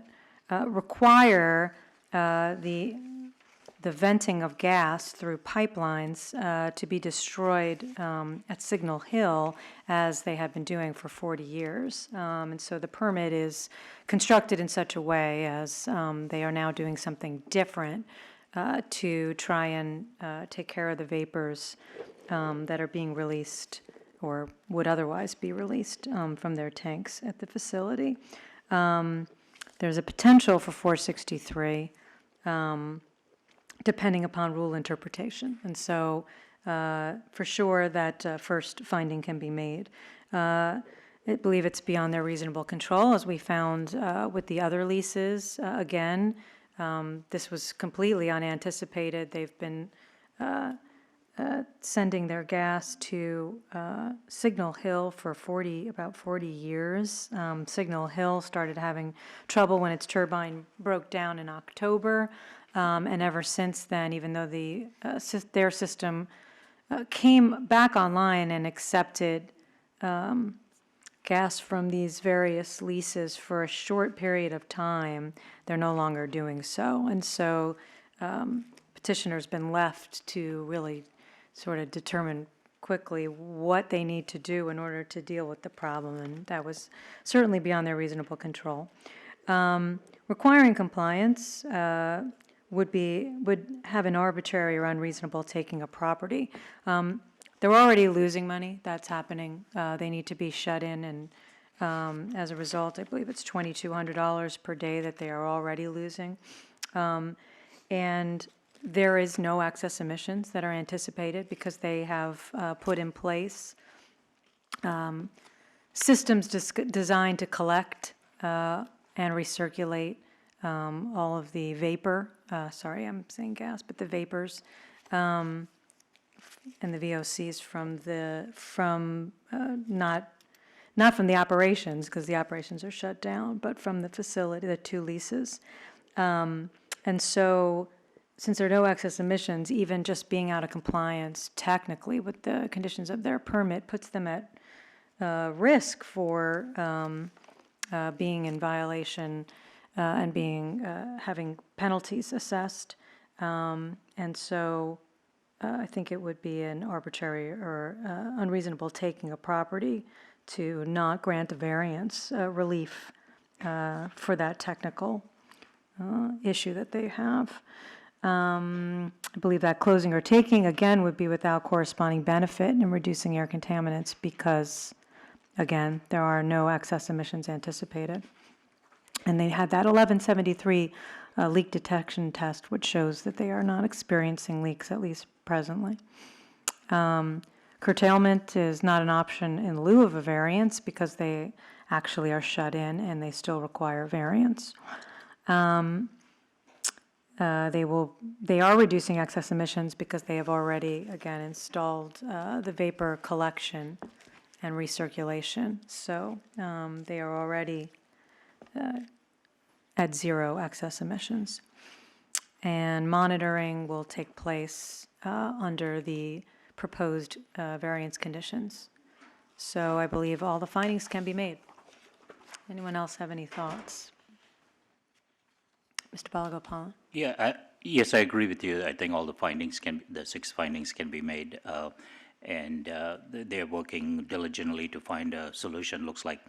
require the venting of gas through pipelines to be destroyed at Signal Hill, as they have been doing for 40 years. And so the permit is constructed in such a way as they are now doing something different to try and take care of the vapors that are being released or would otherwise be released from their tanks at the facility. There's a potential for 463, depending upon rule interpretation. And so for sure that first finding can be made. I believe it's beyond their reasonable control, as we found with the other leases. Again, this was completely unanticipated. They've been sending their gas to Signal Hill for about 40 years. Signal Hill started having trouble when its turbine broke down in October, and ever since then, even though their system came back online and accepted gas from these various leases for a short period of time, they're no longer doing so. And so petitioner's been left to really sort of determine quickly what they need to do in order to deal with the problem, and that was certainly beyond their reasonable control. Requiring compliance would have an arbitrary or unreasonable taking of property. They're already losing money. That's happening. They need to be shut in, and as a result, I believe it's $2,200 per day that they are already losing. And there is no excess emissions that are anticipated because they have put in place systems designed to collect and recirculate all of the vapor, sorry, I'm saying gas, but the vapors and the VOCs from not from the operations, because the operations are shut down, but from the facility, the two leases. And so since there are no excess emissions, even just being out of compliance technically with the conditions of their permit puts them at risk for being in violation and having penalties assessed. And so I think it would be an arbitrary or unreasonable taking of property to not grant a variance relief for that technical issue that they have. I believe that closing or taking, again, would be without corresponding benefit in reducing air contaminants because, again, there are no excess emissions anticipated. And they had that 1173 leak detection test, which shows that they are not experiencing leaks, at least presently. Curtailment is not an option in lieu of a variance because they actually are shut in and they still require variance. They are reducing excess emissions because they have already, again, installed the vapor collection and recirculation. So they are already at zero excess emissions. and monitoring will take place under the proposed variance conditions. So I believe all the findings can be made. Anyone else have any thoughts? Mr. Balagopalan? Yeah, yes, I agree with you. I think all the findings the 6 findings can be made. And they're working diligently to find a solution. Looks like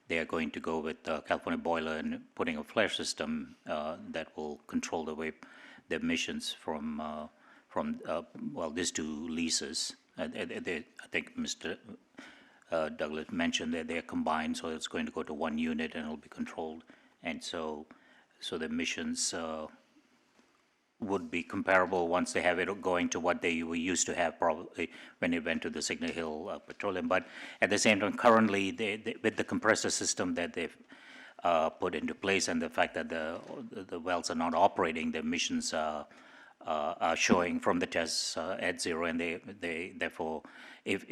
they are going to go with California boiler and putting a flare system that will control the emissions from these 2 leases. I think Mr. Douglas mentioned that they're combined, so it's going to go to 1 unit and it'll be controlled. And so the emissions would be comparable once they have it going to what they were used to have probably when they went to the Signal Hill Petroleum. But at the same time, currently, with the compressor system that they've put into place and the fact that the wells are not operating, the emissions are showing from the tests at 0, and they therefore, if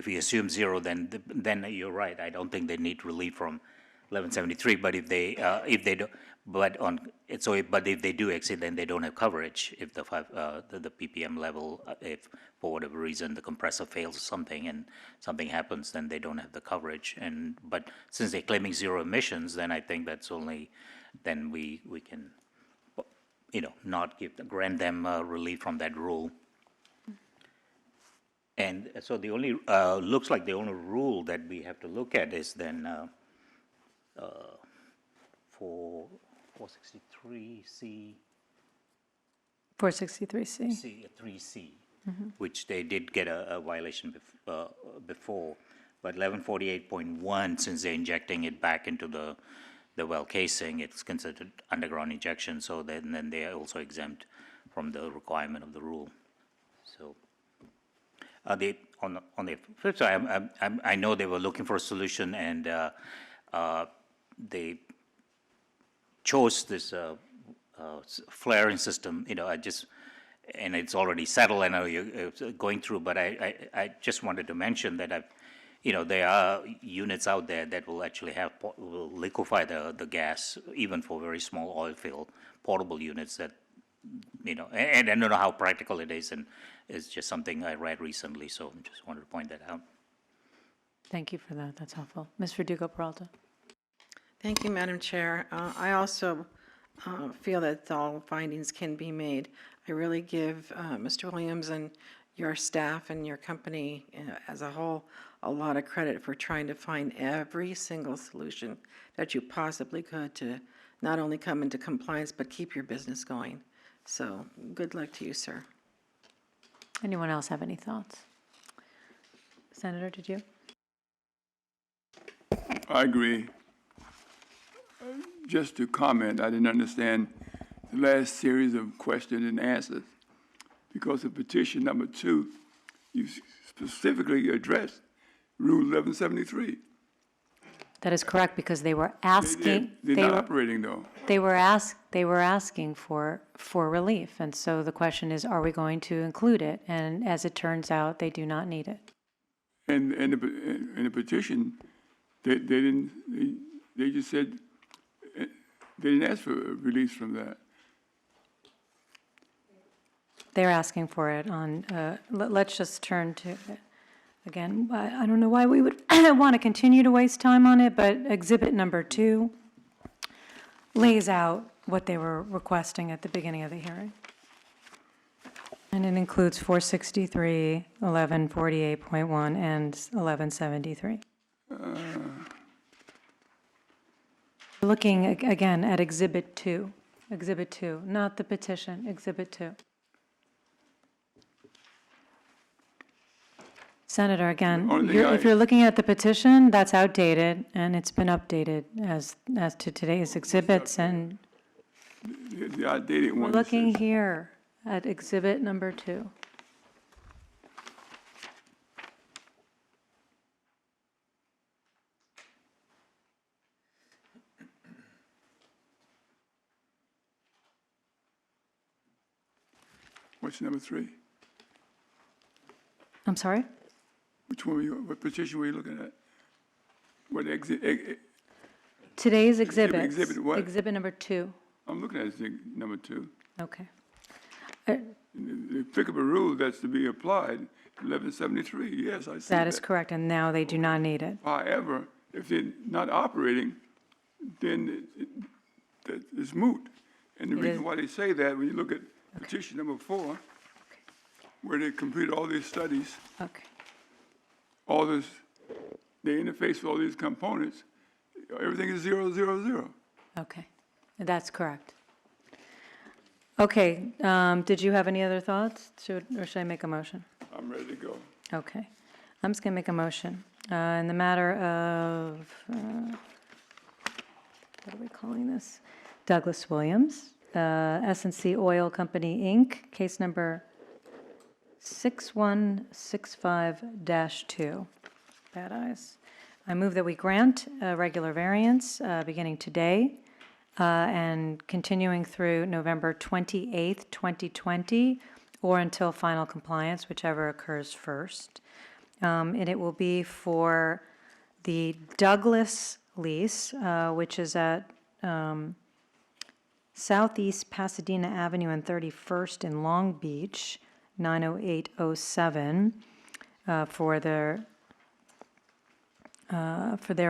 we assume 0, then you're right. I don't think they need relief from 1173. But if they do, but if they do exceed, then they don't have coverage. If the ppm level, if for whatever reason the compressor fails or something and something happens, then they don't have the coverage. But since they're claiming 0 emissions, then I think that's only then we can, not grant them relief from that rule. And so the only looks like the only rule that we have to look at is then for 463C. 463C. 3C, which they did get a violation before, but 1148.1, since they're injecting it back into the well casing, it's considered underground injection. So then they are also exempt from the requirement of the rule. So. On the flip side, I know they were looking for a solution, and they chose this flaring system. And it's already settled. I know you're going through, but I just wanted to mention that there are units out there that will actually will liquefy the gas, even for very small oil field portable units that. And I don't know how practical it is, and it's just something I read recently, so I just wanted to point that out. Thank you for that. That's helpful. Ms. Verdugo-Peralta? Thank you, Madam Chair. I also feel that all findings can be made. I really give Mr. Williams and your staff and your company as a whole a lot of credit for trying to find every single solution that you possibly could to not only come into compliance, but keep your business going. So good luck to you, sir. Anyone else have any thoughts? Senator, did you? I agree. Just to comment, I didn't understand the last series of questions and answers, because of petition number 2, you specifically addressed Rule 1173. That is correct, because they were asking. They're not operating, though. They were asking for relief, and so the question is, are we going to include it? And as it turns out, they do not need it. And in the petition, they just said they didn't ask for a release from that. They're asking for it on. Let's just turn to. Again, I don't know why we would want to continue to waste time on it, but exhibit number 2 lays out what they were requesting at the beginning of the hearing. And it includes 463, 1148.1, and 1173. Looking again at exhibit 2, not the petition, exhibit 2. Senator, again, if you're looking at the petition, that's outdated, and it's been updated as to today's exhibits, and The outdated we're one. looking here at exhibit number 2. What's number 3? I'm sorry? Which one what petition were you looking at? What Today's exhibits. Exhibit what? Exhibit number 2. I'm looking at number 2. Okay. The applicable rule that's to be applied, 1173, yes, I see that. That is correct, and now they do not need it. However, if they're not operating, then it's moot. And the It reason is. why they say that, when you look at petition number 4, where they completed all these studies, Okay. all this, they interface with all these components, everything is 000. Okay, that's correct. Okay, did you have any other thoughts? Or should I make a motion? I'm ready to go. Okay, I'm just going to make a motion. In the matter of, what are we calling this? Douglas Williams, S&C Oil Company, Inc., case number 6165-2. Bad eyes. I move that we grant a regular variance beginning today and continuing through November 28th, 2020, or until final compliance, whichever occurs first. And it will be for the Douglas lease, which is at Southeast Pasadena Avenue and 31st in Long Beach, 90807, for their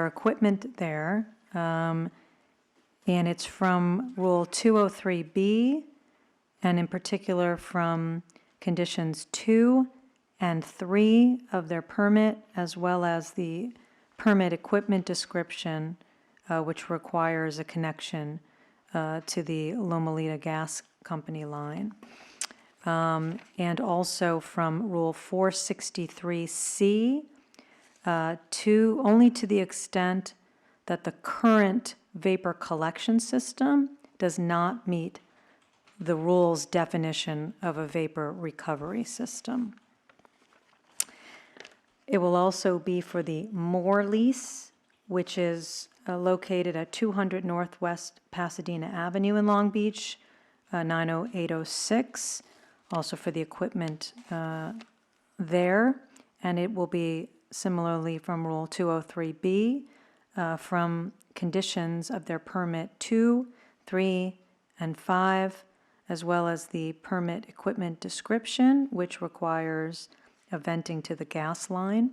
equipment there. And it's from Rule 203B, and in particular from conditions 2 and 3 of their permit, as well as the permit equipment description, which requires a connection to the Loma Linda Gas Company line. And also from Rule 463C, only to the extent that the current vapor collection system does not meet the rule's definition of a vapor recovery system. It will also be for the Moore lease, which is located at 200 Northwest Pasadena Avenue in Long Beach, 90806, also for the equipment there. And it will be similarly from Rule 203B, from conditions of their permit 2, 3, and 5, as well as the permit equipment description, which requires a venting to the gas line.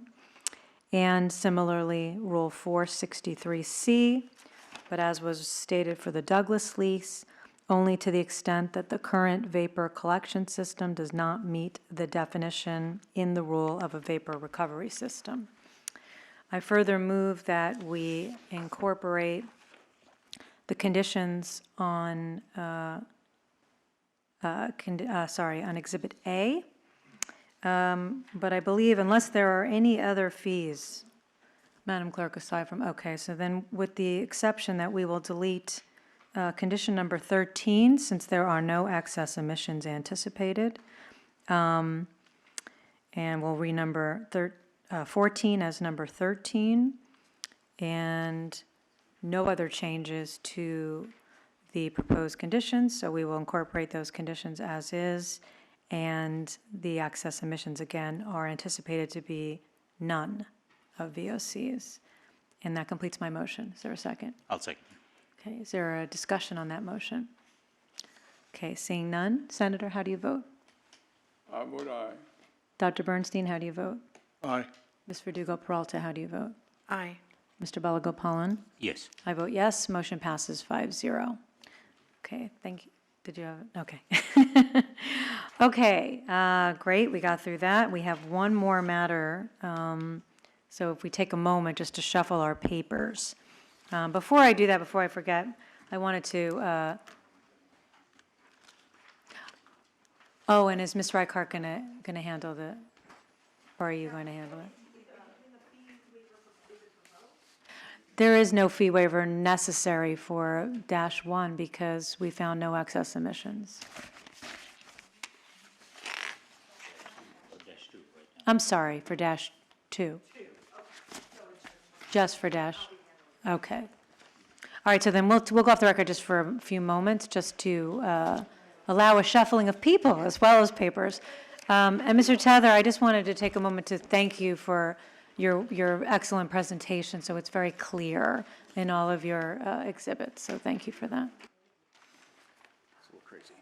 And similarly, Rule 463C, but as was stated for the Douglas lease, only to the extent that the current vapor collection system does not meet the definition in the rule of a vapor recovery system. I further move that we incorporate the conditions on, on Exhibit A. But I believe unless there are any other fees, Madam Clerk, aside from, okay, so then with the exception that we will delete condition number 13, since there are no excess emissions anticipated, and we'll renumber 14 as number 13, and no other changes to the proposed conditions, so we will incorporate those conditions as is, and the excess emissions, again, are anticipated to be none of VOCs. And that completes my motion. Is there a second? I'll second. Okay, is there a discussion on that motion? Okay, seeing none. Senator, how do you vote? I vote aye. Dr. Bernstein, how do you vote? Aye. Ms. Verdugo-Peralta, how do you vote? Aye. Mr. Balagopalan? Yes. I vote yes. Motion passes 5-0. Okay, thank you. Did you have, okay. Okay, great, we got through that. We have one more matter. So if we take a moment just to shuffle our papers. Before I do that, before I forget, I wanted to, oh, and is Ms. Reichart gonna handle the, or are you going to handle it? There is no fee waiver necessary for -1 because we found no excess emissions. I'm sorry, for -2. Just for okay. All right, so then we'll go off the record just for a few moments, just to allow a shuffling of people as well as papers. And Mr. Tether, I just wanted to take a moment to thank you for your excellent presentation, so it's very clear in all of your exhibits, so thank you for that. It's a little crazy.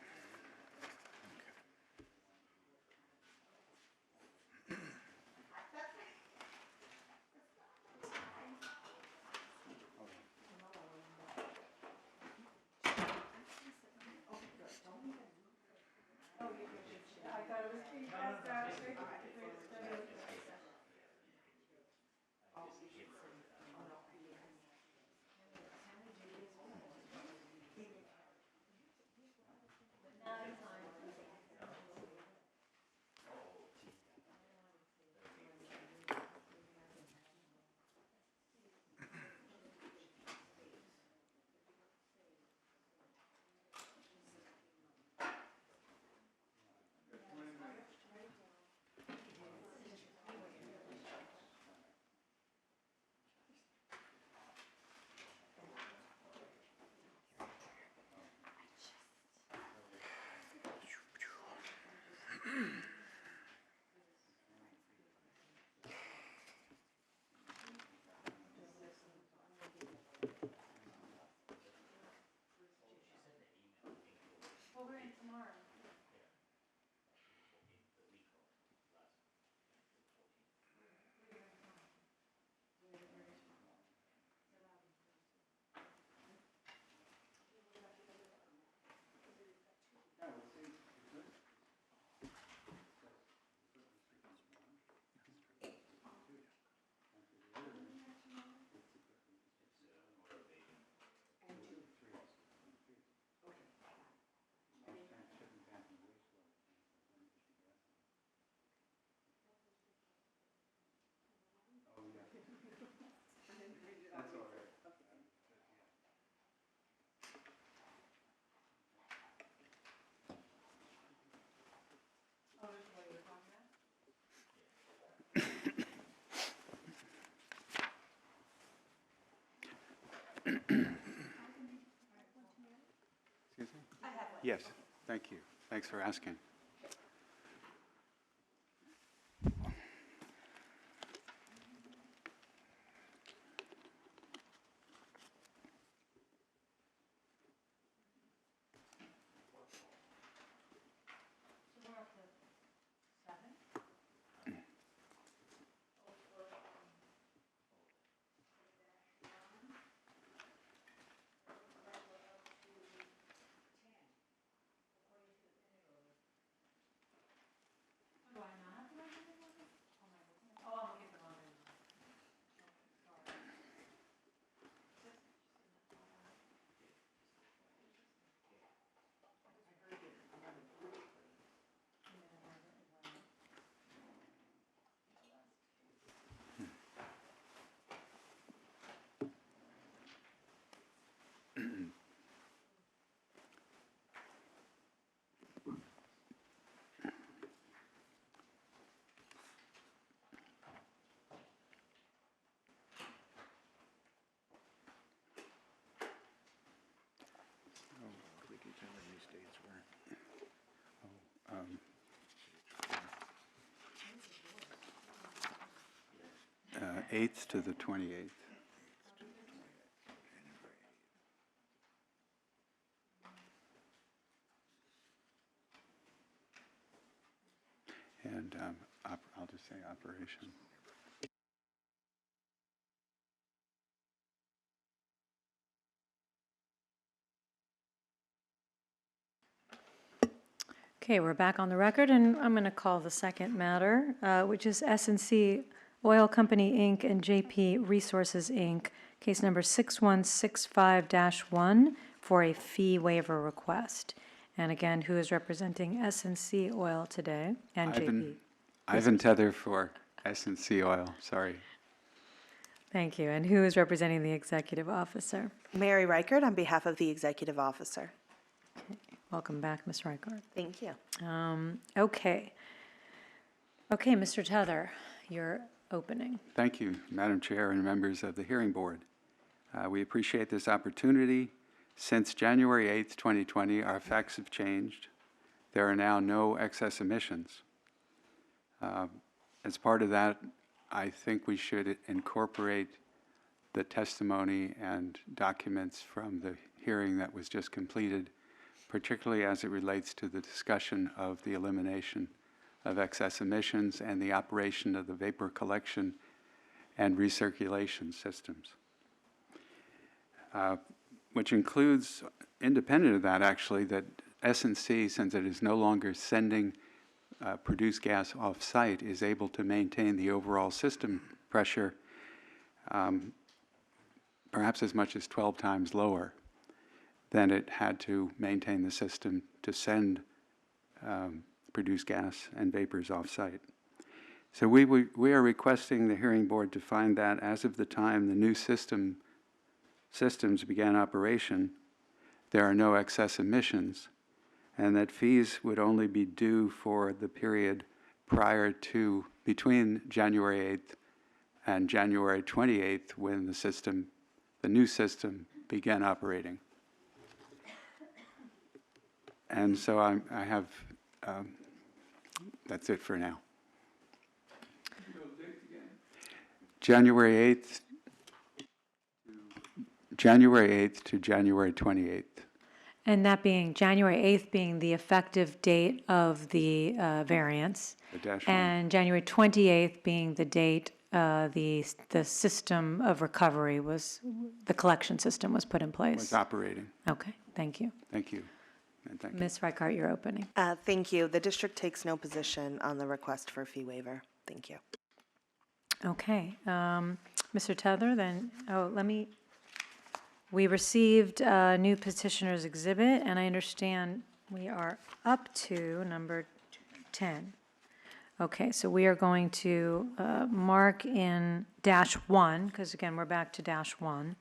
Excuse me? Yes, thank you. Thanks for asking. Could you tell me these dates were? 8th to the 28th. And I'll just say operation. Okay, we're back on the record, and I'm going to call the second matter, which is S&C Oil Company, Inc. and JP Resources, Inc., case number 6165-1 for a fee waiver request. And again, who is representing S&C Oil today and JP? Ivan Tether for S&C Oil, sorry. Thank you. And who is representing the executive officer? Mary Reichert on behalf of the executive officer. Welcome back, Ms. Reichert. Thank you. Okay. Okay, Mr. Tether, your opening. Thank you, Madam Chair and members of the hearing board. We appreciate this opportunity. Since January 8th, 2020, our facts have changed. There are now no excess emissions. As part of that, I think we should incorporate the testimony and documents from the hearing that was just completed, particularly as it relates to the discussion of the elimination of excess emissions and the operation of the vapor collection and recirculation systems, which includes, independent of that actually, that S&C, since it is no longer sending produced gas off-site, is able to maintain the overall system pressure perhaps as much as 12 times lower than it had to maintain the system to send produced gas and vapors off-site. So we are requesting the hearing board to find that as of the time the new systems began operation, there are no excess emissions, and that fees would only be due for the period between January 8th and January 28th, when the new system began operating. And so I have, that's it for now. January 8th to January 28th. And that being, January 8th being the effective date of the variance. The dash one. And January 28th being the date the system of recovery the collection system was put in place. Was operating. Okay, thank you. Thank you. And thank you. Ms. Reichart, you're opening. Thank you. The district takes no position on the request for fee waiver. Thank you. Okay, Mr. Tether, then, we received a new petitioner's exhibit, and I understand we are up to number 10. Okay, so we are going to mark in -1, because again, we're back to -1.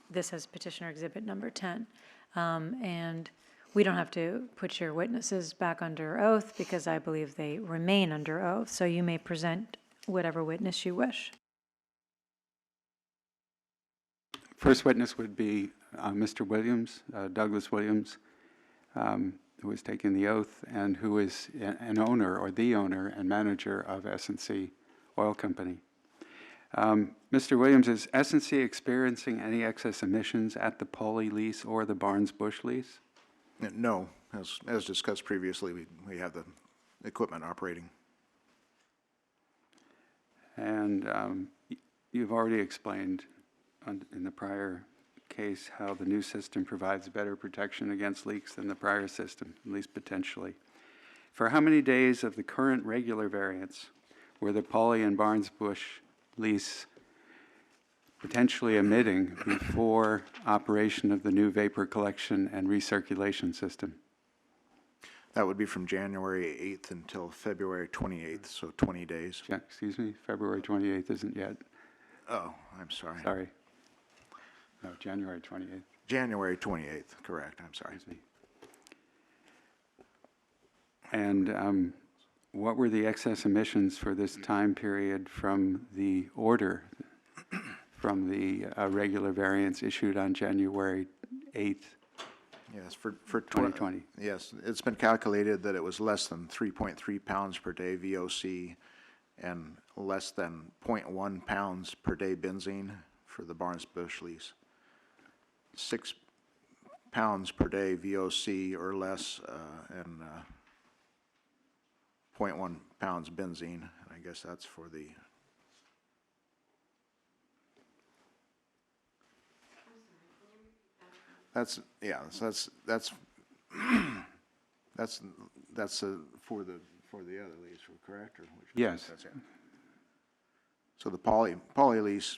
This has petitioner exhibit number 10. And we don't have to put your witnesses back under oath because I believe they remain under oath. So you may present whatever witness you wish. First witness would be Mr. Williams, Douglas Williams, who is taking the oath and who is an owner or the owner and manager of S&C Oil Company. Mr. Williams, is S&C experiencing any excess emissions at the Pauley lease or the Barnes-Bush lease? No, as discussed previously, we have the equipment operating. And you've already explained in the prior case how the new system provides better protection against leaks than the prior system, at least potentially. For how many days of the current regular variance were the Pauley and Barnes-Bush lease potentially emitting before operation of the new vapor collection and recirculation system? That would be from January 8th until February 28th, so 20 days. Excuse me, February 28th isn't yet. Oh, I'm sorry. Sorry. No, January 28th. January 28th, correct, I'm sorry. Excuse me. And what were the excess emissions for this time period from the order, from the regular variance issued on January 8th? Yes, for 2020. Yes, it's been calculated that it was less than 3.3 pounds per day VOC and less than 0.1 pounds per day benzene for the Barnes-Bush lease. 6 pounds per day VOC or less and 0.1 pounds benzene. And I guess that's for the That's that's for the other lease, correct? Or which Yes. That's it. So the poly lease,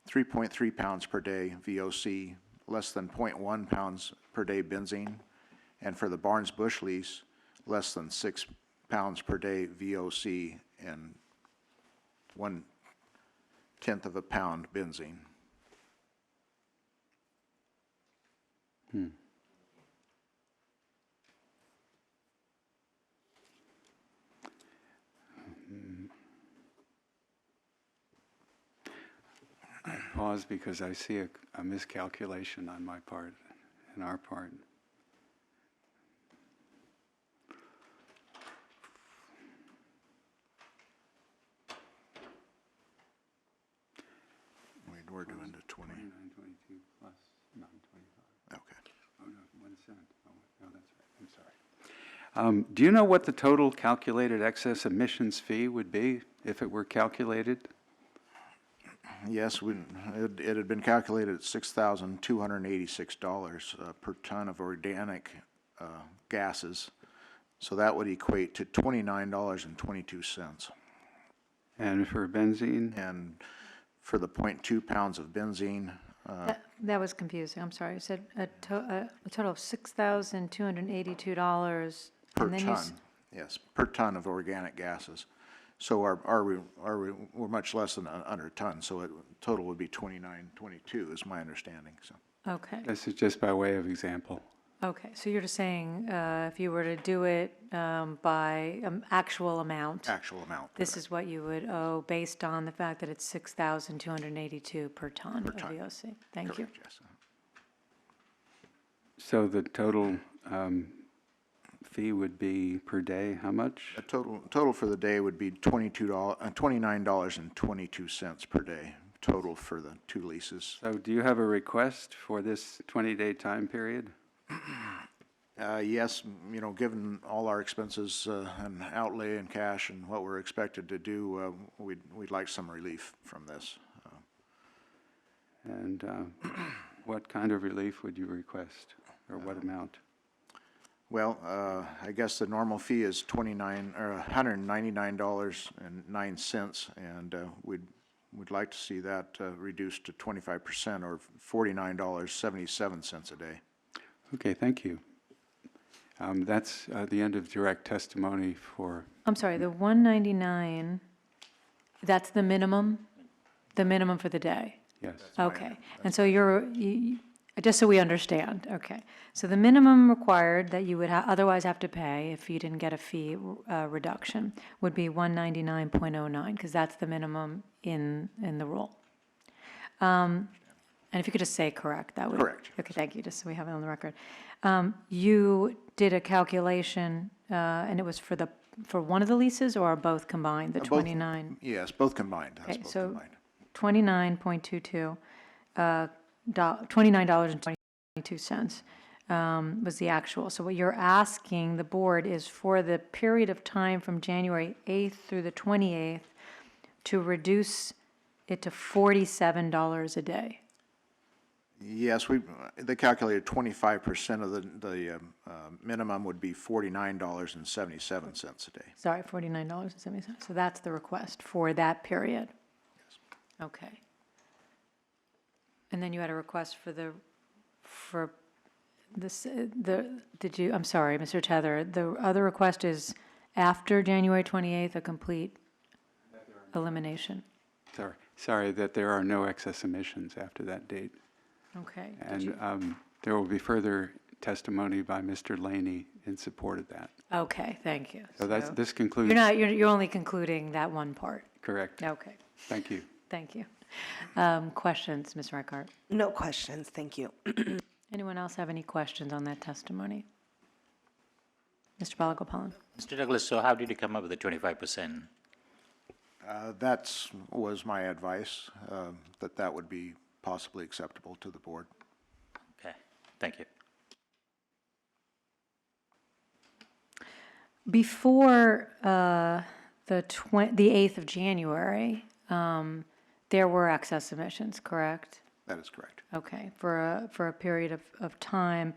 3.3 pounds per day VOC, less than 0.1 pounds per day benzene, and for the Barnes-Bush lease, less than 6 pounds per day VOC and 1/10 of a pound benzene. I pause because I see a miscalculation on my part, and our part. we're doing to 20. 2922 plus 925. Okay. Oh, no, 1 cent. Oh, no, that's right. I'm sorry. Do you know what the total calculated excess emissions fee would be if it were calculated? Yes, it had been calculated at $6,286 per ton of organic gases. So that would equate to $29.22. And for benzene? And for the 0.2 pounds of benzene, That was confusing, I'm sorry. You said a total of $6,282. per and then you s- ton, yes, per ton of organic gases. So we're much less than under a ton, so total would be 29.22 is my understanding, so. Okay, This is just by way of example. okay. So you're just saying if you were to do it by actual amount, Actual amount. this is what you would owe based on the fact that it's 6,282 per ton of ton. VOC. Thank you. Correct, yes. So the total fee would be per day, how much? The total for the day would be $29.22 per day, total for the 2 leases. So do you have a request for this 20-day time period? Yes, given all our expenses and outlay in cash and what we're expected to do, we'd like some relief from this. And what kind of relief would you request, or what amount? Well, I guess the normal fee is $199.09, and we'd like to see that reduced to 25% or $49.77 a day. Okay, thank you. That's the end of direct testimony for, I'm sorry, the 199, that's the minimum for the day? yes. Okay, and so just so we understand, okay. So the minimum required that you would otherwise have to pay if you didn't get a fee reduction would be 199.09, because that's the minimum in the rule. And if you could just say correct, that would. Correct. Okay, thank you, just so we have it on the record. You did a calculation, and it was for one of the leases or both combined, the Both. 29? Yes, both combined. That's Okay, both so combined. $29.22, $29.22 was the actual. So what you're asking the board is for the period of time from January 8th through the 28th to reduce it to $47 a day. Yes, they calculated 25% of the minimum would be $49.77 a day. Sorry, $49.70. So that's the request for that period. Okay. And then you had a request I'm sorry, Mr. Tether, the other request is after January 28th, a complete elimination. Sorry that there are no excess emissions after that date. Okay. And there will be further testimony by Mr. Laney in support of that. Okay, thank you. So this concludes. You're only concluding that one part. Correct. Okay, Thank you. thank you. Questions, Ms. Reichart? No questions, thank you. Anyone else have any questions on that testimony? Mr. Balagopalan? Mr. Douglas, so how did you come up with the 25%? That was my advice, that would be possibly acceptable to the board. Okay, thank you. Before the 8th of January, there were excess emissions, correct? That is correct. Okay, for a period of time,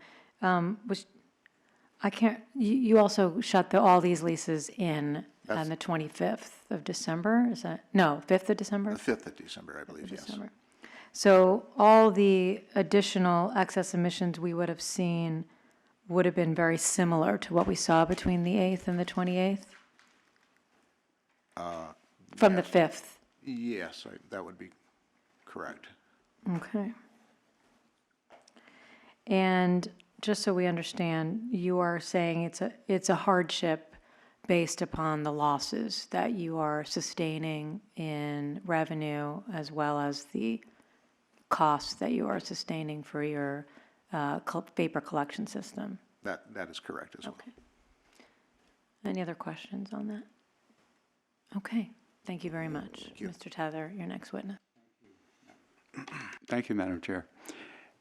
you also shut all these leases in on the 25th of December, is that, no, 5th of December? The 5th of December, I believe, yes. December. So all the additional excess emissions we would have seen would have been very similar to what we saw between the 8th and the 28th? From the 5th? Yes, that would be correct. Okay. And just so we understand, you are saying it's a hardship based upon the losses that you are sustaining in revenue as well as the costs that you are sustaining for your vapor collection system. That is correct as well. Okay. Any other questions on that? Okay, thank you very much. you. Mr. Tether, your next witness. Thank you, Madam Chair.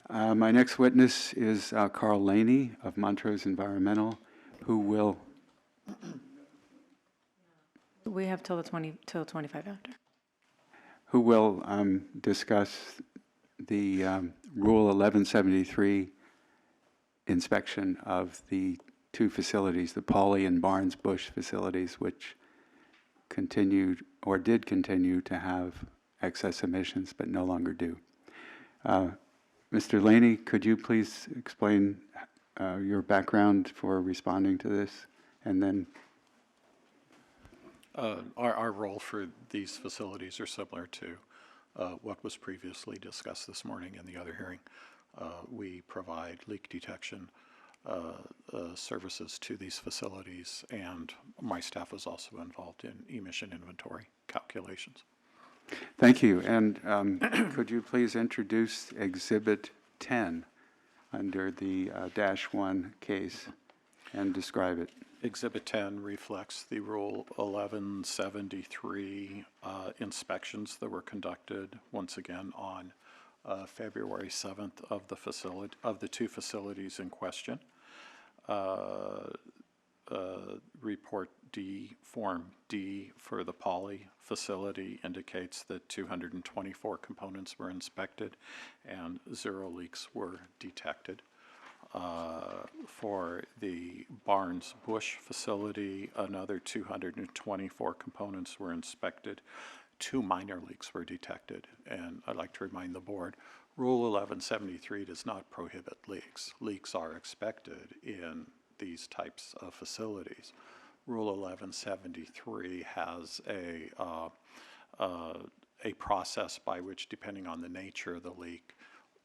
My next witness is Carl Laney of Montrose Environmental, who will, We have till 25 after. discuss the Rule 1173 inspection of the two facilities, the Pauley and Barnes Bush facilities, which continued or did continue to have excess emissions but no longer do. Mr. Laney, could you please explain your background for responding to this? And then Our role for these facilities are similar to what was previously discussed this morning in the other hearing. We provide leak detection services to these facilities, and my staff is also involved in emission inventory calculations. thank you. And could you please introduce Exhibit 10 under the -1 case and describe it? Exhibit 10 reflects the Rule 1173 inspections that were conducted once again on February 7th of the two facilities in question. Report D, Form D for the Poly facility indicates that 224 components were inspected and 0 leaks were detected. For the Barnes Bush facility, another 224 components were inspected. 2 minor leaks were detected, and I'd like to remind the board, Rule 1173 does not prohibit leaks. Leaks are expected in these types of facilities. Rule 1173 has a process by which, depending on the nature of the leak,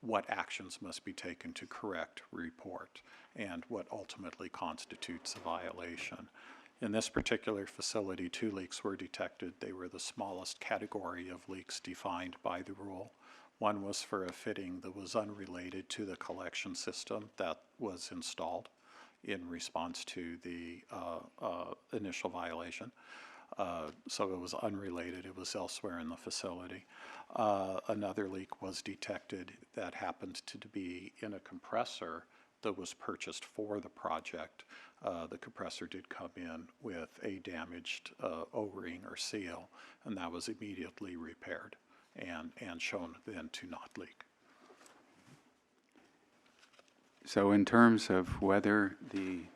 what actions must be taken to correct, report, and what ultimately constitutes a violation. In this particular facility, 2 leaks were detected. They were the smallest category of leaks defined by the rule. One was for a fitting that was unrelated to the collection system that was installed in response to the initial violation. So it was unrelated. It was elsewhere in the facility. Another leak was detected that happened to be in a compressor that was purchased for the project. The compressor did come in with a damaged O-ring or seal, and that was immediately repaired and shown then to not leak. So in terms of whether the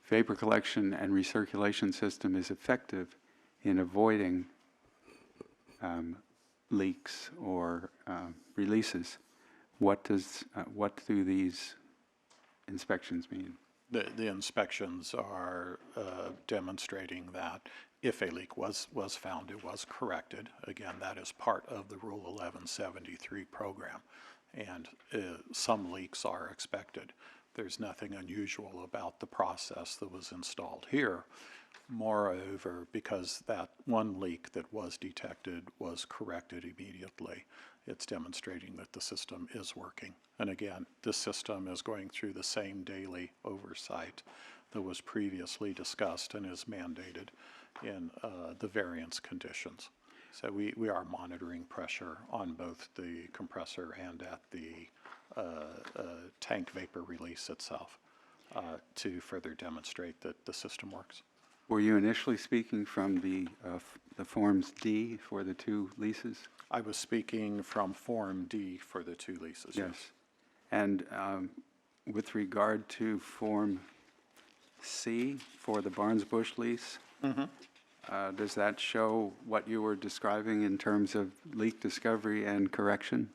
vapor collection and recirculation system is effective in avoiding leaks or releases, what do these inspections mean? The inspections are demonstrating that if a leak was found, it was corrected. Again, that is part of the Rule 1173 program, and some leaks are expected. There's nothing unusual about the process that was installed here. Moreover, because that one leak that was detected was corrected immediately, it's demonstrating that the system is working. And again, this system is going through the same daily oversight that was previously discussed and is mandated in the variance conditions. So we are monitoring pressure on both the compressor and at the tank vapor release itself to further demonstrate that the system works. Were you initially speaking from the Forms D for the 2 leases? I was speaking from Form D for the 2 leases. Yes. And with regard to Form C for the Barnes Bush lease, does that show what you were describing in terms of leak discovery and correction?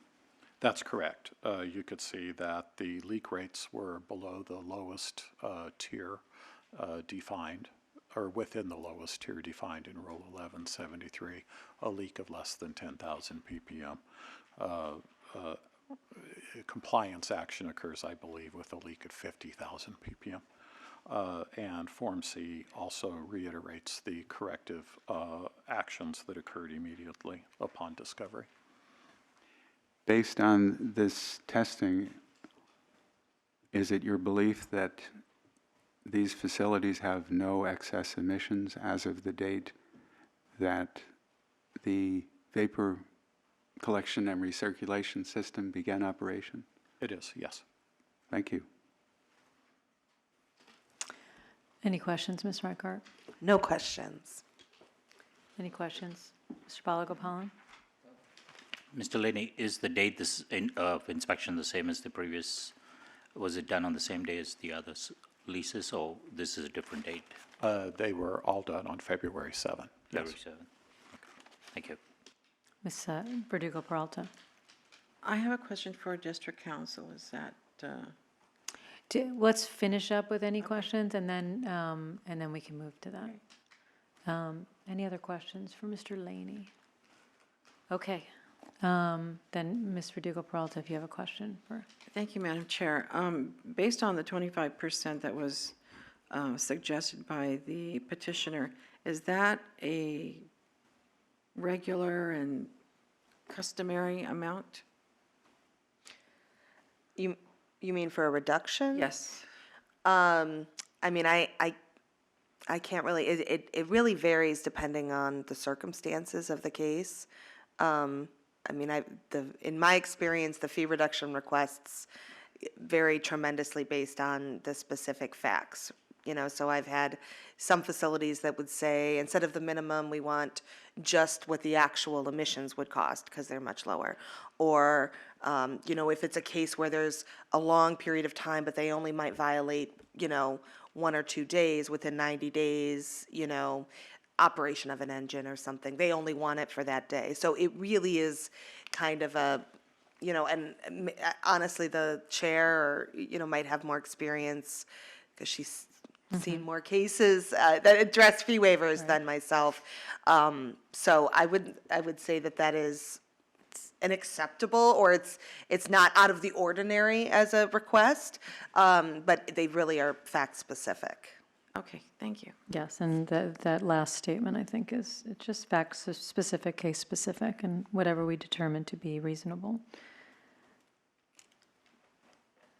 That's correct. You could see that the leak rates were below the lowest tier defined, or within the lowest tier defined in Rule 1173, a leak of less than 10,000 ppm. Compliance action occurs, I believe, with a leak at 50,000 ppm. And Form C also reiterates the corrective actions that occurred immediately upon discovery. Based on this testing, is it your belief that these facilities have no excess emissions as of the date that the vapor collection and recirculation system began operation? It is, yes. Thank you. Any questions, Ms. Reichart? No questions. Any questions? Mr. Balagopalan? Mr. Laney, is the date of inspection the same as the previous? Was it done on the same day as the other leases, or this is a different date? They were all done on February 7. Yes. February 7th. Okay. Thank you. Ms. Verdugo Peralta? I have a question for District Council. Is that, Let's finish up with any questions, and then we can move to that. Any other questions for Mr. Laney? Okay. Then, Ms. Verdugo Peralta, if you have a question for... Thank you, Madam Chair. Based on the 25% that was suggested by the petitioner, is that a regular and customary amount? You mean for a reduction? Yes. I mean, I can't really, it really varies depending on the circumstances of the case. I mean, in my experience, the fee reduction requests vary tremendously based on the specific facts. You know, so I've had some facilities that would say, instead of the minimum, we want just what the actual emissions would cost, because they're much lower. Or, you know, if it's a case where there's a long period of time, but they only might violate, you know, 1 or 2 days within 90 days, you know, operation of an engine or something, they only want it for that day. So it really is kind of a, you know, and honestly, the chair, or, you know, might have more experience, because she's seen more cases that address fee waivers than myself. So I would say that is an acceptable, or it's not out of the ordinary as a request, but they really are fact specific. Okay, thank you. Yes, and that last statement, I think, is it's just fact specific, case specific, and whatever we determine to be reasonable.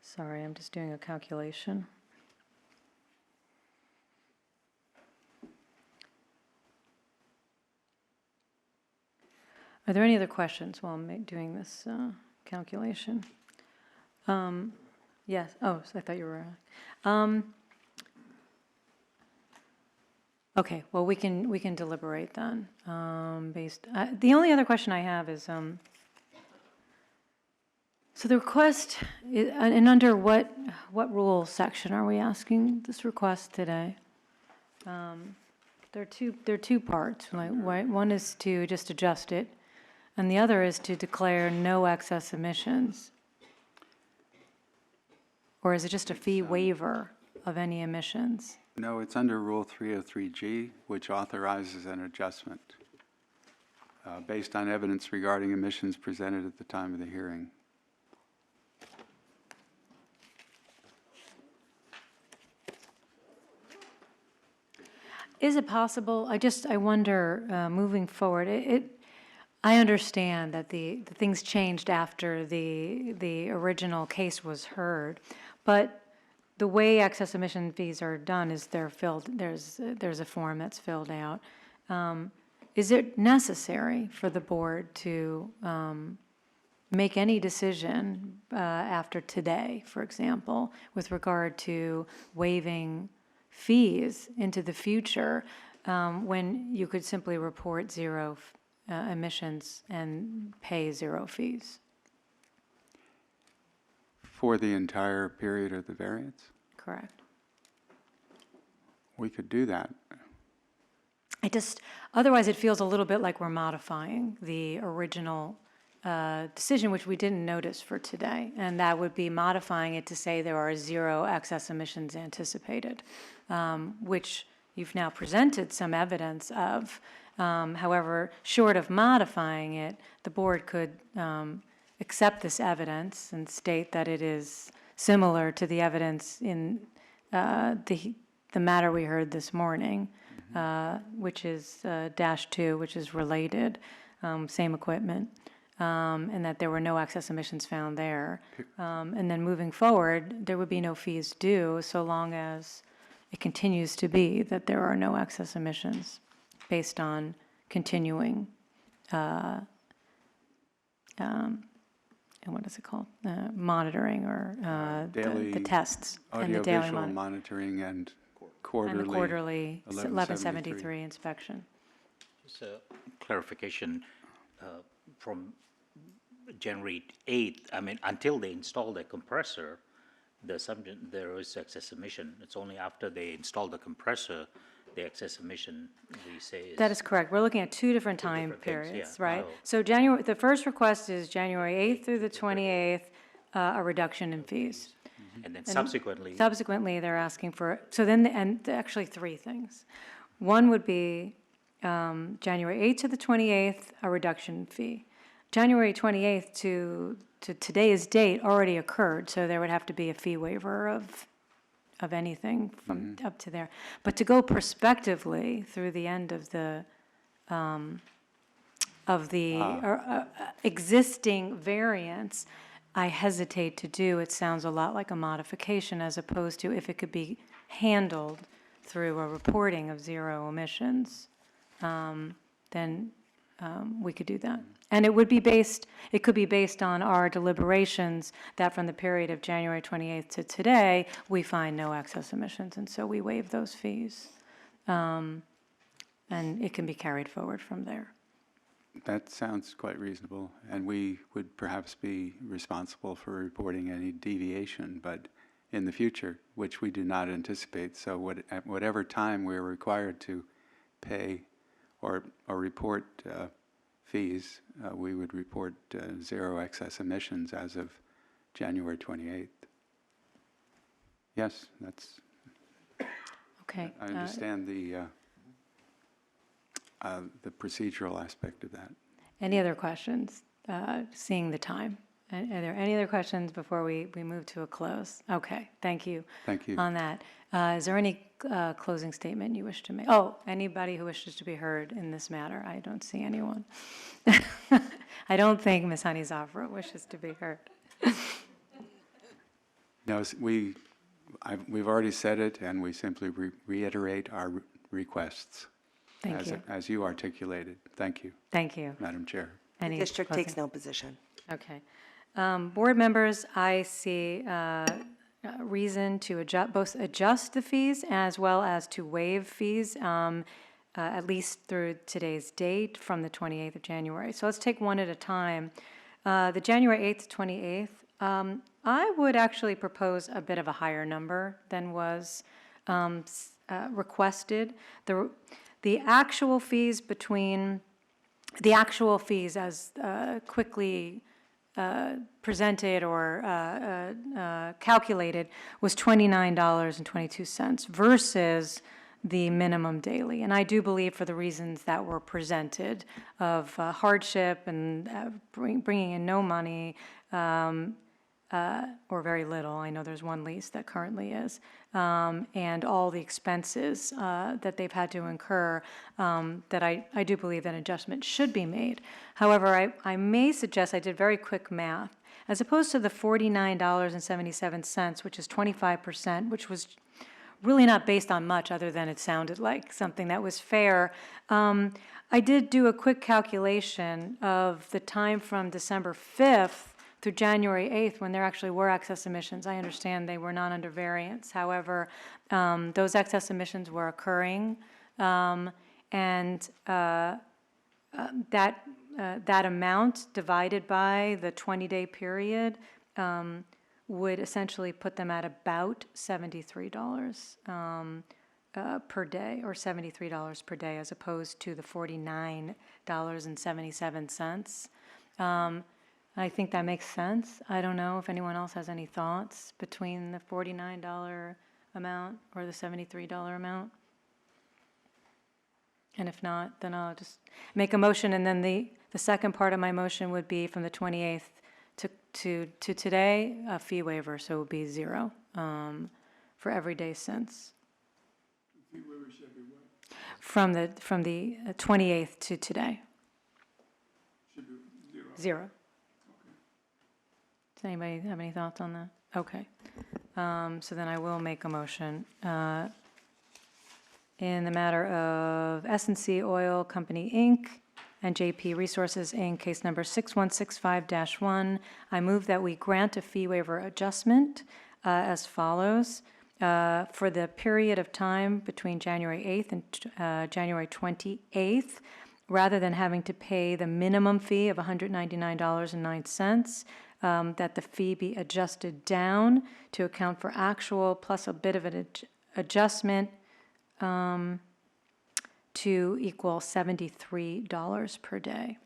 Sorry, I'm just doing a calculation. Are there any other questions while I'm doing this calculation? Yes. Oh, so I thought you were. Okay. Well, we can deliberate then. The only other question I have is, so the request, and under what rule section are we asking this request today? There are two parts. Like, one is to just adjust it, and the other is to declare no excess emissions. Or is it just a fee waiver of any emissions? No, it's under Rule 303G, which authorizes an adjustment based on evidence regarding emissions presented at the time of the hearing. Is it possible, I wonder, moving forward, I understand that the things changed after the original case was heard, but the way excess emission fees are done is there's a form that's filled out. Is it necessary for the board to make any decision after today, for example, with regard to waiving fees into the future, when you could simply report zero emissions and pay zero fees? For the entire period of the variance? Correct. We could do that. Otherwise it feels a little bit like we're modifying the original decision, which we didn't notice for today. And that would be modifying it to say there are zero excess emissions anticipated, which you've now presented some evidence of. However, short of modifying it, the board could accept this evidence and state that it is similar to the evidence in the matter we heard this morning, which is -2, which is related, same equipment, and that there were no excess emissions found there. And then moving forward, there would be no fees due so long as it continues to be that there are no excess emissions based on continuing and what is it called? Monitoring or the daily tests and the daily Audiovisual monitoring. monitoring and And the quarterly. quarterly 1173 1173 inspection. Just a clarification, from January 8th, I mean, until they install the compressor, the assumption there is excess emission. It's only after they install the compressor, the excess emission, we say is. That is correct. We're looking at two different time different things, periods, yeah. right? So- So the first request is January 8th through the 28th, a reduction in fees. And then subsequently, Subsequently, they're asking for, so then, and actually three things. One would be January 8th to the 28th, a reduction in fee. January 28th to today's date already occurred, so there would have to be a fee waiver of anything from up to there. But to go prospectively through the end of the existing variance, I hesitate to do. It sounds a lot like a modification as opposed to if it could be handled through a reporting of zero emissions, then we could do that. And it could be based on our deliberations that from the period of January 28th to today, we find no excess emissions, and so we waive those fees. And it can be carried forward from there. That sounds quite reasonable, and we would perhaps be responsible for reporting any deviation, but in the future, which we do not anticipate. So at whatever time we're required to pay or report fees, we would report zero excess emissions as of January 28th. Yes, that's, Okay. I understand the procedural aspect of that. Any other questions? Seeing the time. Are there any other questions before we move to a close? Okay, thank you. Thank you. On that. Is there any closing statement you wish to make? Oh, anybody who wishes to be heard in this matter? I don't see anyone. I don't think Ms. Honeyzofra wishes to be heard. No, we've already said it, and we simply reiterate our requests. Thank you. As you articulated. Thank you, Thank you. Madam Chair. Any District closing- takes no position. Okay. Board members, I see reason to both adjust the fees as well as to waive fees, at least through today's date from the 28th of January. So let's take one at a time. The January 8th to 28th, I would actually propose a bit of a higher number than was requested. The actual fees as quickly presented or calculated was $29.22 versus the minimum daily. And I do believe for the reasons that were presented of hardship and bringing in no money, or very little, I know there's one lease that currently is, and all the expenses that they've had to incur, that I do believe that adjustment should be made. However, I may suggest, I did very quick math, as opposed to the $49.77, which is 25%, which was really not based on much other than it sounded like something that was fair. I did do a quick calculation of the time from December 5th through January 8th, when there actually were excess emissions. I understand they were not under variance. However, those excess emissions were occurring, and that amount divided by the 20-day period would essentially put them at about $73 per day, or $73 per day, as opposed to the $49.77. I think that makes sense. I don't know if anyone else has any thoughts between the $49 amount or the $73 amount. And if not, then I'll just make a motion, and then the second part of my motion would be from the 28th to today, a fee waiver, so it would be zero for every day since. Fee waiver should be what? From the 28th to today, Should be zero. zero. Does anybody have any thoughts on that? Okay. So then I will make a motion. In the matter of S&C Oil Company, Inc., and JP Resources, Inc., case number 6165-1. I move that we grant a fee waiver adjustment as follows. For the period of time between January 8th and January 28th, rather than having to pay the minimum fee of $199.09, that the fee be adjusted down to account for actual plus a bit of an adjustment to equal $73 per day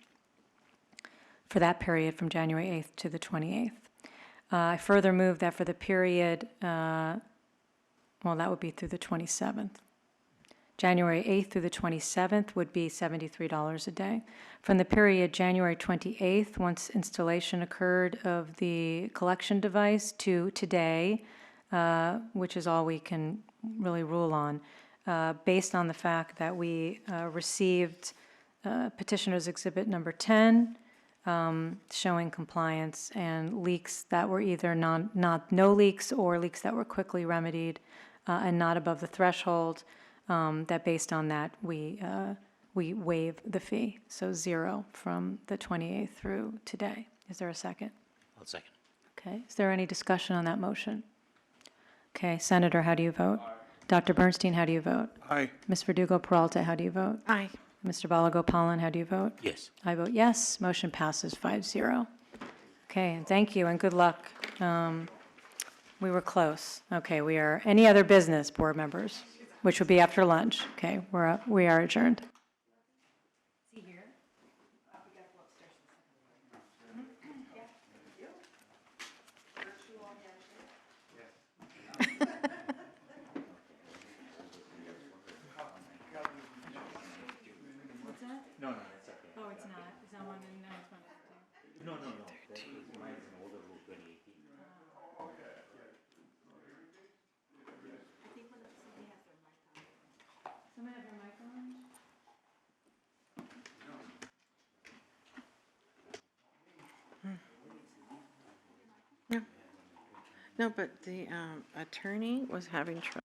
for that period from January 8th to the 28th. I further move that for the period, well, that would be through the 27th. January 8th through the 27th would be $73 a day. From the period January 28th, once installation occurred of the collection device, to today, which is all we can really rule on, based on the fact that we received petitioner's exhibit number 10, showing compliance, and leaks that were either no leaks or leaks that were quickly remedied and not above the threshold, that based on that, we waive the fee, so 0 from the 28th through today. Is there a second? I'll second. Okay, is there any discussion on that motion? Okay, Senator, how do you vote? Dr. Bernstein, how do you vote? Aye. Ms. Verdugo-Peralta, how do you vote? Aye. Mr. Balagopalan, how do you vote? Yes. I vote yes. Motion passes 5-0. Okay, and thank you and good luck. We were close. Okay, any other business, board members, which would be after lunch. Okay, we are adjourned. Oh, it's not. Is that one in next one? No. Mine is an older rule, 2018. Someone have their mic on? No, but the attorney was having trouble.